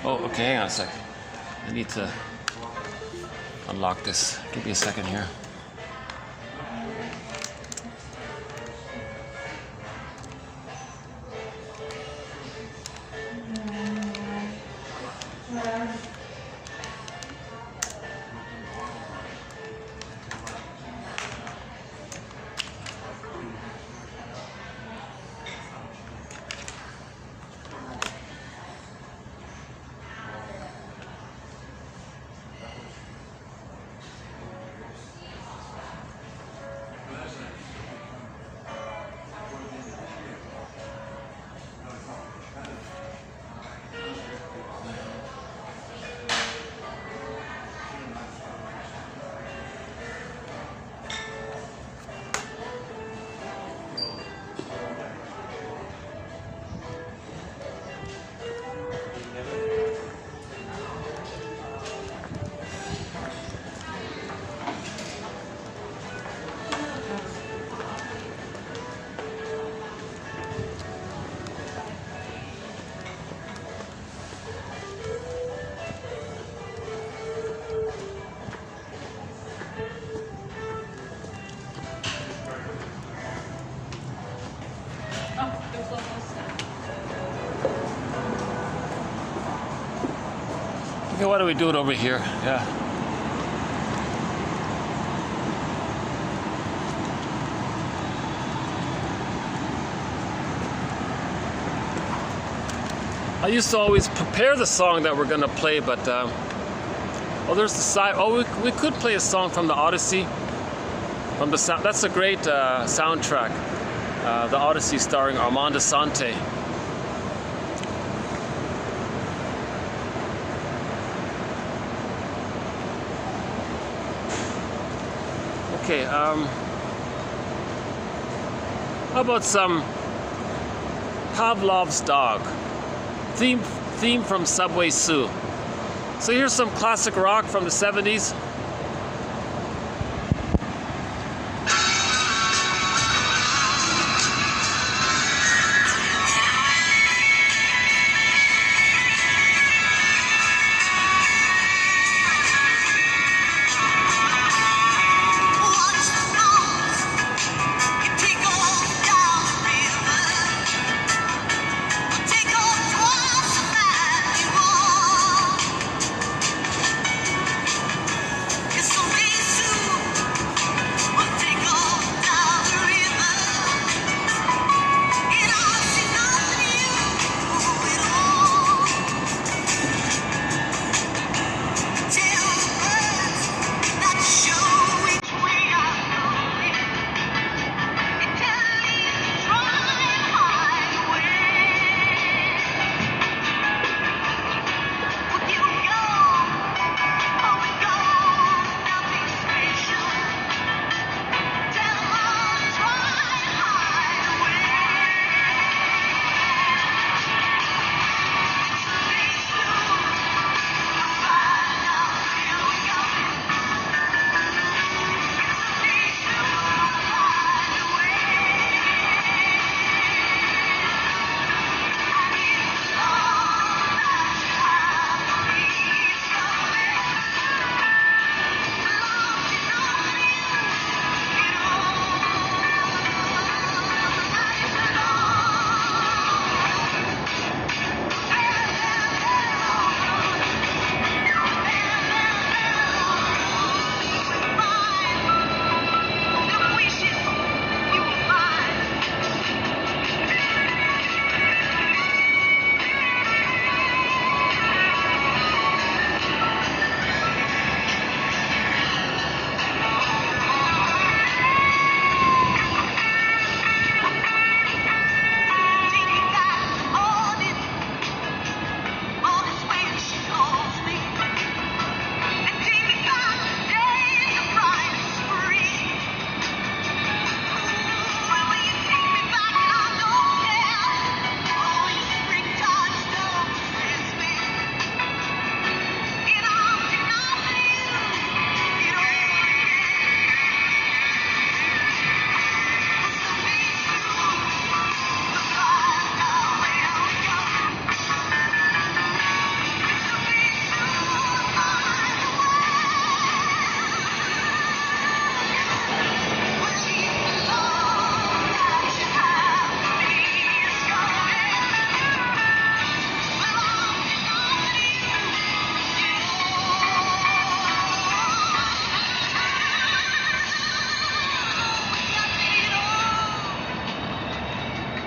Oh, okay, hang on a sec. I need to unlock this. Give me a second here. Okay, why don't we do it over here? Yeah. I used to always prepare the song that we're going to play, but oh, there's the side. Oh, we could play a song from the Odyssey. From the sound. That's a great soundtrack. The Odyssey starring Armand Assante. Okay, how about some Pavlov's Dog? Theme from Subway Sue. So here's some classic rock from the 70s.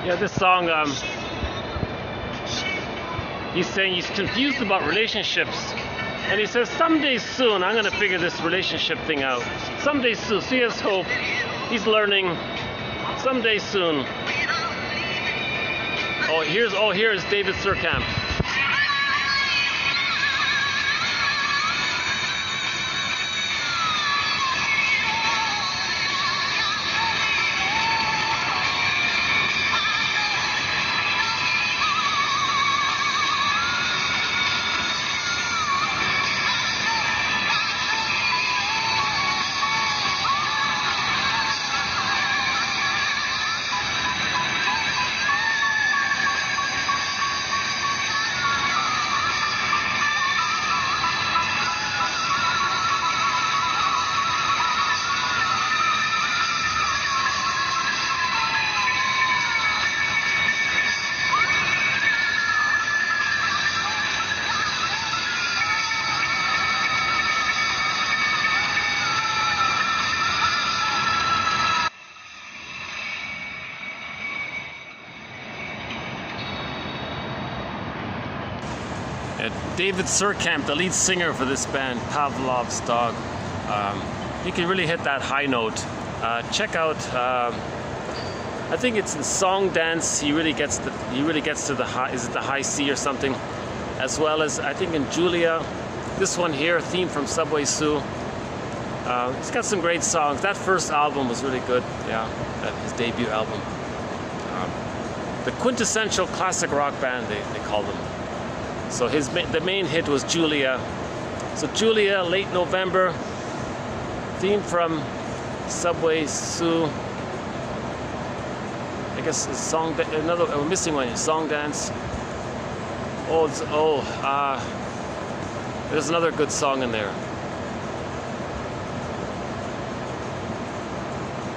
Yeah, this song, he's saying he's confused about relationships. And he says, someday soon, I'm going to figure this relationship thing out. Someday soon. So he has hope. He's learning. Someday soon. Here's David Surkamp. David Surkamp, the lead singer for this band, Pavlov's Dog. He can really hit that high note. Check out, I think it's in Song Dance. He really gets to the high. Is it the high C or something? As well as I think in Julia, this one here, theme from Subway Sue. He's got some great songs. That first album was really good. Yeah, his debut album. The quintessential classic rock band, they call them. So the main hit was Julia. So Julia, late November, theme from Subway Sue. I guess it's song. We're missing one. Song Dance. There's another good song in there.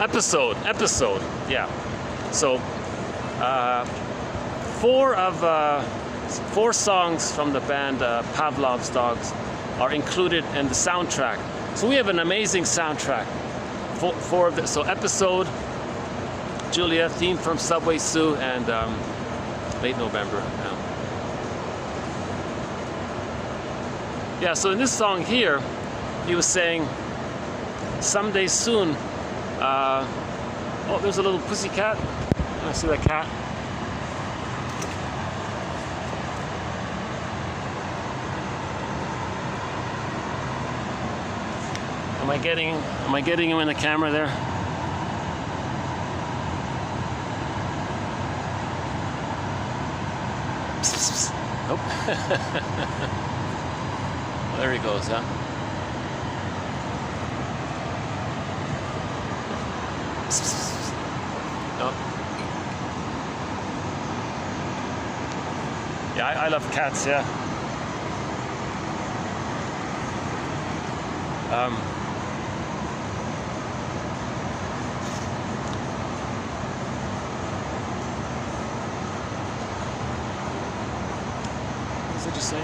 Episode. Yeah. So 4 songs from the band Pavlov's Dogs are included in the soundtrack. So we have an amazing soundtrack. 4 of them. So Episode, Julia, theme from Subway Sue, and Late November. Yeah, so in this song here, he was saying, someday soon, there's a little pussy cat. I see that cat. Am I getting him in the camera there? Nope. There he goes, huh? Nope. Yeah, I love cats, yeah. What did you say?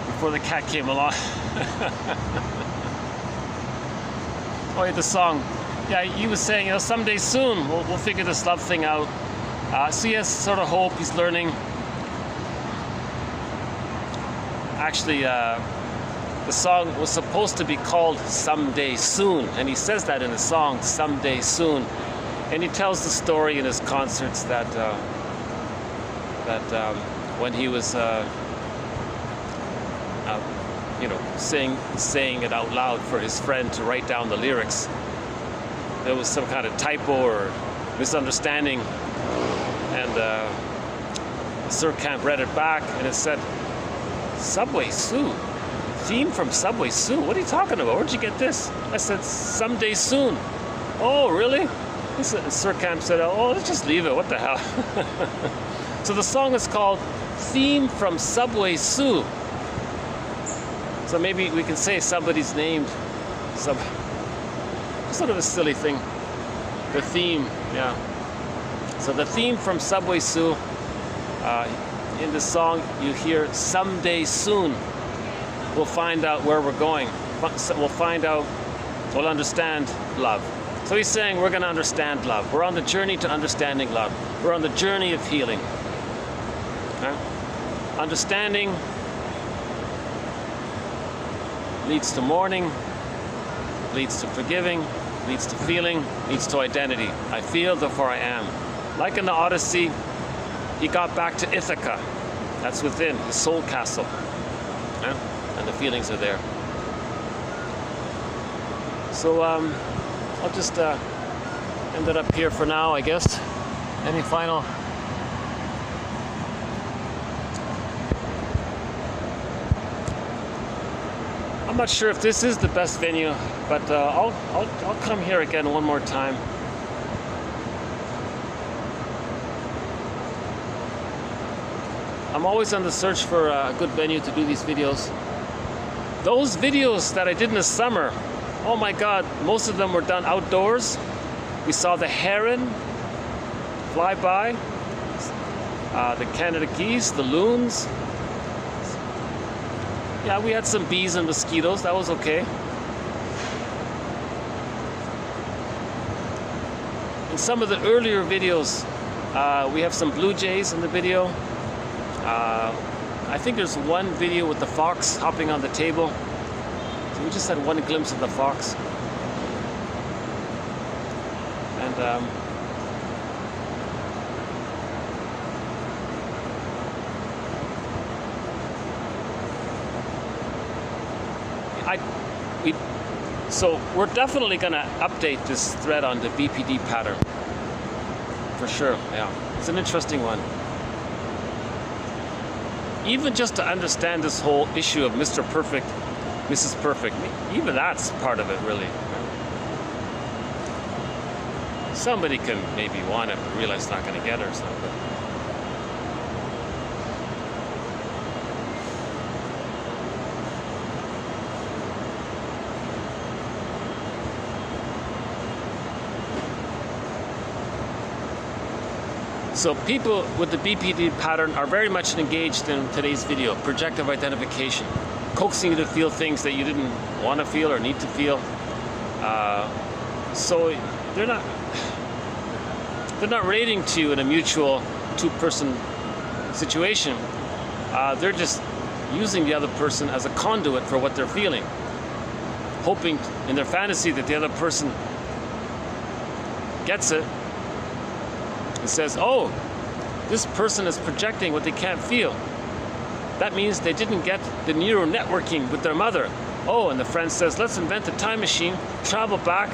Before the cat came along. Oh, yeah, the song. Yeah, he was saying, someday soon we'll figure this love thing out. So he has sort of hope. He's learning. Actually, the song was supposed to be called Someday Soon, and he says that in the song, Someday Soon. And he tells the story in his concerts that when he was saying it out loud for his friend to write down the lyrics, there was some kind of typo or misunderstanding, and Surkamp read it back, and it said, Subway Sue, theme from Subway Sue. What are you talking about? Where'd you get this? I said, someday soon. Oh, really? Surkamp said, oh, let's just leave it. What the hell? So the song is called Theme from Subway Sue. So maybe we can say somebody's named. Sort of a silly thing. The theme, yeah. So the theme from Subway Sue. In the song, you hear someday soon. We'll find out where we're going. We'll find out. We'll understand love. So he's saying we're going to understand love. We're on the journey to understanding love. We're on the journey of healing. Okay? Understanding leads to mourning, leads to forgiving, leads to feeling, leads to identity. I feel, therefore I am. Like in the Odyssey, he got back to Ithaca. That's within his soul castle. Yeah? And the feelings are there. So I'll just end it up here for now, I guess. Any final? I'm not sure if this is the best venue, but I'll come here again one more time. I'm always on the search for a good venue to do these videos. Those videos that I did in the summer, oh my God, most of them were done outdoors. We saw the heron fly by, the Canada geese, the loons. Yeah, we had some bees and mosquitoes, that was okay. In some of the earlier videos, we have some blue jays in the video. I think there's one video with the fox hopping on the table. So we just had one glimpse of the fox. And so we're definitely going to update this thread on the BPD pattern. For sure, yeah. It's an interesting one. Even just to understand this whole issue of Mr. Perfect, Mrs. Perfect, even that's part of it, really. Somebody can maybe want it, but realize it's not going to get her, so. So people with the BPD pattern are very much engaged in today's video. Projective identification, coaxing you to feel things that you didn't want to feel or need to feel. So they're not relating to you in a mutual two-person situation. They're just using the other person as a conduit for what they're feeling, hoping in their fantasy that the other person gets it. It says, oh, this person is projecting what they can't feel. That means they didn't get the neural networking with their mother. Oh, and the friend says, let's invent a time machine, travel back,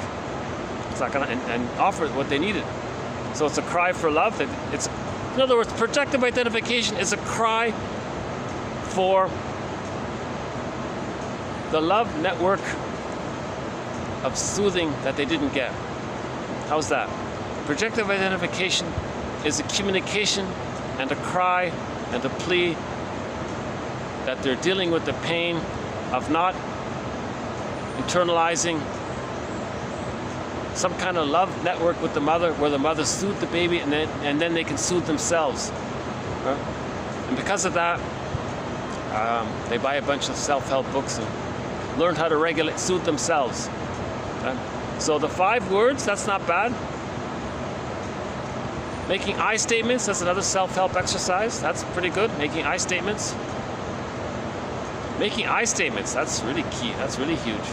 it's not gonna, and offer what they needed. So it's a cry for love. It's, in other words, projective identification is a cry for the love network of soothing that they didn't get. How's that? Projective identification is a communication and a cry and a plea that they're dealing with the pain of not internalizing some kind of love network with the mother, where the mother soothed the baby and then they can soothe themselves. And because of that, they buy a bunch of self-help books and learn how to soothe themselves. So the 5 words, that's not bad. Making I statements, that's another self-help exercise. That's pretty good, making I statements. Making I statements, that's really key, that's really huge.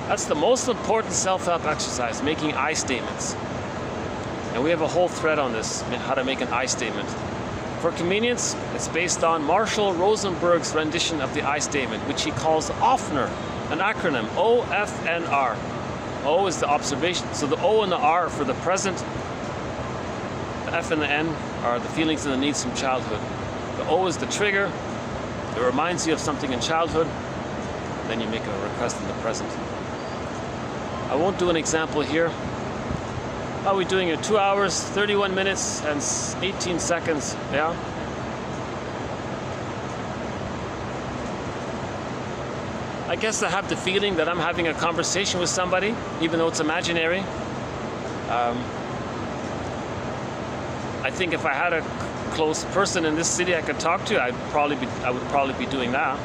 That's the most important self-help exercise, making I statements. And we have a whole thread on this, how to make an I statement. For convenience, it's based on Marshall Rosenberg's rendition of the I statement, which he calls OFNR, an acronym, OFNR. O is the observation, so the O and the R are for the present. The F and the N are the feelings and the needs from childhood. The O is the trigger. It reminds you of something in childhood. Then you make a request in the present. I won't do an example here. How are we doing here? 2 hours, 31 minutes, and 18 seconds. Yeah? I guess I have the feeling that I'm having a conversation with somebody, even though it's imaginary. I think if I had a close person in this city I could talk to, I would probably be doing that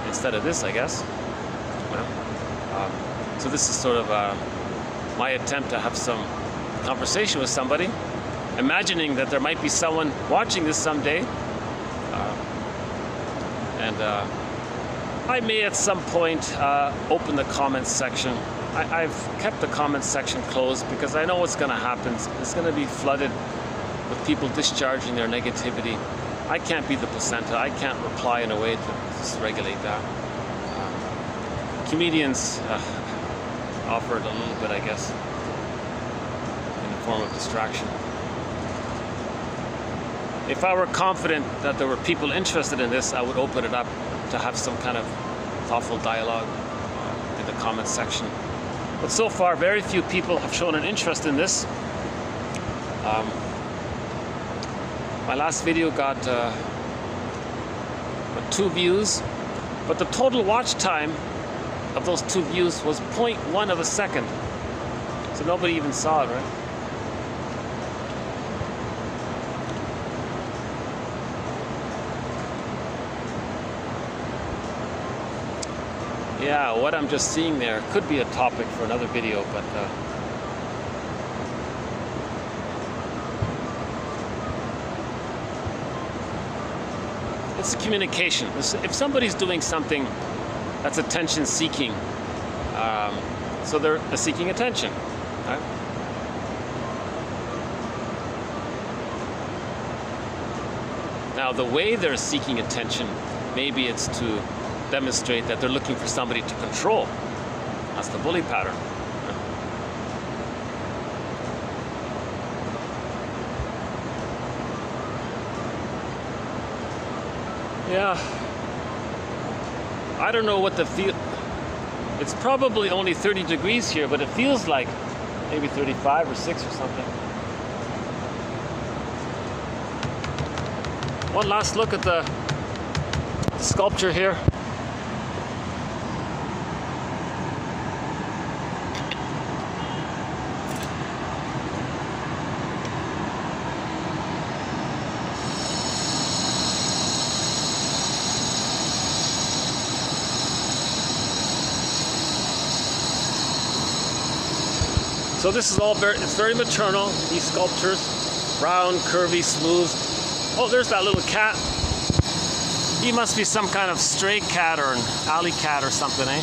instead of this, I guess. So this is sort of my attempt to have some conversation with somebody, imagining that there might be someone watching this someday. And I may at some point open the comments section. I've kept the comments section closed because I know what's going to happen. It's going to be flooded with people discharging their negativity. I can't be the placenta. I can't reply in a way to just regulate that. Comedians offered a little bit, I guess, in the form of distraction. If I were confident that there were people interested in this, I would open it up to have some kind of thoughtful dialogue in the comments section. But so far, very few people have shown an interest in this. My last video got 2 views, but the total watch time of those 2 views was 0.1 of a second. So nobody even saw it, right? Yeah, what I'm just seeing there could be a topic for another video, but it's a communication. If somebody's doing something that's attention-seeking, so they're seeking attention, right? Now, the way they're seeking attention, maybe it's to demonstrate that they're looking for somebody to control. That's the bully pattern. Yeah. I don't know what the feel. It's probably only 30 degrees here, but it feels like maybe 35 or 6 or something. One last look at the sculpture here. So this is all it's very maternal, these sculptures. Round, curvy, smooth. Oh, there's that little cat. He must be some kind of stray cat or an alley cat or something, eh?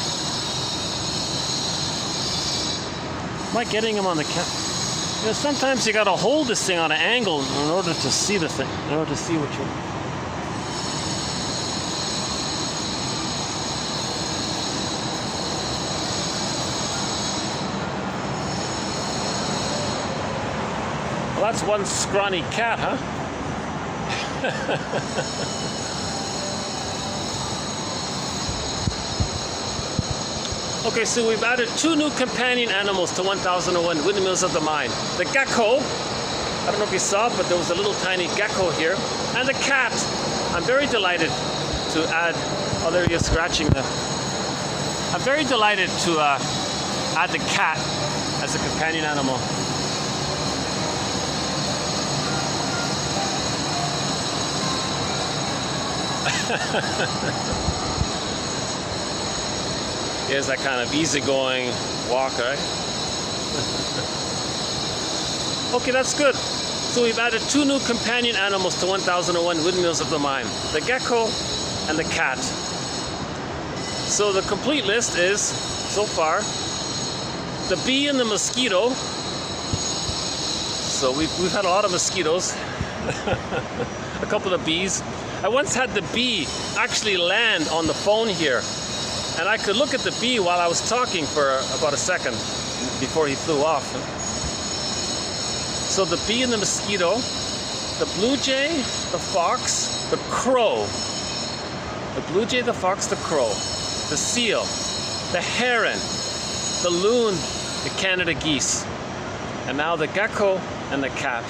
Am I getting him on the cat? You know, sometimes you gotta hold this thing on an angle in order to see the thing, in order to see what you're... Well, that's one scrawny cat, huh? Okay, so we've added 2 new companion animals to 1001 Windmills of the Mind. The gecko, I don't know if you saw, but there was a little tiny gecko here, and the cat. I'm very delighted to add, oh, there he is scratching the... I'm very delighted to add the cat as a companion animal. Here's that kind of easygoing walk, right? Okay, that's good. So we've added 2 new companion animals to 1001 Windmills of the Mind. The gecko and the cat. So the complete list is, so far, the bee and the mosquito. So we've had a lot of mosquitoes. A couple of bees. I once had the bee actually land on the phone here, and I could look at the bee while I was talking for about a second before he flew off. So the bee and the mosquito, the blue jay, the fox, the crow, the blue jay, the fox, the crow, the seal, the heron, the loon, the Canada geese, and now the gecko and the cat.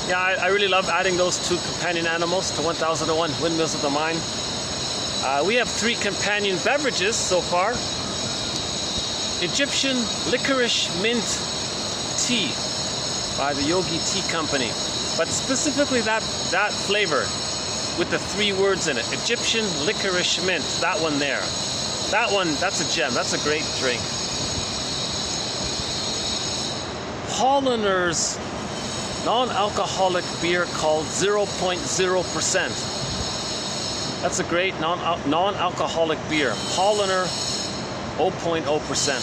Yeah, I really love adding those 2 companion animals to 1001 Windmills of the Mind. We have 3 companion beverages so far. Egyptian licorice mint tea by the Yogi Tea Company, but specifically that flavor with the 3 words in it. Egyptian licorice mint, that one there. That one, that's a gem. That's a great drink. Hollander's non-alcoholic beer called 0.0%. That's a great non-alcoholic beer. Hollander 0.0%.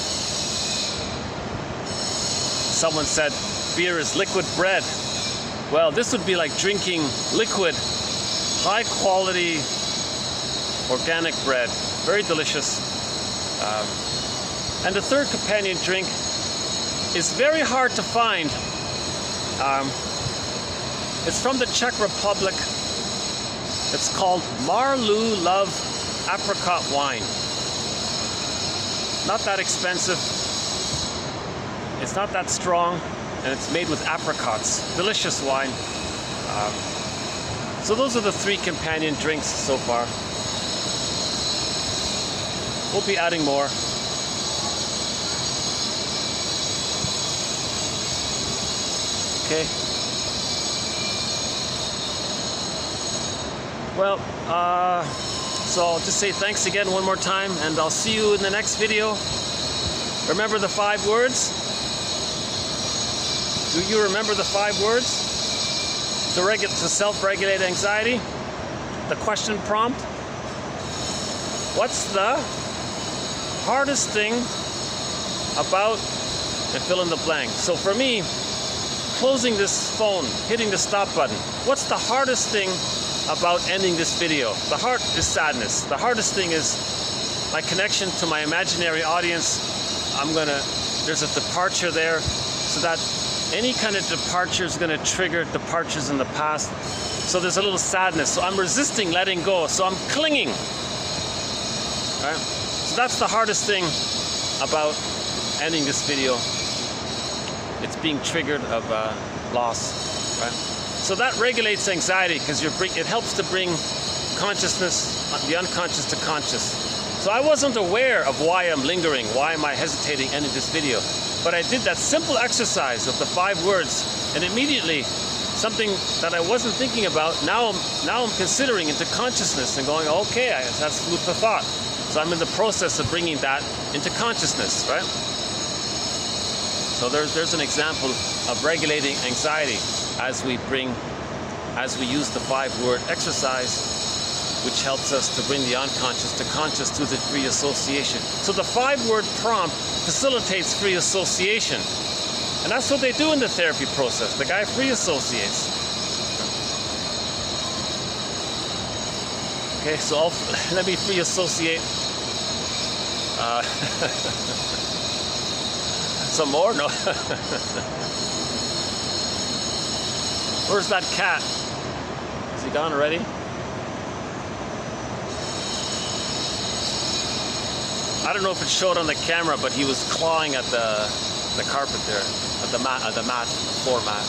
Someone said beer is liquid bread. Well, this would be like drinking liquid, high quality organic bread. Very delicious. And the third companion drink is very hard to find. It's from the Czech Republic. It's called Marlou Love Apricot Wine. Not that expensive. It's not that strong, and it's made with apricots. Delicious wine. So those are the 3 companion drinks so far. We'll be adding more. Okay. Well, so I'll just say thanks again one more time, and I'll see you in the next video. Remember the 5 words? Do you remember the 5 words? To self-regulate anxiety? The question prompt? What's the hardest thing about, and fill in the blank. So for me, closing this phone, hitting the stop button, what's the hardest thing about ending this video? The heart is sadness. The hardest thing is my connection to my imaginary audience. There's a departure there, so that any kind of departure is going to trigger departures in the past. So there's a little sadness. So I'm resisting letting go. So I'm clinging. Right? So that's the hardest thing about ending this video. It's being triggered of loss. Right? So that regulates anxiety because it helps to bring consciousness, the unconscious to conscious. So I wasn't aware of why I'm lingering, why am I hesitating ending this video. But I did that simple exercise of the 5 words, and immediately something that I wasn't thinking about, now I'm considering into consciousness and going, okay, that's food for thought. So I'm in the process of bringing that into consciousness, right? So there's an example of regulating anxiety as we use the 5-word exercise, which helps us to bring the unconscious to conscious through the free association. So the 5-word prompt facilitates free association. And that's what they do in the therapy process. The guy free associates. Okay, so let me free associate. Some more? No. Where's that cat? Is he gone already? I don't know if it showed on the camera, but he was clawing at the carpet there, at the floor mat.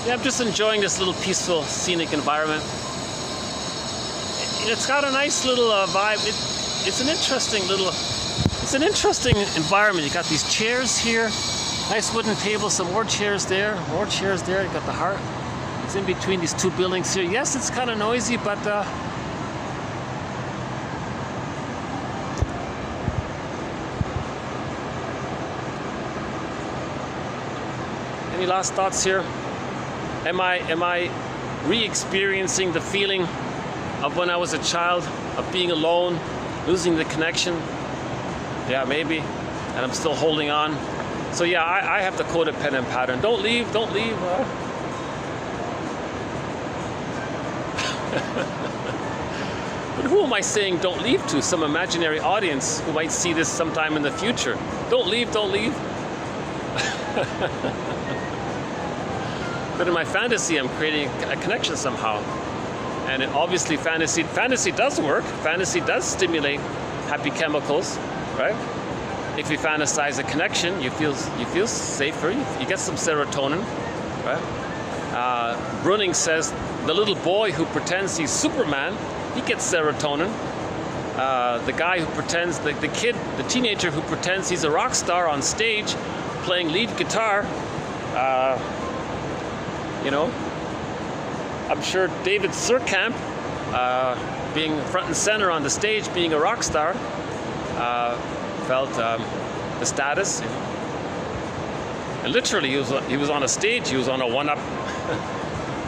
Yeah, I'm just enjoying this little peaceful, scenic environment. It's got a nice little vibe. It's an interesting environment. You got these chairs here, nice wooden table, some more chairs there. You got the heart. It's in between these 2 buildings here. Yes, it's kind of noisy, but any last thoughts here? Am I re-experiencing the feeling of when I was a child, of being alone, losing the connection? Yeah, maybe. And I'm still holding on. So yeah, I have the codependent pattern. Don't leave. But who am I saying don't leave to? Some imaginary audience who might see this sometime in the future. Don't leave. But in my fantasy, I'm creating a connection somehow. And obviously fantasy does work. Fantasy does stimulate happy chemicals, right? If you fantasize a connection, you feel safer. You get some serotonin, right? Brunning says the little boy who pretends he's Superman, he gets serotonin. The guy who pretends, the teenager who pretends he's a rock star on stage, playing lead guitar, you know. I'm sure David Surkamp, being front and center on the stage, being a rock star, felt the status. You know. And literally, he was on a stage. He was on a one-up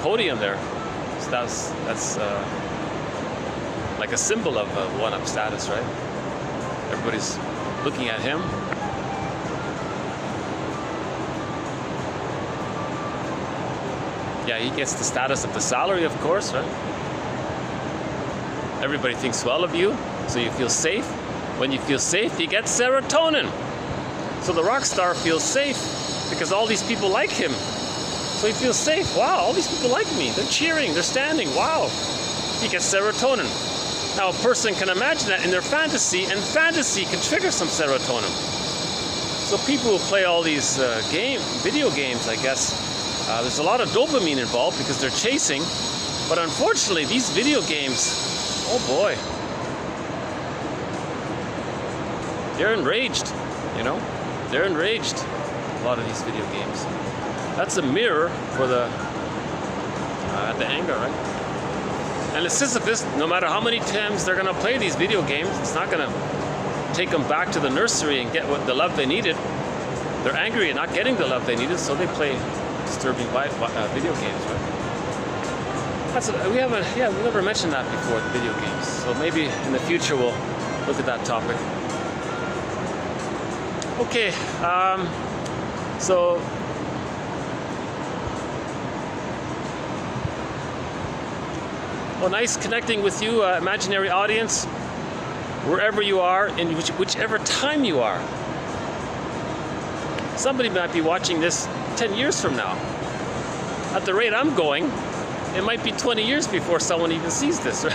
podium there. So that's like a symbol of one-up status, right? Everybody's looking at him. Yeah, he gets the status of the salary, of course, right? Everybody thinks well of you, so you feel safe. When you feel safe, you get serotonin. So the rock star feels safe because all these people like him. So he feels safe. Wow, all these people like me. They're cheering, they're standing. Wow. He gets serotonin. Now a person can imagine that in their fantasy, and fantasy can trigger some serotonin. So people who play all these video games, I guess, there's a lot of dopamine involved because they're chasing. But unfortunately, these video games, oh boy, they're enraged, you know? They're enraged, a lot of these video games. That's a mirror for the anger, right? And the Sisyphus, no matter how many times they're gonna play these video games, it's not gonna take them back to the nursery and get the love they needed. They're angry at not getting the love they needed, so they play disturbing video games, right? We never mentioned that before, the video games. So maybe in the future we'll look at that topic. Okay, so well, nice connecting with you, imaginary audience, wherever you are, in whichever time you are. Somebody might be watching this 10 years from now. At the rate I'm going, it might be 20 years before someone even sees this.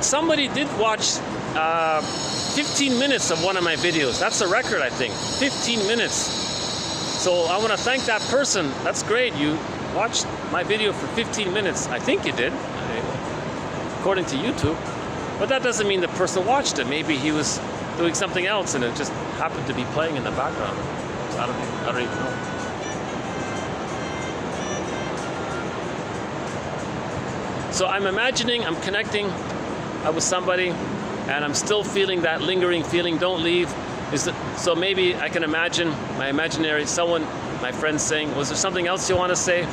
Somebody did watch 15 minutes of one of my videos. That's a record, I think. 15 minutes. So I want to thank that person. That's great. You watched my video for 15 minutes. I think you did, according to YouTube. But that doesn't mean the person watched it. Maybe he was doing something else and it just happened to be playing in the background. So I don't even know. So I'm imagining, I'm connecting with somebody, and I'm still feeling that lingering feeling, don't leave. So maybe I can imagine my imaginary someone, my friend saying, was there something else you want to say?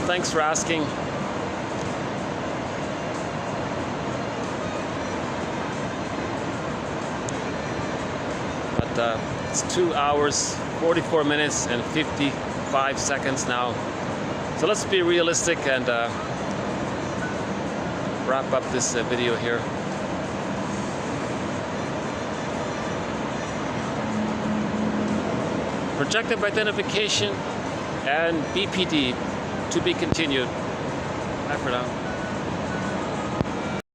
Thanks for asking. But it's 2 hours, 44 minutes, and 55 seconds now. So let's be realistic and wrap up this video here. Projective identification and BPD to be continued. Bye for now.